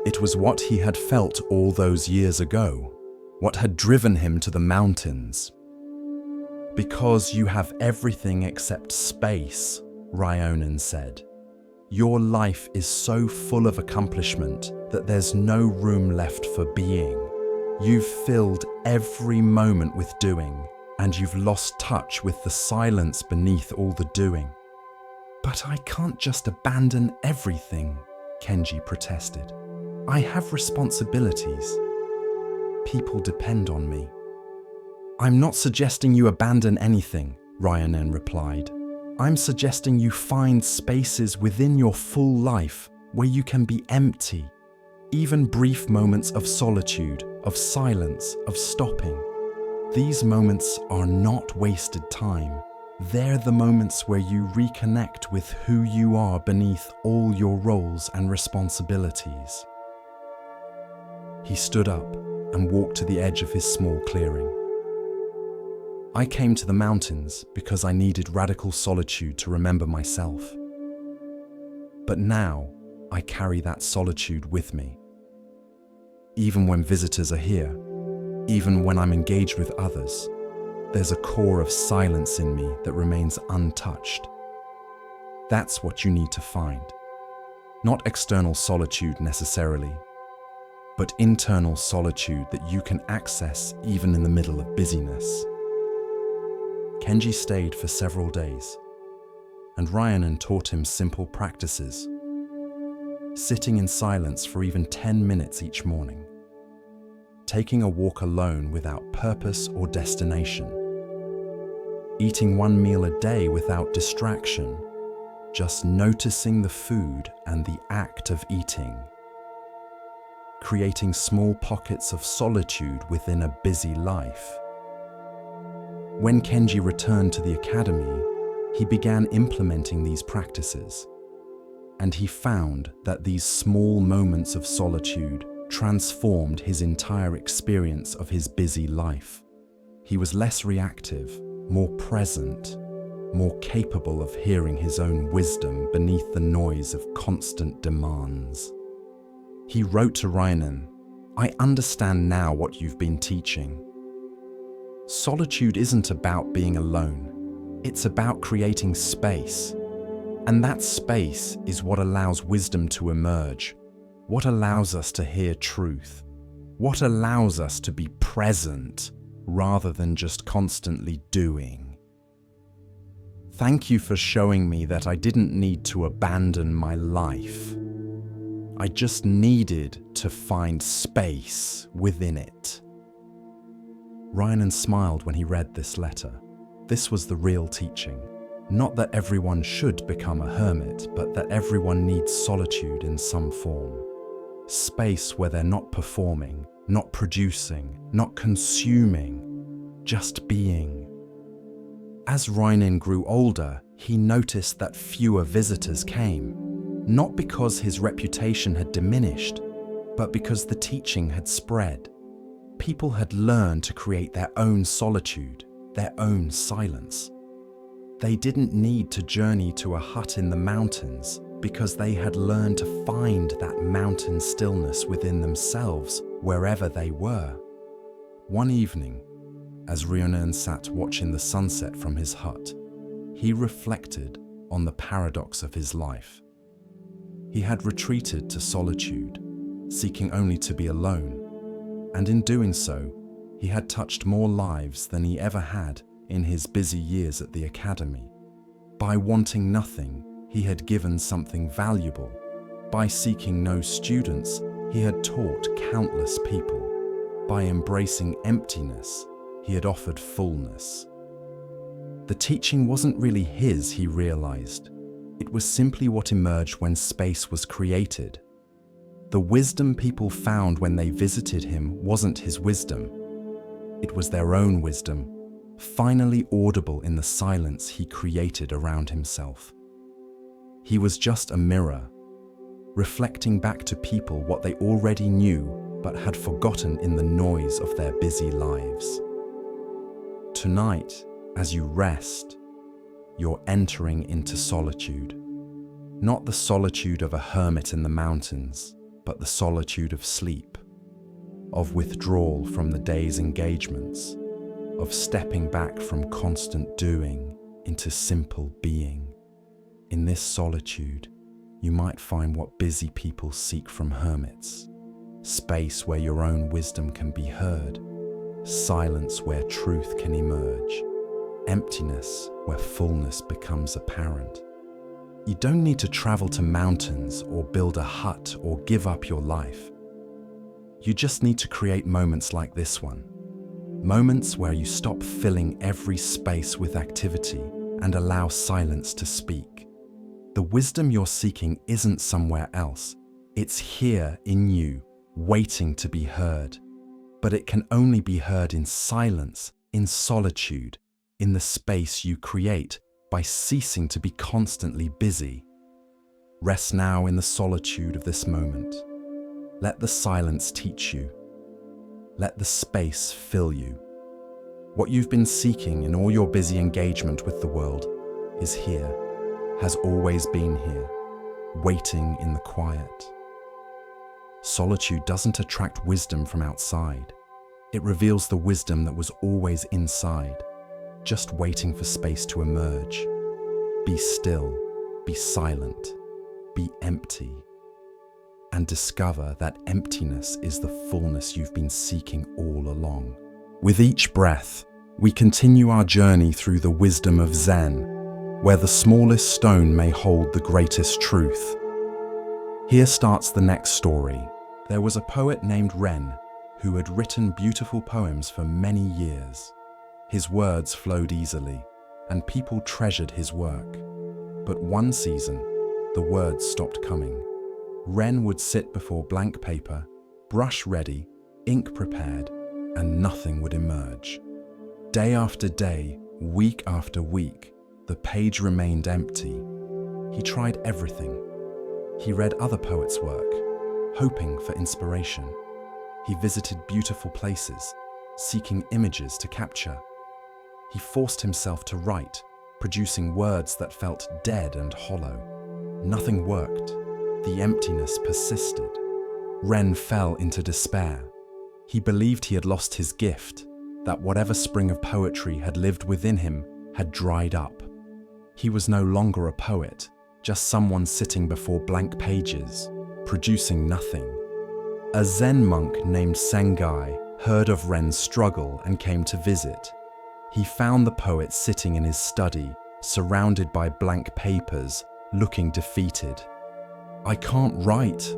It was what he had felt all those years ago, what had driven him to the mountains. "Because you have everything except space," Rhiannon said. "Your life is so full of accomplishment that there's no room left for being. You've filled every moment with doing, and you've lost touch with the silence beneath all the doing." "But I can't just abandon everything," Kenji protested. "I have responsibilities. People depend on me." "I'm not suggesting you abandon anything," Rhiannon replied. "I'm suggesting you find spaces within your full life where you can be empty. Even brief moments of solitude, of silence, of stopping. These moments are not wasted time. They're the moments where you reconnect with who you are beneath all your roles and responsibilities." He stood up and walked to the edge of his small clearing. "I came to the mountains because I needed radical solitude to remember myself. But now I carry that solitude with me. Even when visitors are here, even when I'm engaged with others, there's a core of silence in me that remains untouched. That's what you need to find. Not external solitude necessarily, but internal solitude that you can access even in the middle of busyness." Kenji stayed for several days, and Rhiannon taught him simple practices. Sitting in silence for even 10 minutes each morning. Taking a walk alone without purpose or destination. Eating one meal a day without distraction, just noticing the food and the act of eating. creating small pockets of solitude within a busy life. When Kenji returned to the academy, he began implementing these practices, and he found that these small moments of solitude transformed his entire experience of his busy life. He was less reactive, more present, more capable of hearing his own wisdom beneath the noise of constant demands. He wrote to Reinen, "I understand now what you've been teaching. Solitude isn't about being alone. It's about creating space. And that space is what allows wisdom to emerge, what allows us to hear truth, what allows us to be present rather than just constantly doing. Thank you for showing me that I didn't need to abandon my life. I just needed to find space within it." Reinen smiled when he read this letter. This was the real teaching. Not that everyone should become a hermit, but that everyone needs solitude in some form. Space where they're not performing, not producing, not consuming, just being. As Reinen grew older, he noticed that fewer visitors came, not because his reputation had diminished, but because the teaching had spread. People had learned to create their own solitude, their own silence. They didn't need to journey to a hut in the mountains because they had learned to find that mountain stillness within themselves wherever they were. One evening, as Reinen sat watching the sunset from his hut, he reflected on the paradox of his life. He had retreated to solitude, seeking only to be alone, and in doing so, he had touched more lives than he ever had in his busy years at the academy. By wanting nothing, he had given something valuable. By seeking no students, he had taught countless people. By embracing emptiness, he had offered fullness. The teaching wasn't really his, he realized. It was simply what emerged when space was created. The wisdom people found when they visited him wasn't his wisdom. It was their own wisdom, finally audible in the silence he created around himself. He was just a mirror, reflecting back to people what they already knew but had forgotten in the noise of their busy lives. Tonight, as you rest, you're entering into solitude. Not the solitude of a hermit in the mountains, but the solitude of sleep, of withdrawal from the day's engagements, of stepping back from constant doing into simple being. In this solitude, you might find what busy people seek from hermits: space where your own wisdom can be heard, silence where truth can emerge, emptiness where fullness becomes apparent. You don't need to travel to mountains or build a hut or give up your life. You just need to create moments like this one. Moments where you stop filling every space with activity and allow silence to speak. The wisdom you're seeking isn't somewhere else. It's here in you, waiting to be heard. But it can only be heard in silence, in solitude, in the space you create by ceasing to be constantly busy. Rest now in the solitude of this moment. Let the silence teach you. Let the space fill you. What you've been seeking in all your busy engagement with the world is here, has always been here, waiting in the quiet. Solitude doesn't attract wisdom from outside. It reveals the wisdom that was always inside, just waiting for space to emerge. Be still, be silent, be empty, and discover that emptiness is the fullness you've been seeking all along. With each breath, we continue our journey through the wisdom of Zen, where the smallest stone may hold the greatest truth. Here starts the next story. There was a poet named Ren who had written beautiful poems for many years. His words flowed easily, and people treasured his work. But one season, the words stopped coming. Ren would sit before blank paper, brush ready, ink prepared, and nothing would emerge. Day after day, week after week, the page remained empty. He tried everything. He read other poets' work, hoping for inspiration. He visited beautiful places, seeking images to capture. He forced himself to write, producing words that felt dead and hollow. Nothing worked. The emptiness persisted. Ren fell into despair. He believed he had lost his gift, that whatever spring of poetry had lived within him had dried up. He was no longer a poet, just someone sitting before blank pages, producing nothing. A Zen monk named Sengai heard of Ren's struggle and came to visit. He found the poet sitting in his study, surrounded by blank papers, looking defeated. "I can't write,"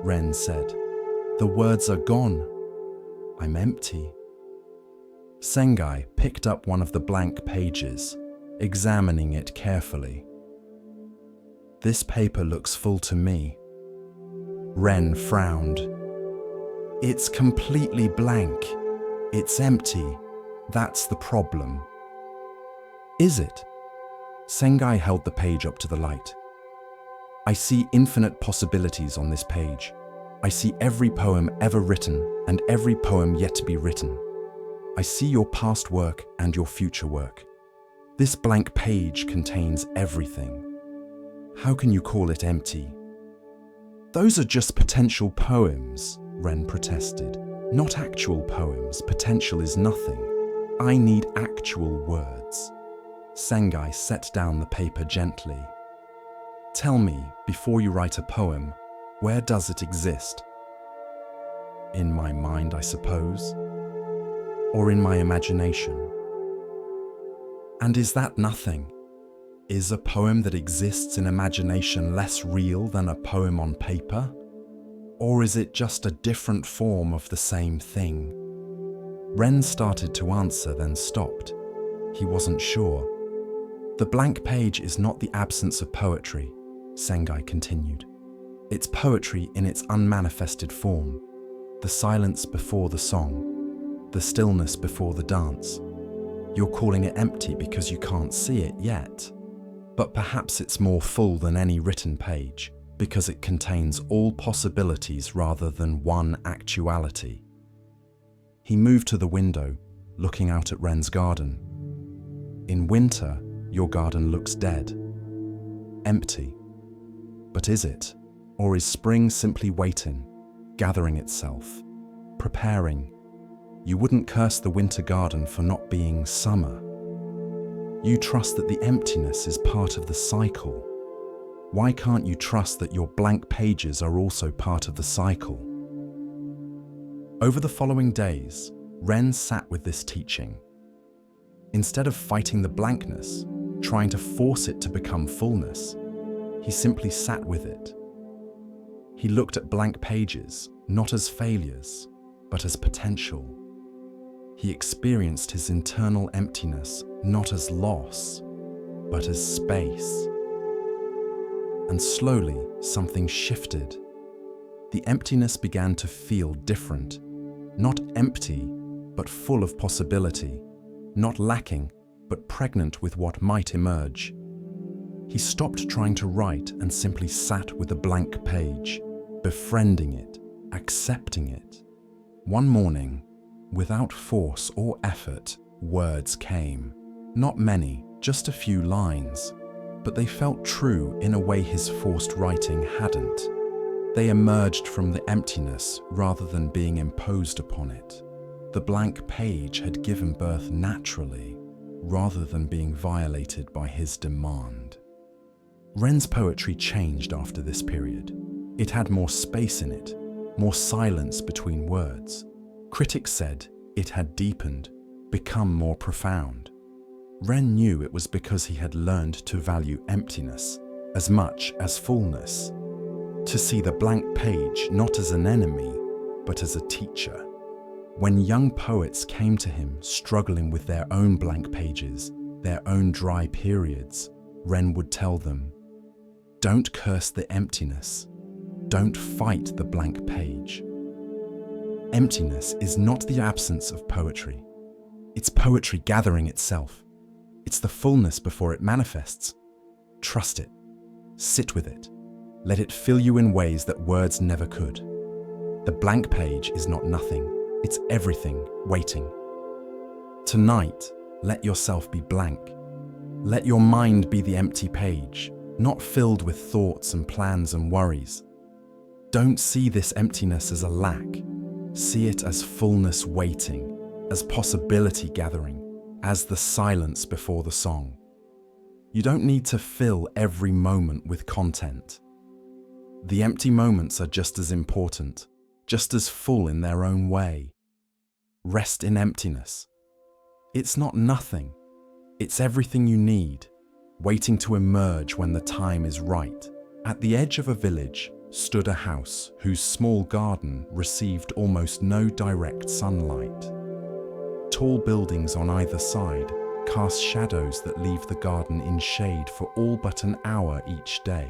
Ren said. "The words are gone. I'm empty." Sengai picked up one of the blank pages, examining it carefully. "This paper looks full to me." Ren frowned. "It's completely blank. It's empty. That's the problem." "Is it?" Sengai held the page up to the light. "I see infinite possibilities on this page. I see every poem ever written and every poem yet to be written. I see your past work and your future work. This blank page contains everything. How can you call it empty?" "Those are just potential poems," Ren protested. "Not actual poems. Potential is nothing. I need actual words." Sengai set down the paper gently. "Tell me, before you write a poem, where does it exist?" "In my mind, I suppose. Or in my imagination." "And is that nothing? Is a poem that exists in imagination less real than a poem on paper? Or is it just a different form of the same thing?" Ren started to answer, then stopped. He wasn't sure. "The blank page is not the absence of poetry," Sengai continued. "It's poetry in its unmanifested form, the silence before the song, the stillness before the dance. You're calling it empty because you can't see it yet. But perhaps it's more full than any written page, because it contains all possibilities rather than one actuality." He moved to the window, looking out at Ren's garden. "In winter, your garden looks dead, empty. But is it? Or is spring simply waiting, gathering itself, preparing? You wouldn't curse the winter garden for not being summer. You trust that the emptiness is part of the cycle. Why can't you trust that your blank pages are also part of the cycle?" Over the following days, Ren sat with this teaching. Instead of fighting the blankness, trying to force it to become fullness, he simply sat with it. He looked at blank pages, not as failures, but as potential. He experienced his internal emptiness not as loss, but as space. And slowly, something shifted. The emptiness began to feel different. Not empty, but full of possibility. Not lacking, but pregnant with what might emerge. He stopped trying to write and simply sat with a blank page, befriending it, accepting it. One morning, without force or effort, words came. Not many, just a few lines, but they felt true in a way his forced writing hadn't. They emerged from the emptiness rather than being imposed upon it. The blank page had given birth naturally, rather than being violated by his demand. Ren's poetry changed after this period. It had more space in it, more silence between words. Critics said it had deepened, become more profound. Ren knew it was because he had learned to value emptiness as much as fullness, to see the blank page not as an enemy, but as a teacher. When young poets came to him struggling with their own blank pages, their own dry periods, Ren would tell them, "Don't curse the emptiness. Don't fight the blank page. Emptiness is not the absence of poetry. It's poetry gathering itself. It's the fullness before it manifests. Trust it. Sit with it. Let it fill you in ways that words never could. The blank page is not nothing. It's everything waiting. Tonight, let yourself be blank. Let your mind be the empty page, not filled with thoughts and plans and worries. Don't see this emptiness as a lack. See it as fullness waiting, as possibility gathering, as the silence before the song. You don't need to fill every moment with content. The empty moments are just as important, just as full in their own way. Rest in emptiness. It's not nothing. It's everything you need, waiting to emerge when the time is right. At the edge of a village stood a house whose small garden received almost no direct sunlight. Tall buildings on either side cast shadows that leave the garden in shade for all but an hour each day.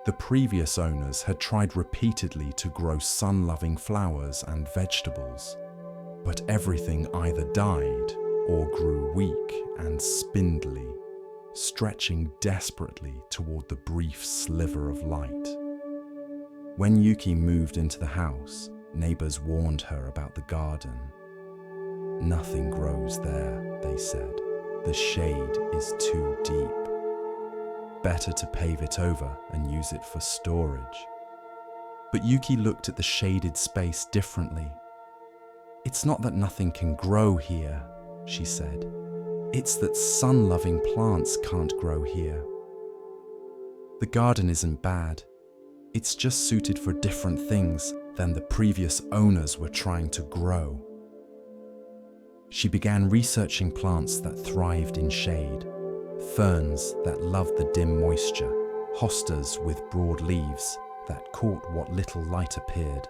The previous owners had tried repeatedly to grow sun-loving flowers and vegetables, but everything either died or grew weak and spindly, stretching desperately toward the brief sliver of light. When Yuki moved into the house, neighbors warned her about the garden. "Nothing grows there," they said. "The shade is too deep. Better to pave it over and use it for storage." But Yuki looked at the shaded space differently. "It's not that nothing can grow here," she said. "It's that sun-loving plants can't grow here. The garden isn't bad. It's just suited for different things than the previous owners were trying to grow." She began researching plants that thrived in shade, ferns that loved the dim moisture, hostas with broad leaves that caught what little light appeared,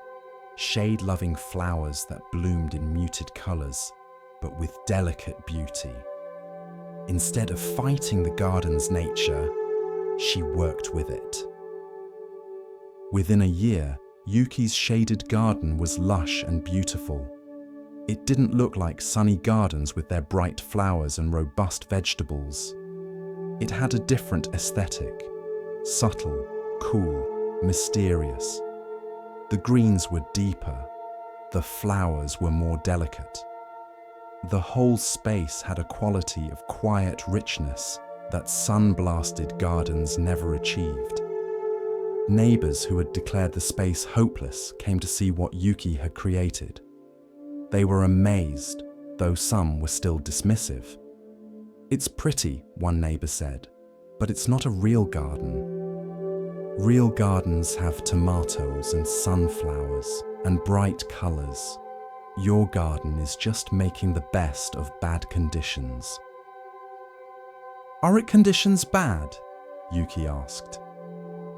shade-loving flowers that bloomed in muted colors, but with delicate beauty. Instead of fighting the garden's nature, she worked with it. Within a year, Yuki's shaded garden was lush and beautiful. It didn't look like sunny gardens with their bright flowers and robust vegetables. It had a different aesthetic, subtle, cool, mysterious. The greens were deeper, the flowers were more delicate. The whole space had a quality of quiet richness that sun-blasted gardens never achieved. Neighbors who had declared the space hopeless came to see what Yuki had created. They were amazed, though some were still dismissive. "It's pretty," one neighbor said, "but it's not a real garden. Real gardens have tomatoes and sunflowers and bright colors. Your garden is just making the best of bad conditions." "Are it conditions bad?" Yuki asked.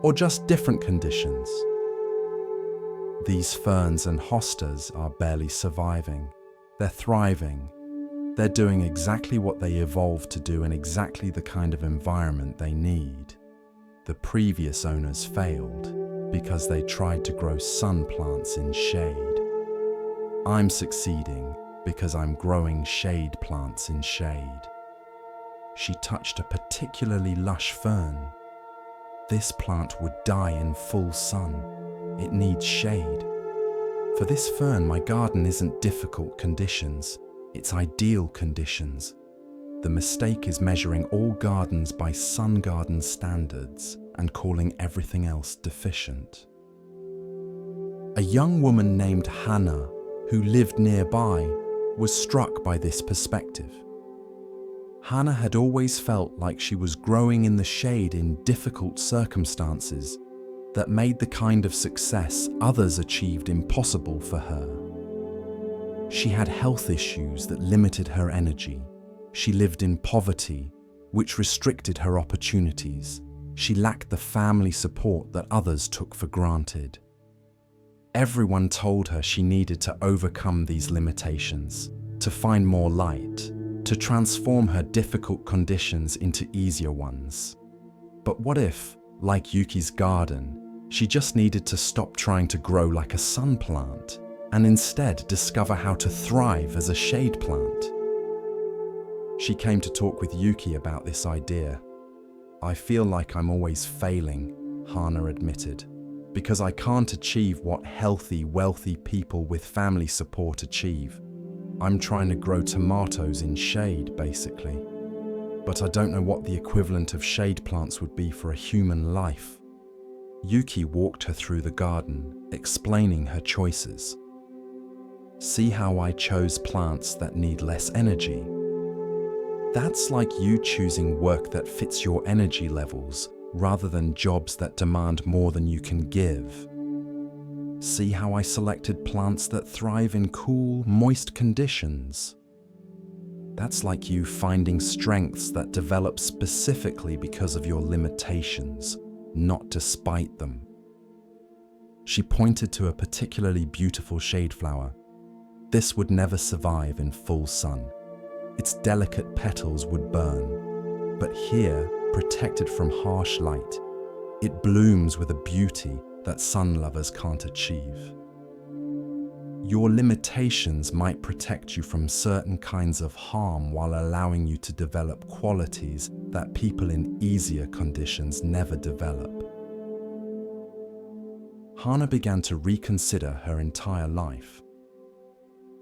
"Or just different conditions?" "These ferns and hostas are barely surviving. They're thriving. They're doing exactly what they evolved to do in exactly the kind of environment they need. The previous owners failed because they tried to grow sun plants in shade. I'm succeeding because I'm growing shade plants in shade." She touched a particularly lush fern. "This plant would die in full sun. It needs shade. For this fern, my garden isn't difficult conditions, it's ideal conditions. The mistake is measuring all gardens by sun garden standards and calling everything else deficient." A young woman named Hannah, who lived nearby, was struck by this perspective. Hannah had always felt like she was growing in the shade in difficult circumstances that made the kind of success others achieved impossible for her. She had health issues that limited her energy. She lived in poverty, which restricted her opportunities. She lacked the family support that others took for granted. Everyone told her she needed to overcome these limitations, to find more light, to transform her difficult conditions into easier ones. But what if, like Yuki's garden, she just needed to stop trying to grow like a sun plant and instead discover how to thrive as a shade plant. She came to talk with Yuki about this idea. "I feel like I'm always failing," Hana admitted, "because I can't achieve what healthy, wealthy people with family support achieve. I'm trying to grow tomatoes in shade, basically. But I don't know what the equivalent of shade plants would be for a human life." Yuki walked her through the garden, explaining her choices. "See how I chose plants that need less energy? That's like you choosing work that fits your energy levels rather than jobs that demand more than you can give. See how I selected plants that thrive in cool, moist conditions? That's like you finding strengths that develop specifically because of your limitations, not despite them." She pointed to a particularly beautiful shade flower. This would never survive in full sun. Its delicate petals would burn, but here, protected from harsh light, it blooms with a beauty that sun lovers can't achieve. Your limitations might protect you from certain kinds of harm while allowing you to develop qualities that people in easier conditions never develop. Hana began to reconsider her entire life.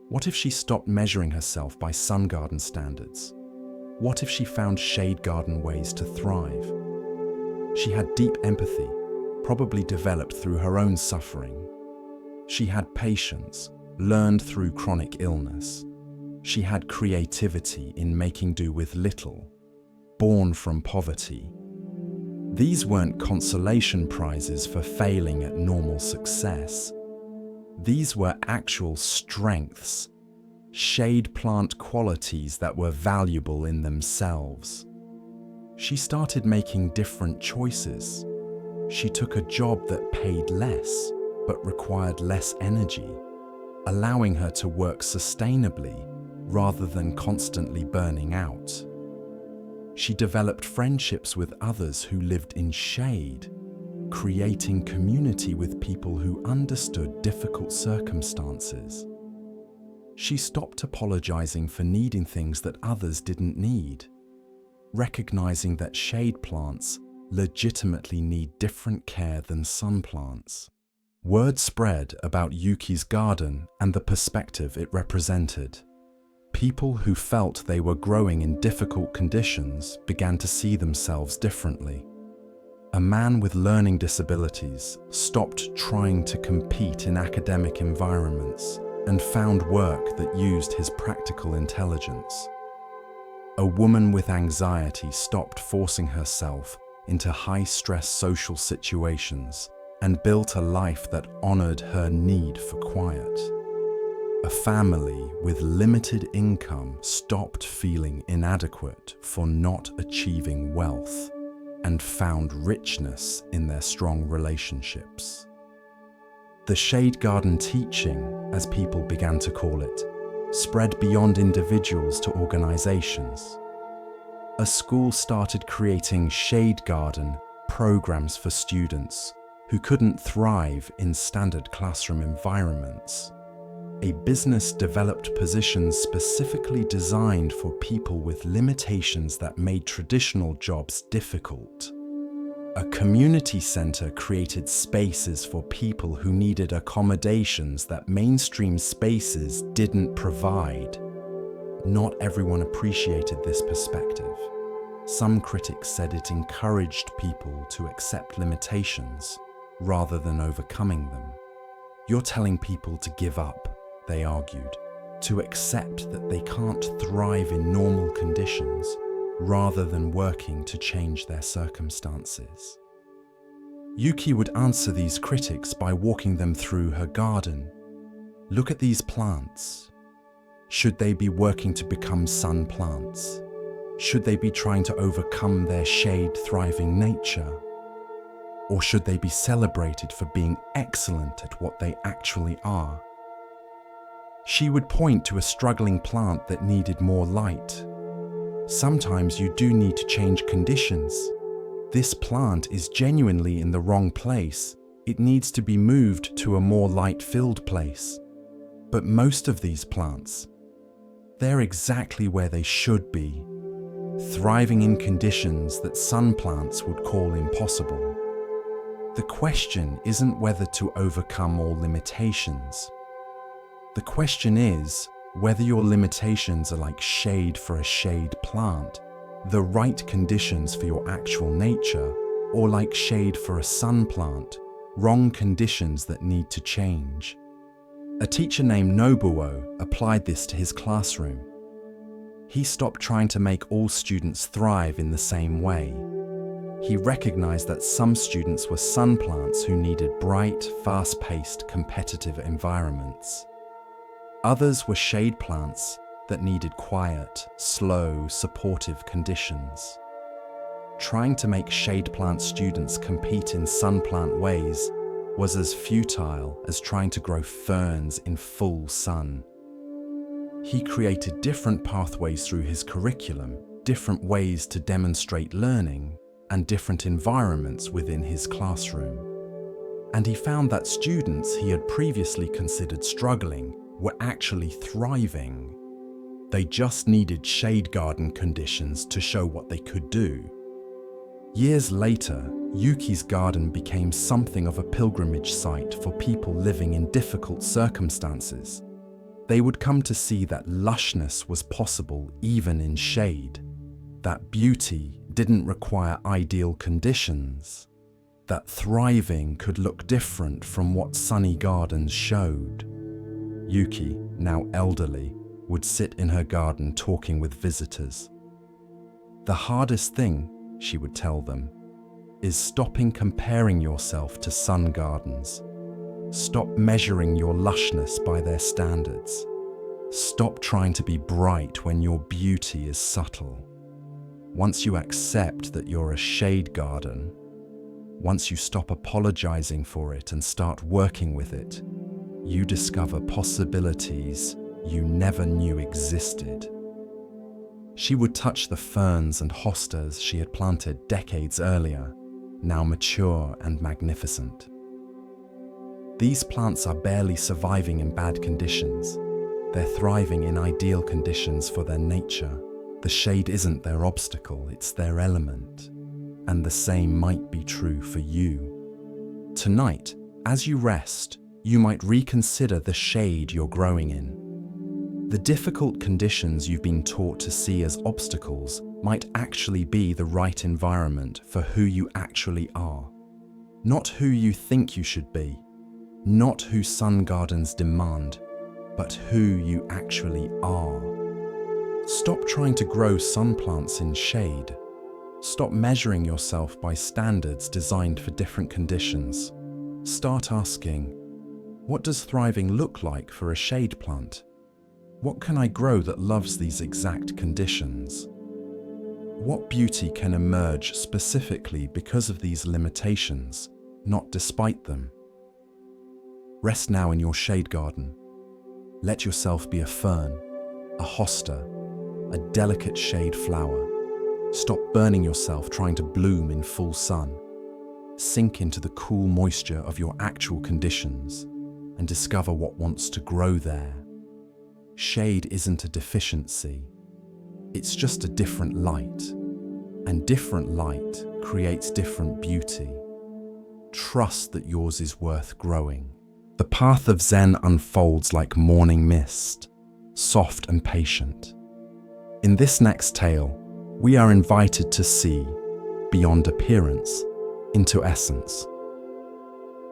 What if she stopped measuring herself by sun garden standards? What if she found shade garden ways to thrive? She had deep empathy, probably developed through her own suffering. She had patience, learned through chronic illness. She had creativity in making do with little, born from poverty. These weren't consolation prizes for failing at normal success. These were actual strengths, shade plant qualities that were valuable in themselves. She started making different choices. She took a job that paid less, but required less energy, allowing her to work sustainably rather than constantly burning out. She developed friendships with others who lived in shade, creating community with people who understood difficult circumstances. She stopped apologizing for needing things that others didn't need, recognizing that shade plants legitimately need different care than sun plants. Word spread about Yuki's garden and the perspective it represented. People who felt they were growing in difficult conditions began to see themselves differently. A man with learning disabilities stopped trying to compete in academic environments and found work that used his practical intelligence. A woman with anxiety stopped forcing herself into high-stress social situations and built a life that honored her need for quiet. A family with limited income stopped feeling inadequate for not achieving wealth and found richness in their strong relationships. The shade garden teaching, as people began to call it, spread beyond individuals to organizations. A school started creating shade garden programs for students who couldn't thrive in standard classroom environments. A business developed positions specifically designed for people with limitations that made traditional jobs difficult. A community center created spaces for people who needed accommodations that mainstream spaces didn't provide. Not everyone appreciated this perspective. Some critics said it encouraged people to accept limitations rather than overcoming them. "You're telling people to give up," they argued, "to accept that they can't thrive in normal conditions rather than working to change their circumstances." Yuki would answer these critics by walking them through her garden. "Look at these plants. Should they be working to become sun plants? Should they be trying to overcome their shade-thriving nature? Or should they be celebrated for being excellent at what they actually are?" She would point to a struggling plant that needed more light. "Sometimes you do need to change conditions. This plant is genuinely in the wrong place. It needs to be moved to a more light-filled place. But most of these plants, they're exactly where they should be, thriving in conditions that sun plants would call impossible. The question isn't whether to overcome all limitations. The question is whether your limitations are like shade for a shade plant, the right conditions for your actual nature, or like shade for a sun plant, wrong conditions that need to change. A teacher named Nobuo applied this to his classroom. He stopped trying to make all students thrive in the same way. He recognized that some students were sun plants who needed bright, fast-paced, competitive environments. Others were shade plants that needed quiet, slow, supportive conditions. Trying to make shade plant students compete in sun plant ways was as futile as trying to grow ferns in full sun. He created different pathways through his curriculum, different ways to demonstrate learning, and different environments within his classroom. And he found that students he had previously considered struggling were actually thriving. They just needed shade garden conditions to show what they could do. Years later, Yuki's garden became something of a pilgrimage site for people living in difficult circumstances. They would come to see that lushness was possible even in shade, that beauty didn't require ideal conditions, that thriving could look different from what sunny gardens showed. Yuki, now elderly, would sit in her garden talking with visitors. The hardest thing, she would tell them, is stopping comparing yourself to sun gardens. Stop measuring your lushness by their standards. Stop trying to be bright when your beauty is subtle. Once you accept that you're a shade garden, once you stop apologizing for it and start working with it, you discover possibilities you never knew existed. She would touch the ferns and hostas she had planted decades earlier, now mature and magnificent. These plants are barely surviving in bad conditions. They're thriving in ideal conditions for their nature. The shade isn't their obstacle, it's their element. And the same might be true for you. Tonight, as you rest, you might reconsider the shade you're growing in. The difficult conditions you've been taught to see as obstacles might actually be the right environment for who you actually are. Not who you think you should be, not who sun gardens demand, but who you actually are. Stop trying to grow sun plants in shade. Stop measuring yourself by standards designed for different conditions. Start asking, what does thriving look like for a shade plant? What can I grow that loves these exact conditions? What beauty can emerge specifically because of these limitations, not despite them? Rest now in your shade garden. Let yourself be a fern, a hosta, a delicate shade flower. Stop burning yourself trying to bloom in full sun. Sink into the cool moisture of your actual conditions and discover what wants to grow there. Shade isn't a deficiency. It's just a different light. And different light creates different beauty. Trust that yours is worth growing. The path of Zen unfolds like morning mist, soft and patient. In this next tale, we are invited to see, beyond appearance, into essence.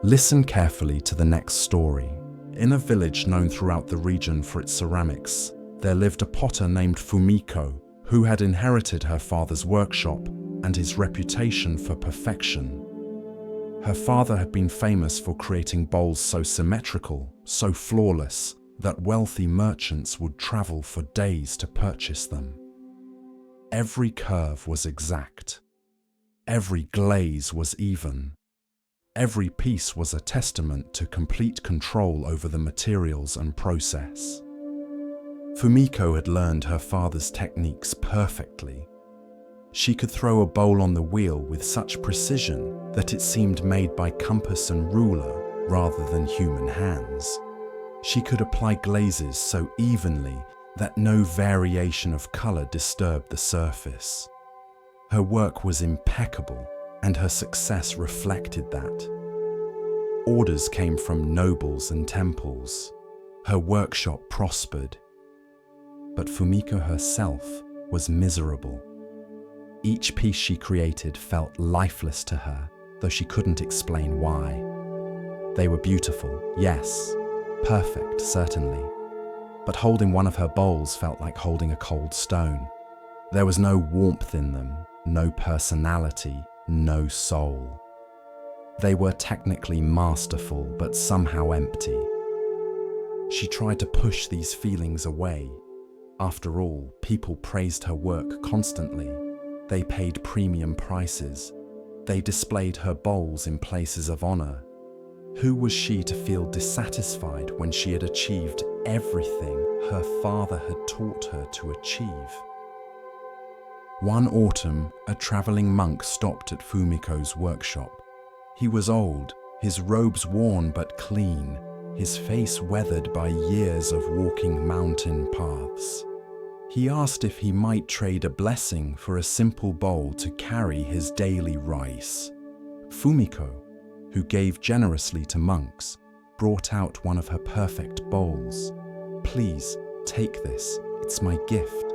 Listen carefully to the next story. In a village known throughout the region for its ceramics, there lived a potter named Fumiko, who had inherited her father's workshop and his reputation for perfection. Her father had been famous for creating bowls so symmetrical, so flawless, that wealthy merchants would travel for days to purchase them. Every curve was exact. Every glaze was even. Every piece was a testament to complete control over the materials and process. Fumiko had learned her father's techniques perfectly. She could throw a bowl on the wheel with such precision that it seemed made by compass and ruler rather than human hands. She could apply glazes so evenly that no variation of color disturbed the surface. Her work was impeccable, and her success reflected that. Orders came from nobles and temples. Her workshop prospered. But Fumiko herself was miserable. Each piece she created felt lifeless to her, though she couldn't explain why. They were beautiful, yes, perfect, certainly. But holding one of her bowls felt like holding a cold stone. There was no warmth in them, no personality, no soul. They were technically masterful, but somehow empty. She tried to push these feelings away. After all, people praised her work constantly. They paid premium prices. They displayed her bowls in places of honor. Who was she to feel dissatisfied when she had achieved everything her father had taught her to achieve? One autumn, a traveling monk stopped at Fumiko's workshop. He was old, his robes worn but clean, his face weathered by years of walking mountain paths. He asked if he might trade a blessing for a simple bowl to carry his daily rice. Fumiko, who gave generously to monks, brought out one of her perfect bowls. "Please, take this, it's my gift."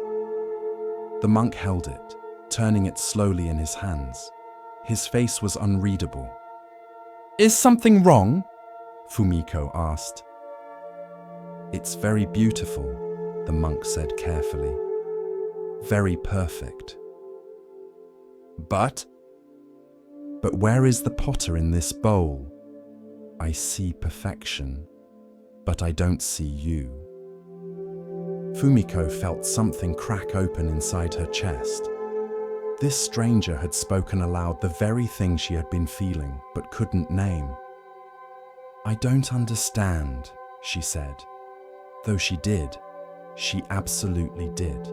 The monk held it, turning it slowly in his hands. His face was unreadable. "Is something wrong?" Fumiko asked. "It's very beautiful," the monk said carefully. "Very perfect." But where is the potter in this bowl? I see perfection, but I don't see you." Fumiko felt something crack open inside her chest. This stranger had spoken aloud the very thing she had been feeling, but couldn't name. "I don't understand," she said. Though she did. She absolutely did.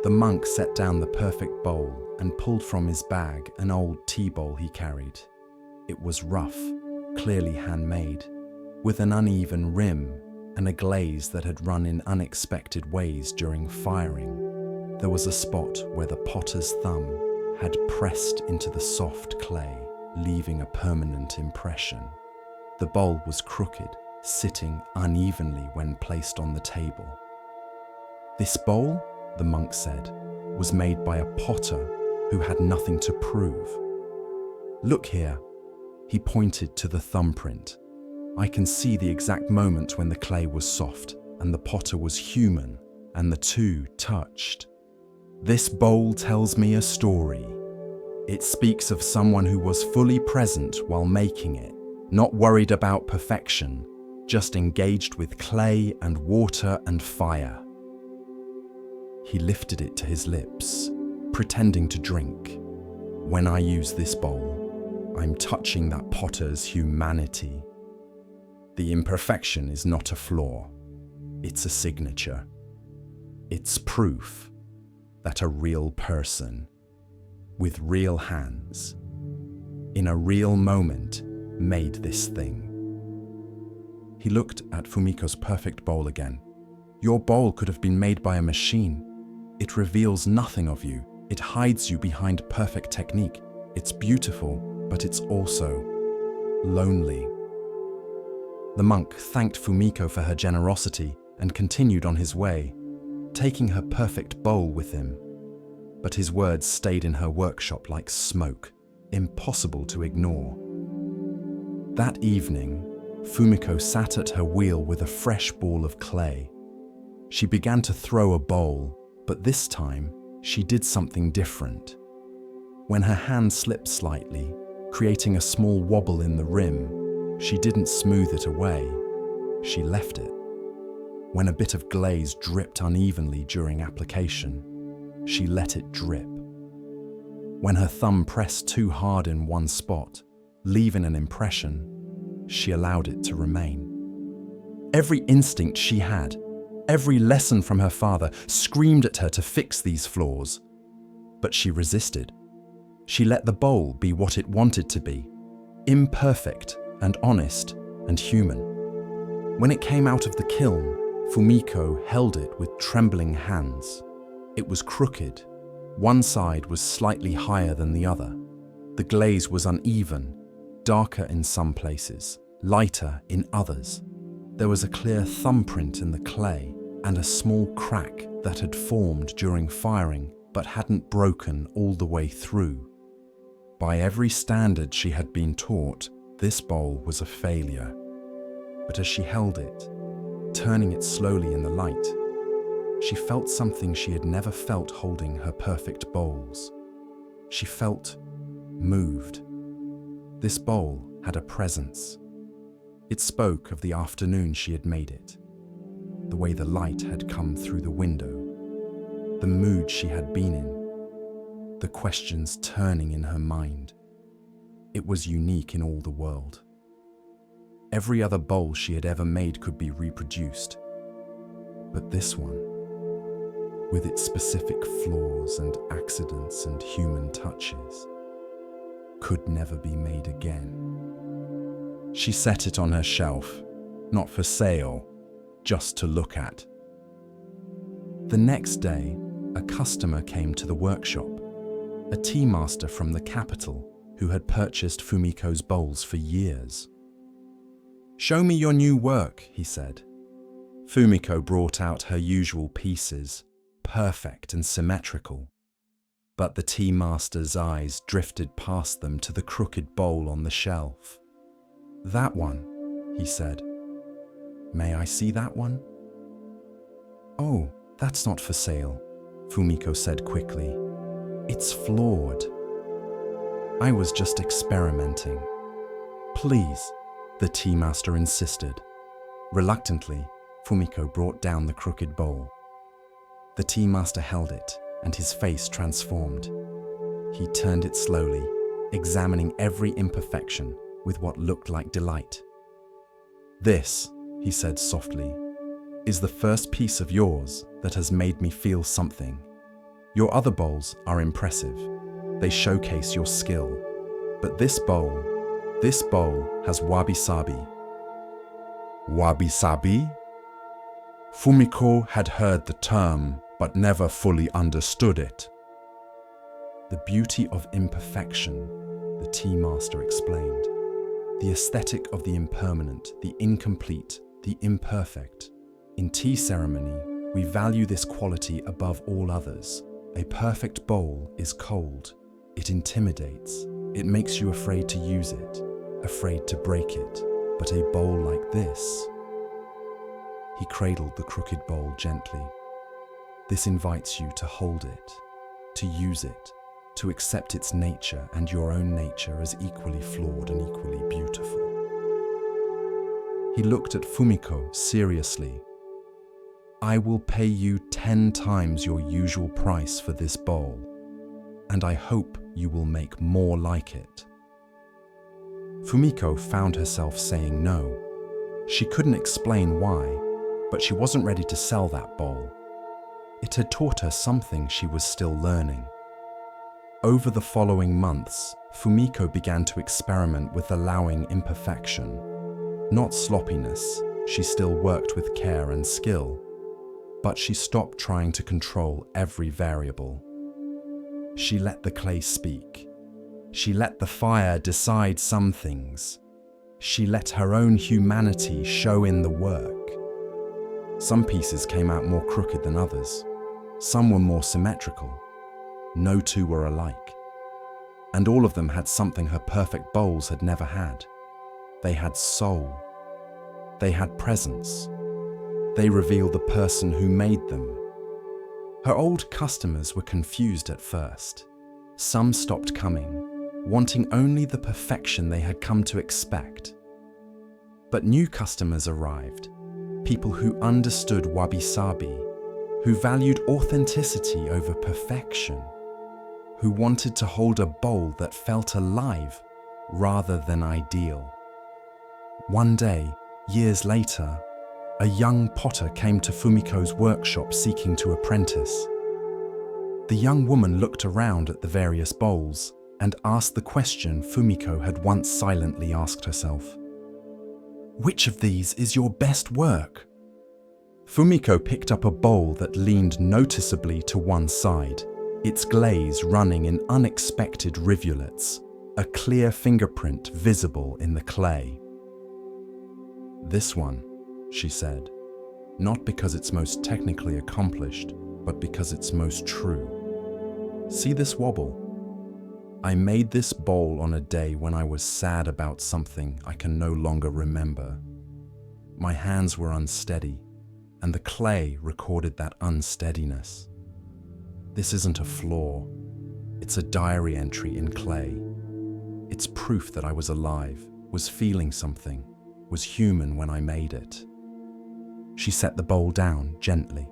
The monk set down the perfect bowl and pulled from his bag an old tea bowl he carried. It was rough, clearly handmade, with an uneven rim and a glaze that had run in unexpected ways during firing. There was a spot where the potter's thumb had pressed into the soft clay, leaving a permanent impression. The bowl was crooked, sitting unevenly when placed on the table. "This bowl," the monk said, "was made by a potter who had nothing to prove. Look here." He pointed to the thumbprint. "I can see the exact moment when the clay was soft and the potter was human, and the two touched. This bowl tells me a story. It speaks of someone who was fully present while making it, not worried about perfection, just engaged with clay and water and fire." He lifted it to his lips, pretending to drink. "When I use this bowl, I'm touching that potter's humanity. The imperfection is not a flaw, it's a signature. It's proof that a real person, with real hands, in a real moment, made this thing." He looked at Fumiko's perfect bowl again. "Your bowl could have been made by a machine. It reveals nothing of you. It hides you behind perfect technique. It's beautiful, but it's also lonely." The monk thanked Fumiko for her generosity and continued on his way, taking her perfect bowl with him. But his words stayed in her workshop like smoke, impossible to ignore. That evening, Fumiko sat at her wheel with a fresh ball of clay. She began to throw a bowl, but this time, she did something different. When her hand slipped slightly, creating a small wobble in the rim, she didn't smooth it away. She left it. When a bit of glaze dripped unevenly during application, she let it drip. When her thumb pressed too hard in one spot, leaving an impression, she allowed it to remain. Every instinct she had, every lesson from her father, screamed at her to fix these flaws. But she resisted. She let the bowl be what it wanted to be, imperfect and honest and human. When it came out of the kiln, Fumiko held it with trembling hands. It was crooked. One side was slightly higher than the other. The glaze was uneven, darker in some places, lighter in others. There was a clear thumbprint in the clay and a small crack that had formed during firing but hadn't broken all the way through. By every standard she had been taught, this bowl was a failure. But as she held it, turning it slowly in the light, she felt something she had never felt holding her perfect bowls. She felt moved. This bowl had a presence. It spoke of the afternoon she had made it, the way the light had come through the window, the mood she had been in, the questions turning in her mind. It was unique in all the world. Every other bowl she had ever made could be reproduced, but this one, with its specific flaws and accidents and human touches, could never be made again. She set it on her shelf, not for sale, just to look at. The next day, a customer came to the workshop, a tea master from the capital who had purchased Fumiko's bowls for years. "Show me your new work," he said. Fumiko brought out her usual pieces, perfect and symmetrical. But the tea master's eyes drifted past them to the crooked bowl on the shelf. "That one," he said. "May I see that one?" "Oh, that's not for sale," Fumiko said quickly. "It's flawed. I was just experimenting." "Please," the tea master insisted. Reluctantly, Fumiko brought down the crooked bowl. The tea master held it, and his face transformed. He turned it slowly, examining every imperfection with what looked like delight. "This," he said softly, "is the first piece of yours that has made me feel something. Your other bowls are impressive. They showcase your skill. But this bowl has wabi-sabi." Wabi-sabi? Fumiko had heard the term, but never fully understood it. "The beauty of imperfection," the tea master explained. "The aesthetic of the impermanent, the incomplete, the imperfect. In tea ceremony, we value this quality above all others. A perfect bowl is cold. It intimidates. It makes you afraid to use it, afraid to break it. But a bowl like this..." He cradled the crooked bowl gently. "This invites you to hold it, to use it, to accept its nature and your own nature as equally flawed and equally beautiful." He looked at Fumiko seriously. "I will pay you 10 times your usual price for this bowl, and I hope you will make more like it." Fumiko found herself saying no. She couldn't explain why, but she wasn't ready to sell that bowl. It had taught her something she was still learning. Over the following months, Fumiko began to experiment with allowing imperfection. Not sloppiness, she still worked with care and skill, but she stopped trying to control every variable. She let the clay speak. She let the fire decide some things. She let her own humanity show in the work. Some pieces came out more crooked than others. Some were more symmetrical. No two were alike. And all of them had something her perfect bowls had never had. They had soul. They had presence. They revealed the person who made them. Her old customers were confused at first. Some stopped coming, wanting only the perfection they had come to expect. But new customers arrived, people who understood wabi-sabi, who valued authenticity over perfection, who wanted to hold a bowl that felt alive rather than ideal. One day, years later, a young potter came to Fumiko's workshop seeking to apprentice. The young woman looked around at the various bowls and asked the question Fumiko had once silently asked herself. Which of these is your best work? Fumiko picked up a bowl that leaned noticeably to one side, its glaze running in unexpected rivulets, a clear fingerprint visible in the clay. This one, she said, not because it's most technically accomplished, but because it's most true. See this wobble? I made this bowl on a day when I was sad about something I can no longer remember. My hands were unsteady, and the clay recorded that unsteadiness. This isn't a flaw. It's a diary entry in clay. It's proof that I was alive, was feeling something, was human when I made it. She set the bowl down gently.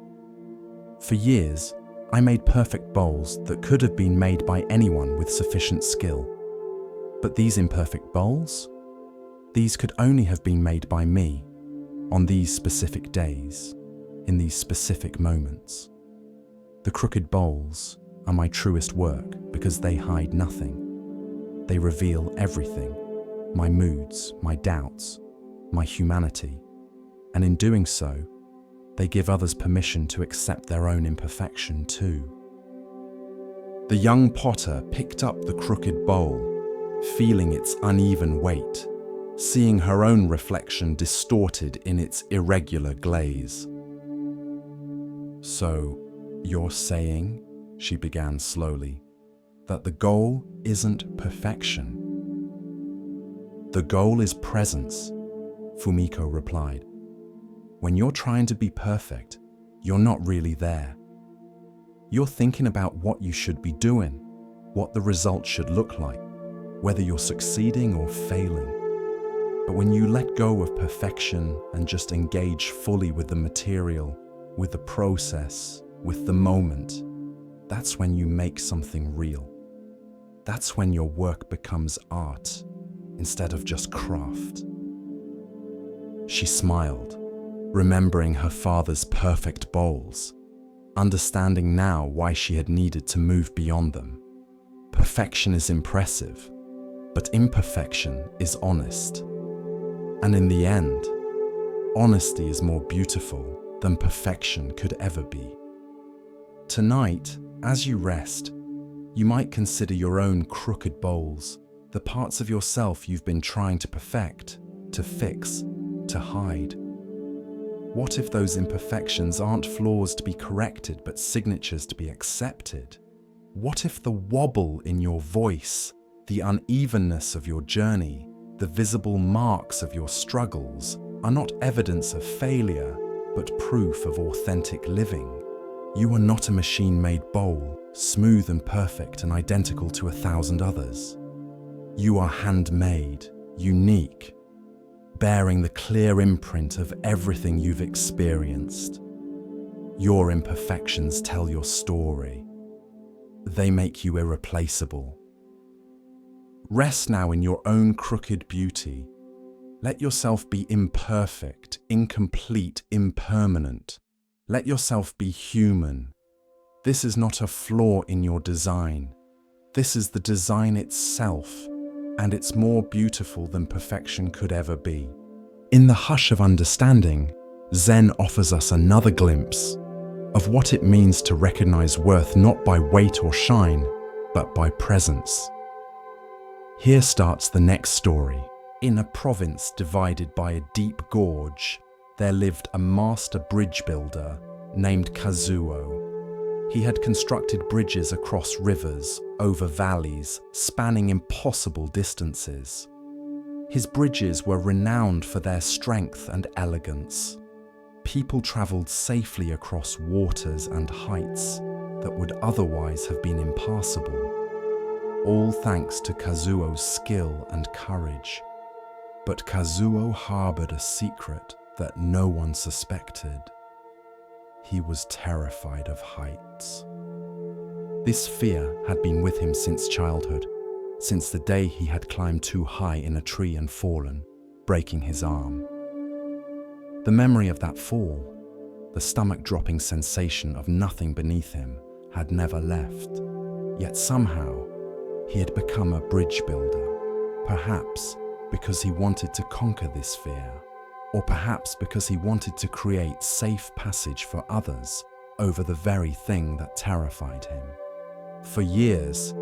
For years, I made perfect bowls that could have been made by anyone with sufficient skill. But these imperfect bowls? These could only have been made by me, on these specific days, in these specific moments. The crooked bowls are my truest work because they hide nothing. They reveal everything, my moods, my doubts, my humanity, and in doing so, they give others permission to accept their own imperfection too. The young potter picked up the crooked bowl, feeling its uneven weight, seeing her own reflection distorted in its irregular glaze. So, you're saying, she began slowly, that the goal isn't perfection. The goal is presence, Fumiko replied. When you're trying to be perfect, you're not really there. You're thinking about what you should be doing, what the result should look like, whether you're succeeding or failing. But when you let go of perfection and just engage fully with the material, with the process, with the moment, that's when you make something real. That's when your work becomes art instead of just craft. She smiled, remembering her father's perfect bowls, understanding now why she had needed to move beyond them. Perfection is impressive, but imperfection is honest. And in the end, honesty is more beautiful than perfection could ever be. Tonight, as you rest, you might consider your own crooked bowls, the parts of yourself you've been trying to perfect, to fix, to hide. What if those imperfections aren't flaws to be corrected, but signatures to be accepted? What if the wobble in your voice, the unevenness of your journey, the visible marks of your struggles are not evidence of failure, but proof of authentic living? You are not a machine-made bowl, smooth and perfect and identical to 1,000 others. You are handmade, unique, bearing the clear imprint of everything you've experienced. Your imperfections tell your story. They make you irreplaceable. Rest now in your own crooked beauty. Let yourself be imperfect, incomplete, impermanent. Let yourself be human. This is not a flaw in your design. This is the design itself, and it's more beautiful than perfection could ever be. In the hush of understanding, Zen offers us another glimpse of what it means to recognize worth not by weight or shine, but by presence. Here starts the next story. In a province divided by a deep gorge, there lived a master bridge builder named Kazuo. He had constructed bridges across rivers, over valleys, spanning impossible distances. His bridges were renowned for their strength and elegance. People traveled safely across waters and heights that would otherwise have been impassable, all thanks to Kazuo's skill and courage. But Kazuo harbored a secret that no one suspected. He was terrified of heights. This fear had been with him since childhood, since the day he had climbed too high in a tree and fallen, breaking his arm. The memory of that fall, the stomach-dropping sensation of nothing beneath him, had never left. Yet somehow, he had become a bridge builder, perhaps because he wanted to conquer this fear. or perhaps because he wanted to create safe passage for others over the very thing that terrified him. For years,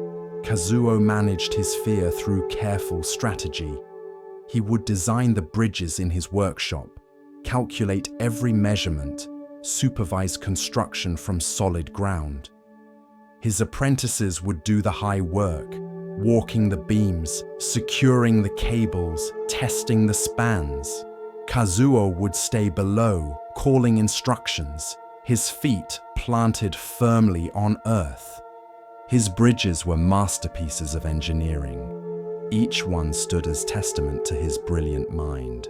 Kazuo managed his fear through careful strategy. He would design the bridges in his workshop, calculate every measurement, supervise construction from solid ground. His apprentices would do the high work, walking the beams, securing the cables, testing the spans. Kazuo would stay below, calling instructions, his feet planted firmly on earth. His bridges were masterpieces of engineering. Each one stood as testament to his brilliant mind.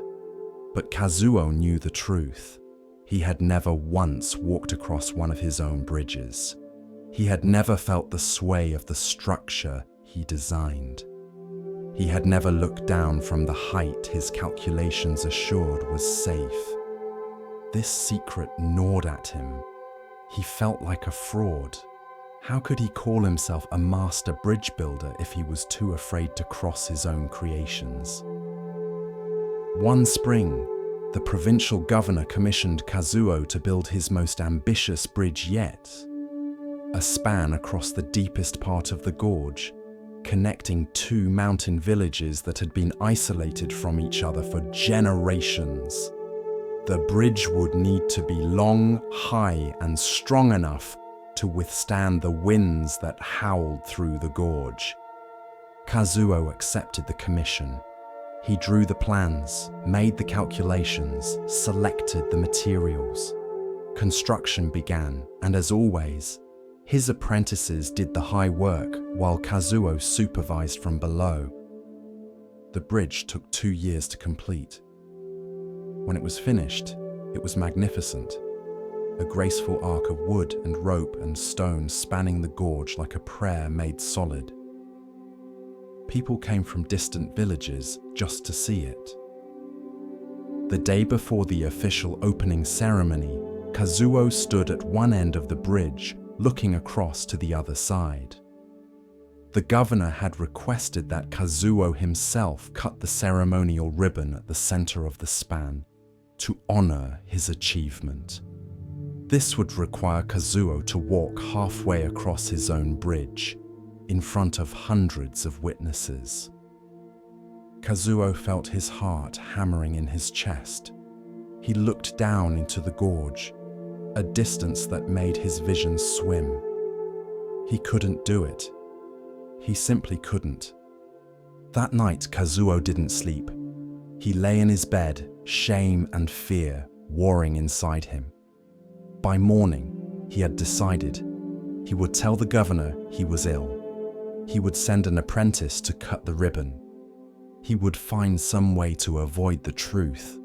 But Kazuo knew the truth. He had never once walked across one of his own bridges. He had never felt the sway of the structure he designed. He had never looked down from the height his calculations assured was safe. This secret gnawed at him. He felt like a fraud. How could he call himself a master bridge builder if he was too afraid to cross his own creations? One spring, the provincial governor commissioned Kazuo to build his most ambitious bridge yet. A span across the deepest part of the gorge, connecting two mountain villages that had been isolated from each other for generations. The bridge would need to be long, high, and strong enough to withstand the winds that howled through the gorge. Kazuo accepted the commission. He drew the plans, made the calculations, selected the materials. Construction began, and as always, his apprentices did the high work while Kazuo supervised from below. The bridge took 2 years to complete. When it was finished, it was magnificent. A graceful arc of wood and rope and stone spanning the gorge like a prayer made solid. People came from distant villages just to see it. The day before the official opening ceremony, Kazuo stood at one end of the bridge, looking across to the other side. The governor had requested that Kazuo himself cut the ceremonial ribbon at the center of the span to honor his achievement. This would require Kazuo to walk halfway across his own bridge, in front of hundreds of witnesses. Kazuo felt his heart hammering in his chest. He looked down into the gorge, a distance that made his vision swim. He couldn't do it. He simply couldn't. That night, Kazuo didn't sleep. He lay in his bed, shame and fear warring inside him. By morning, he had decided he would tell the governor he was ill. He would send an apprentice to cut the ribbon. He would find some way to avoid the truth.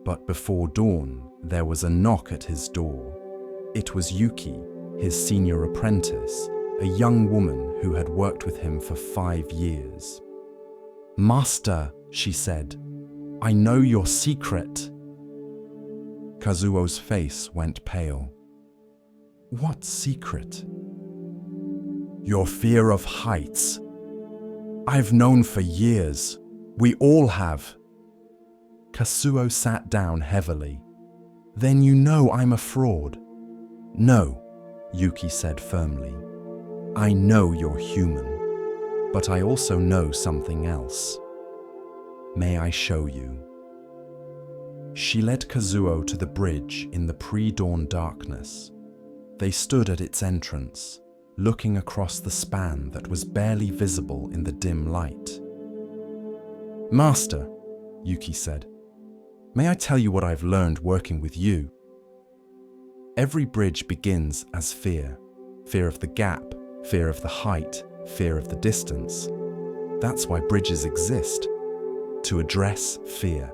But before dawn, there was a knock at his door. It was Yuki, his senior apprentice, a young woman who had worked with him for 5 years. "Master," she said, "I know your secret." Kazuo's face went pale. "What secret?" "Your fear of heights. I've known for years. We all have." Kazuo sat down heavily. "Then you know I'm a fraud." "No," Yuki said firmly. "I know you're human, but I also know something else. May I show you?" She led Kazuo to the bridge in the pre-dawn darkness. They stood at its entrance, looking across the span that was barely visible in the dim light. "Master," Yuki said, "may I tell you what I've learned working with you? Every bridge begins as fear. Fear of the gap, fear of the height, fear of the distance. That's why bridges exist, to address fear.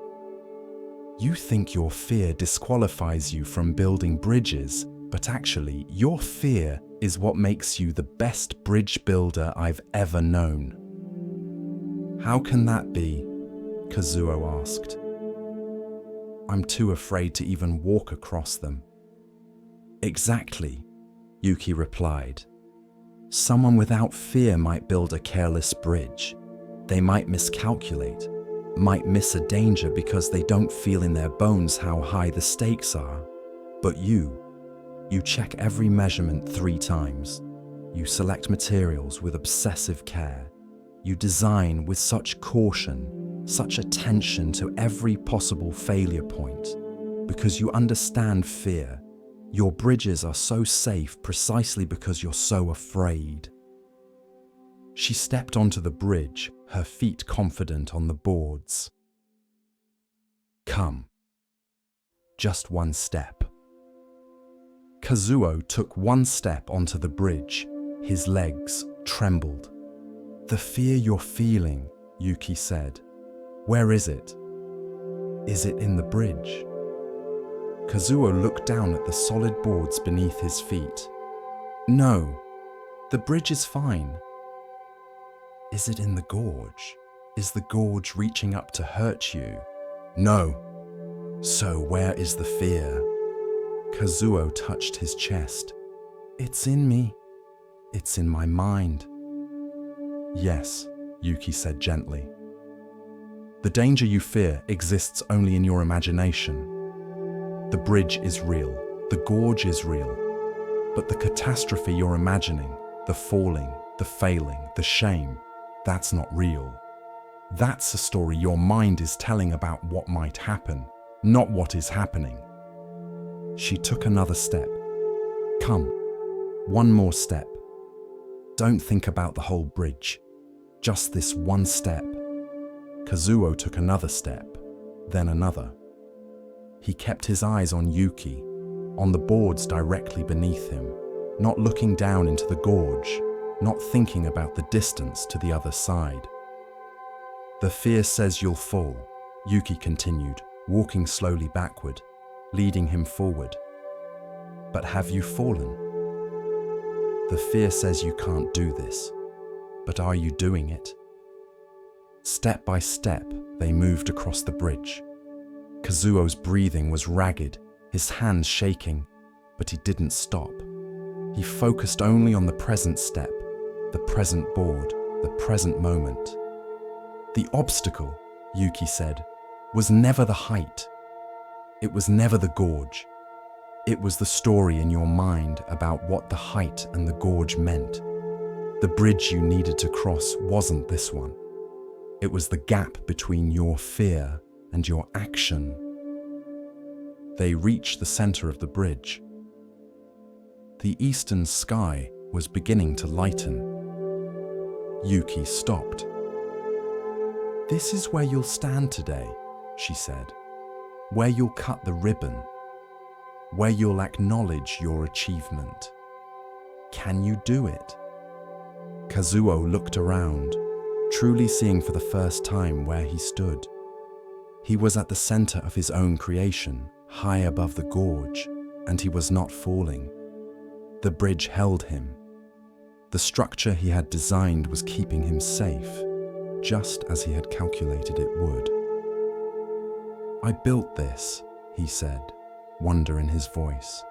You think your fear disqualifies you from building bridges, but actually your fear is what makes you the best bridge builder I've ever known." "How can that be?" Kazuo asked. "I'm too afraid to even walk across them." "Exactly," Yuki replied. "Someone without fear might build a careless bridge. They might miscalculate. might miss a danger because they don't feel in their bones how high the stakes are. But you check every measurement 3 times. You select materials with obsessive care. You design with such caution, such attention to every possible failure point, because you understand fear. Your bridges are so safe precisely because you're so afraid. She stepped onto the bridge, her feet confident on the boards. Come. Just 1 step. Kazuo took 1 step onto the bridge. His legs trembled. The fear you're feeling, Yuki said. Where is it? Is it in the bridge? Kazuo looked down at the solid boards beneath his feet. No, the bridge is fine. Is it in the gorge? Is the gorge reaching up to hurt you? No. So where is the fear? Kazuo touched his chest. It's in me. It's in my mind. Yes, Yuki said gently. The danger you fear exists only in your imagination. The bridge is real, the gorge is real, but the catastrophe you're imagining, the falling, the failing, the shame, that's not real. That's a story your mind is telling about what might happen, not what is happening. She took another step. Come, 1 more step. Don't think about the whole bridge, just this 1 step. Kazuo took another step, then another. He kept his eyes on Yuki, on the boards directly beneath him, not looking down into the gorge, not thinking about the distance to the other side. The fear says you'll fall, Yuki continued, walking slowly backward, leading him forward. But have you fallen? The fear says you can't do this, but are you doing it? Step by step, they moved across the bridge. Kazuo's breathing was ragged, his hands shaking, but he didn't stop. He focused only on the present step, the present board, the present moment. The obstacle, Yuki said, was never the height. It was never the gorge. It was the story in your mind about what the height and the gorge meant. The bridge you needed to cross wasn't this one. It was the gap between your fear and your action. They reached the center of the bridge. The eastern sky was beginning to lighten. Yuki stopped. This is where you'll stand today, she said. Where you'll cut the ribbon. Where you'll acknowledge your achievement. Can you do it? Kazuo looked around, truly seeing for the first time where he stood. He was at the center of his own creation, high above the gorge, and he was not falling. The bridge held him. The structure he had designed was keeping him safe, just as he had calculated it would. I built this, he said, wonder in his voice.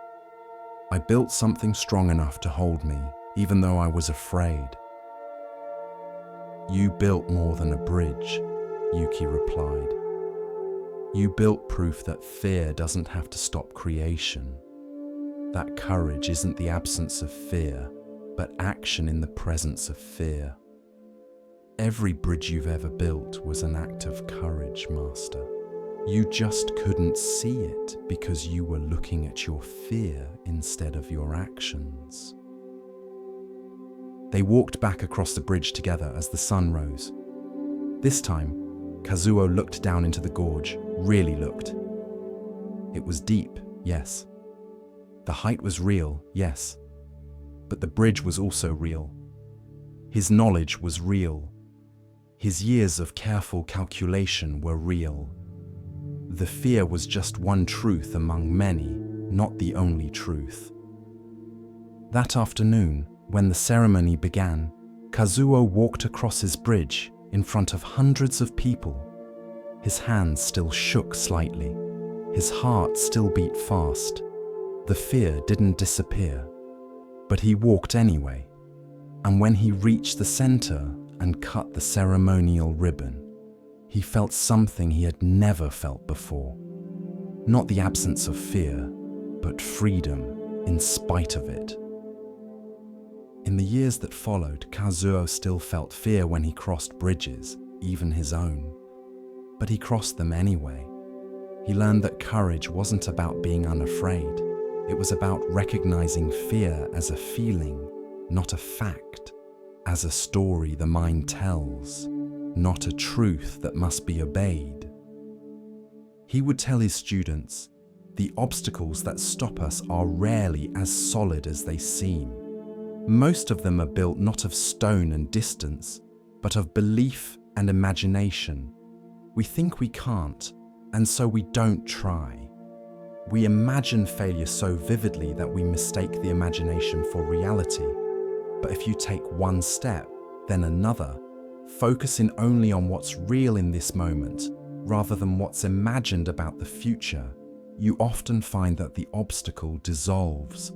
I built something strong enough to hold me, even though I was afraid. You built more than a bridge, Yuki replied. You built proof that fear doesn't have to stop creation. That courage isn't the absence of fear, but action in the presence of fear. Every bridge you've ever built was an act of courage, Master. You just couldn't see it because you were looking at your fear instead of your actions. They walked back across the bridge together as the sun rose. This time, Kazuo looked down into the gorge, really looked. It was deep, yes. The height was real, yes. But the bridge was also real. His knowledge was real. His years of careful calculation were real. The fear was just one truth among many, not the only truth. That afternoon, when the ceremony began, Kazuo walked across his bridge in front of hundreds of people. His hands still shook slightly. His heart still beat fast. The fear didn't disappear, but he walked anyway. And when he reached the center and cut the ceremonial ribbon, He felt something he had never felt before. Not the absence of fear, but freedom in spite of it. In the years that followed, Kazuo still felt fear when he crossed bridges, even his own. But he crossed them anyway. He learned that courage wasn't about being unafraid. It was about recognizing fear as a feeling, not a fact, as a story the mind tells, not a truth that must be obeyed. He would tell his students, the obstacles that stop us are rarely as solid as they seem. Most of them are built not of stone and distance, but of belief and imagination. We think we can't, and so we don't try. We imagine failure so vividly that we mistake the imagination for reality. But if you take one step, then another, focusing only on what's real in this moment, rather than what's imagined about the future, you often find that the obstacle dissolves.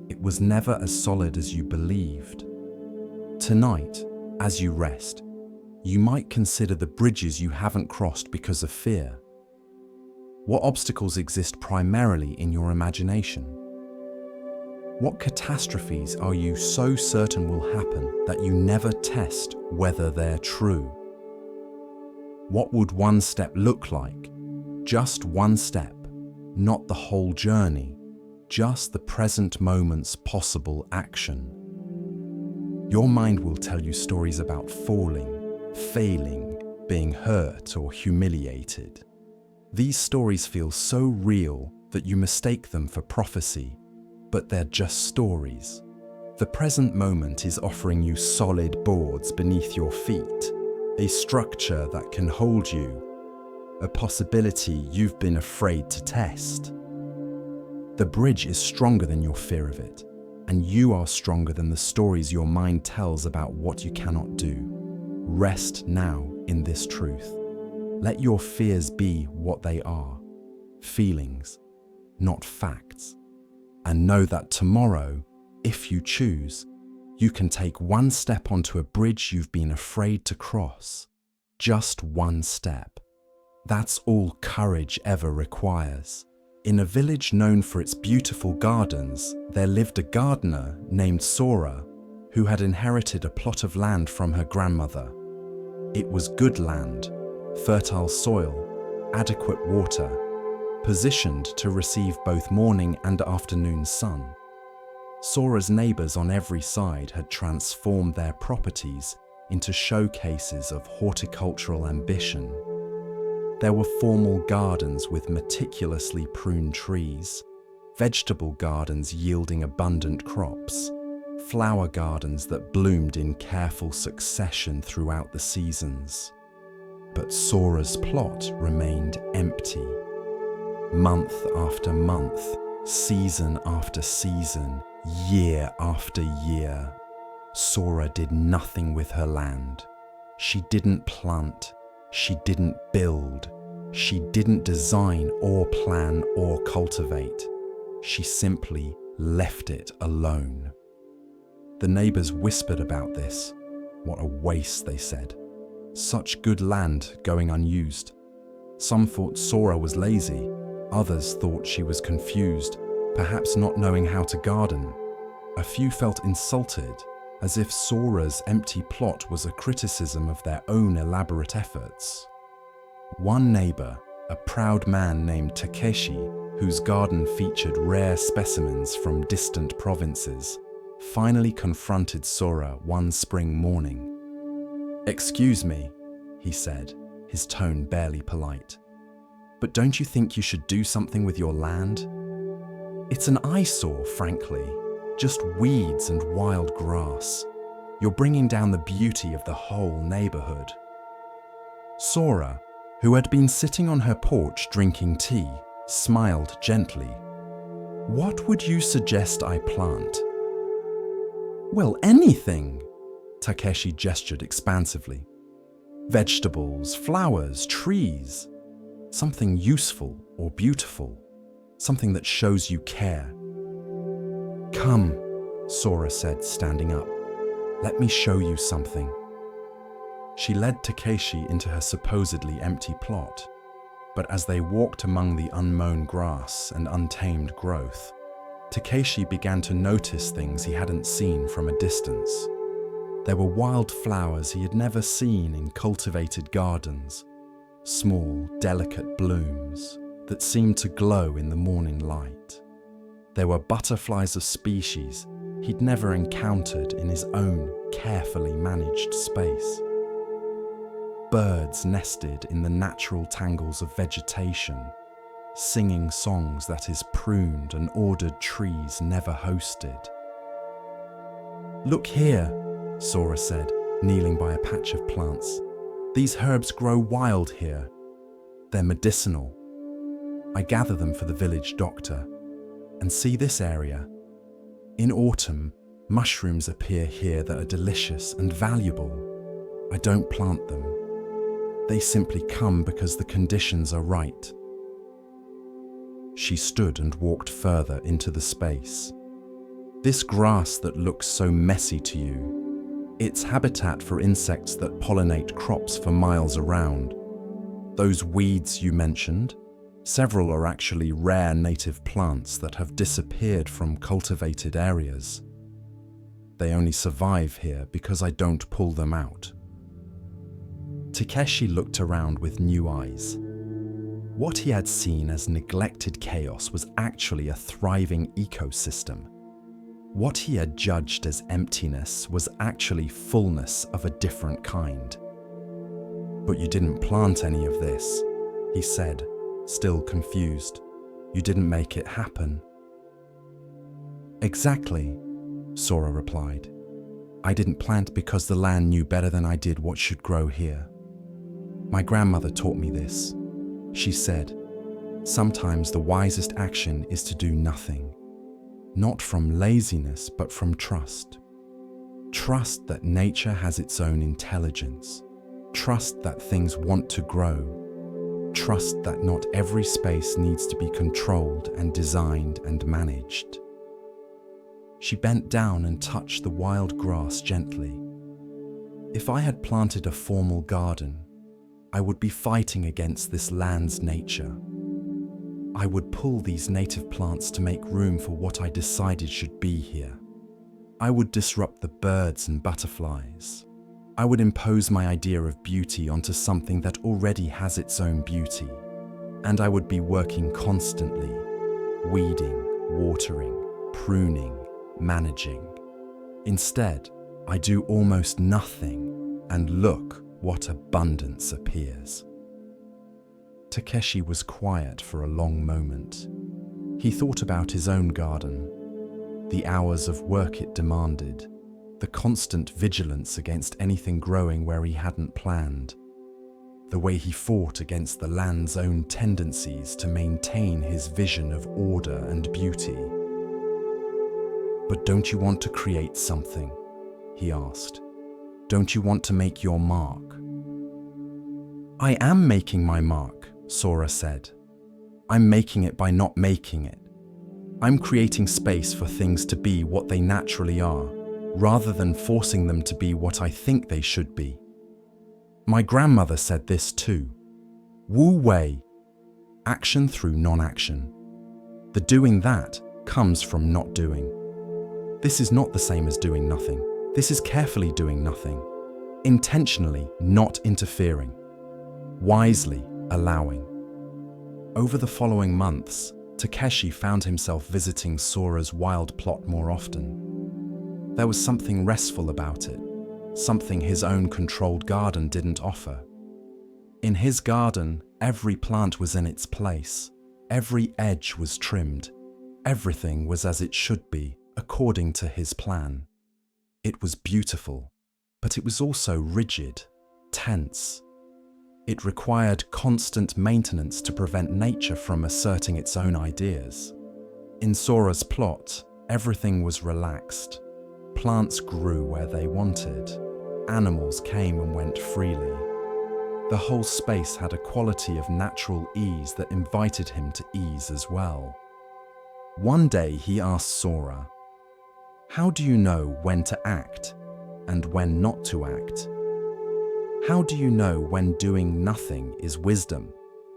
It was never as solid as you believed. Tonight, as you rest, you might consider the bridges you haven't crossed because of fear. What obstacles exist primarily in your imagination? What catastrophes are you so certain will happen that you never test whether they're true? What would one step look like? Just one step, not the whole journey, just the present moment's possible action. Your mind will tell you stories about falling, failing, being hurt or humiliated. These stories feel so real that you mistake them for prophecy, but they're just stories. The present moment is offering you solid boards beneath your feet, a structure that can hold you, a possibility you've been afraid to test. The bridge is stronger than your fear of it, and you are stronger than the stories your mind tells about what you cannot do. Rest now in this truth. Let your fears be what they are, feelings, not facts. And know that tomorrow, if you choose, you can take one step onto a bridge you've been afraid to cross. Just one step. That's all courage ever requires. In a village known for its beautiful gardens, there lived a gardener named Sora, who had inherited a plot of land from her grandmother. It was good land, fertile soil, adequate water, positioned to receive both morning and afternoon sun. Sora's neighbours on every side had transformed their properties into showcases of horticultural ambition. There were formal gardens with meticulously pruned trees, vegetable gardens yielding abundant crops, flower gardens that bloomed in careful succession throughout the seasons. But Sora's plot remained empty. Month after month, season after season, year after year, Sora did nothing with her land. She didn't plant, she didn't build, she didn't design or plan or cultivate. She simply left it alone. The neighbours whispered about this. What a waste, they said. Such good land going unused. Some thought Sora was lazy. Others thought she was confused, perhaps not knowing how to garden. A few felt insulted, as if Sora's empty plot was a criticism of their own elaborate efforts. One neighbour, a proud man named Takeshi, whose garden featured rare specimens from distant provinces, finally confronted Sora one spring morning. "Excuse me," he said, his tone barely polite, "but don't you think you should do something with your land? It's an eyesore, frankly, just weeds and wild grass. You're bringing down the beauty of the whole neighborhood." Sora, who had been sitting on her porch drinking tea, smiled gently. "What would you suggest I plant?" "Well, anything," Takeshi gestured expansively. "Vegetables, flowers, trees. Something useful or beautiful. Something that shows you care." "Come," Sora said, standing up. "Let me show you something." She led Takeshi into her supposedly empty plot, but as they walked among the unmown grass and untamed growth, Takeshi began to notice things he hadn't seen from a distance. There were wild flowers he had never seen in cultivated gardens, small, delicate blooms that seemed to glow in the morning light. There were butterflies of species he'd never encountered in his own carefully managed space. Birds nested in the natural tangles of vegetation, singing songs that his pruned and ordered trees never hosted. "Look here," Sora said, kneeling by a patch of plants. "These herbs grow wild here. They're medicinal. I gather them for the village doctor. And see this area? In autumn, mushrooms appear here that are delicious and valuable. I don't plant them. They simply come because the conditions are right." She stood and walked further into the space. "This grass that looks so messy to you, it's habitat for insects that pollinate crops for miles around. Those weeds you mentioned, several are actually rare native plants that have disappeared from cultivated areas. They only survive here because I don't pull them out." Takeshi looked around with new eyes. What he had seen as neglected chaos was actually a thriving ecosystem. What he had judged as emptiness was actually fullness of a different kind. "But you didn't plant any of this," he said, still confused. "You didn't make it happen." "Exactly," Sora replied. "I didn't plant because the land knew better than I did what should grow here. My grandmother taught me this. She said, sometimes the wisest action is to do nothing. Not from laziness, but from trust. Trust that nature has its own intelligence. Trust that things want to grow. Trust that not every space needs to be controlled and designed and managed." She bent down and touched the wild grass gently. "If I had planted a formal garden, I would be fighting against this land's nature. I would pull these native plants to make room for what I decided should be here. I would disrupt the birds and butterflies. I would impose my idea of beauty onto something that already has its own beauty. And I would be working constantly, weeding, watering, pruning, managing. Instead, I do almost nothing, and look what abundance appears." Takeshi was quiet for a long moment. He thought about his own garden, the hours of work it demanded, the constant vigilance against anything growing where he hadn't planned, the way he fought against the land's own tendencies to maintain his vision of order and beauty. "But don't you want to create something?" he asked. "Don't you want to make your mark?" "I am making my mark," Sora said. "I'm making it by not making it. I'm creating space for things to be what they naturally are, rather than forcing them to be what I think they should be. My grandmother said this too. Wu Wei, action through non-action. The doing that comes from not doing. This is not the same as doing nothing. This is carefully doing nothing, intentionally not interfering, wisely allowing." Over the following months, Takeshi found himself visiting Sora's wild plot more often. There was something restful about it, something his own controlled garden didn't offer. In his garden, every plant was in its place, every edge was trimmed, everything was as it should be, according to his plan. It was beautiful, but it was also rigid, tense. It required constant maintenance to prevent nature from asserting its own ideas. In Sora's plot, everything was relaxed. Plants grew where they wanted. Animals came and went freely. The whole space had a quality of natural ease that invited him to ease as well. One day he asked Sora, "How do you know when to act and when not to act? How do you know when doing nothing is wisdom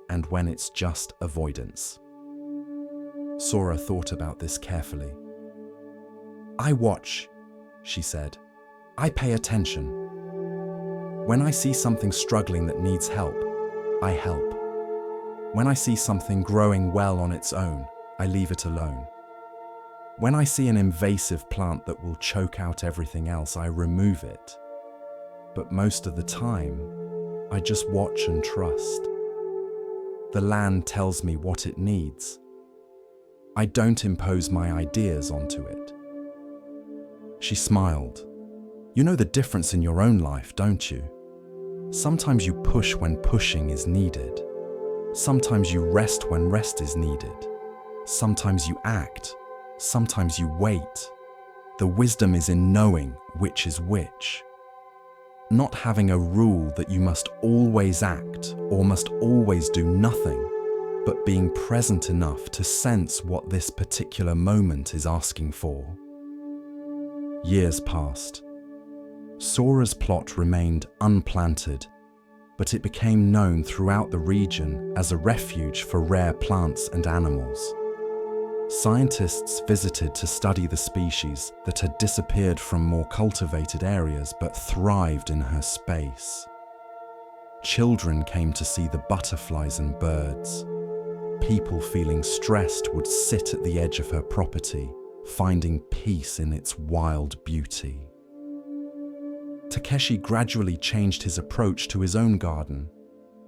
and when it's just avoidance? Sora thought about this carefully. I watch, she said. I pay attention. When I see something struggling that needs help, I help. When I see something growing well on its own, I leave it alone. When I see an invasive plant that will choke out everything else, I remove it. But most of the time, I just watch and trust. The land tells me what it needs. I don't impose my ideas onto it. She smiled. You know the difference in your own life, don't you? Sometimes you push when pushing is needed. Sometimes you rest when rest is needed. Sometimes you act. Sometimes you wait. The wisdom is in knowing which is which. Not having a rule that you must always act or must always do nothing, but being present enough to sense what this particular moment is asking for. Years passed. Sora's plot remained unplanted, but it became known throughout the region as a refuge for rare plants and animals. Scientists visited to study the species that had disappeared from more cultivated areas but thrived in her space. Children came to see the butterflies and birds. People feeling stressed would sit at the edge of her property, finding peace in its wild beauty. Takeshi gradually changed his approach to his own garden.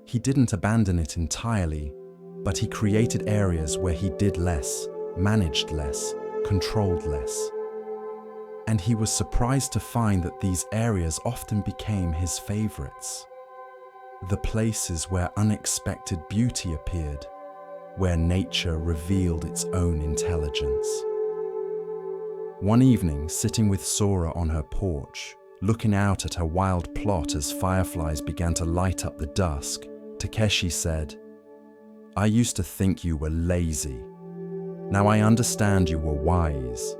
He didn't abandon it entirely, but he created areas where he did less, managed less, controlled less. And he was surprised to find that these areas often became his favorites. The places where unexpected beauty appeared, where nature revealed its own intelligence. One evening, sitting with Sora on her porch, looking out at her wild plot as fireflies began to light up the dusk, Takeshi said, I used to think you were lazy. Now I understand you were wise.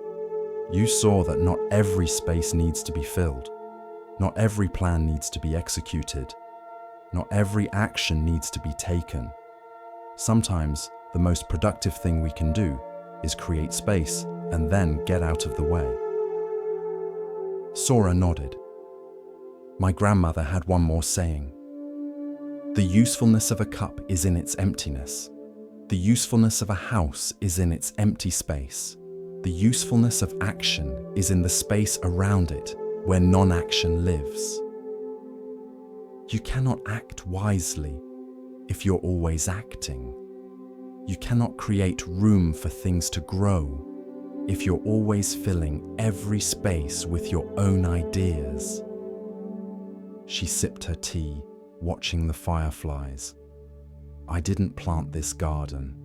You saw that not every space needs to be filled. Not every plan needs to be executed. Not every action needs to be taken. Sometimes the most productive thing we can do is create space and then get out of the way. Sora nodded. My grandmother had one more saying. The usefulness of a cup is in its emptiness. The usefulness of a house is in its empty space. The usefulness of action is in the space around it where non-action lives. You cannot act wisely if you're always acting. You cannot create room for things to grow if you're always filling every space with your own ideas. She sipped her tea, watching the fireflies. I didn't plant this garden,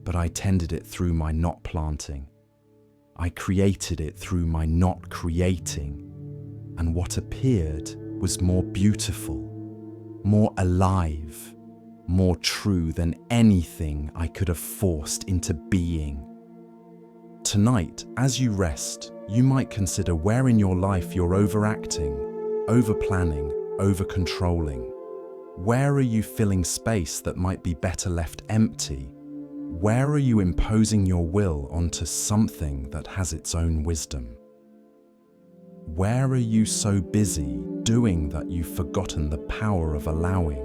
but I tended it through my not planting. I created it through my not creating, and what appeared was more beautiful, more alive, more true than anything I could have forced into being. Tonight, as you rest, you might consider where in your life you're overacting, over-planning, over-controlling. Where are you filling space that might be better left empty? Where are you imposing your will onto something that has its own wisdom? Where are you so busy doing that you've forgotten the power of allowing?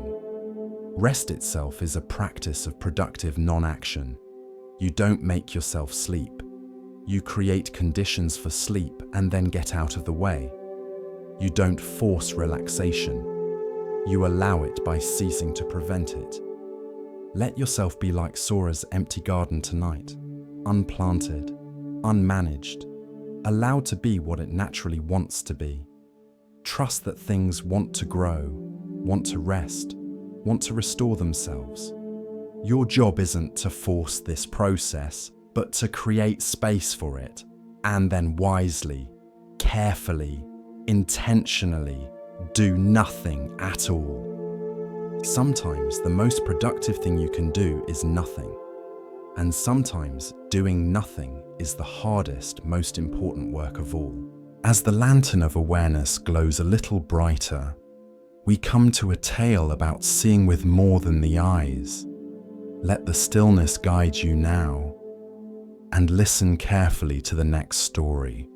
Rest itself is a practice of productive non-action. You don't make yourself sleep. You create conditions for sleep and then get out of the way. You don't force relaxation. You allow it by ceasing to prevent it. Let yourself be like Sora's empty garden tonight, unplanted, unmanaged, allowed to be what it naturally wants to be. Trust that things want to grow, want to rest, want to restore themselves. Your job isn't to force this process, but to create space for it, and then wisely, carefully, intentionally, do nothing at all. Sometimes the most productive thing you can do is nothing. And sometimes doing nothing is the hardest, most important work of all. As the lantern of awareness glows a little brighter, we come to a tale about seeing with more than the eyes. Let the stillness guide you now, and listen carefully to the next story.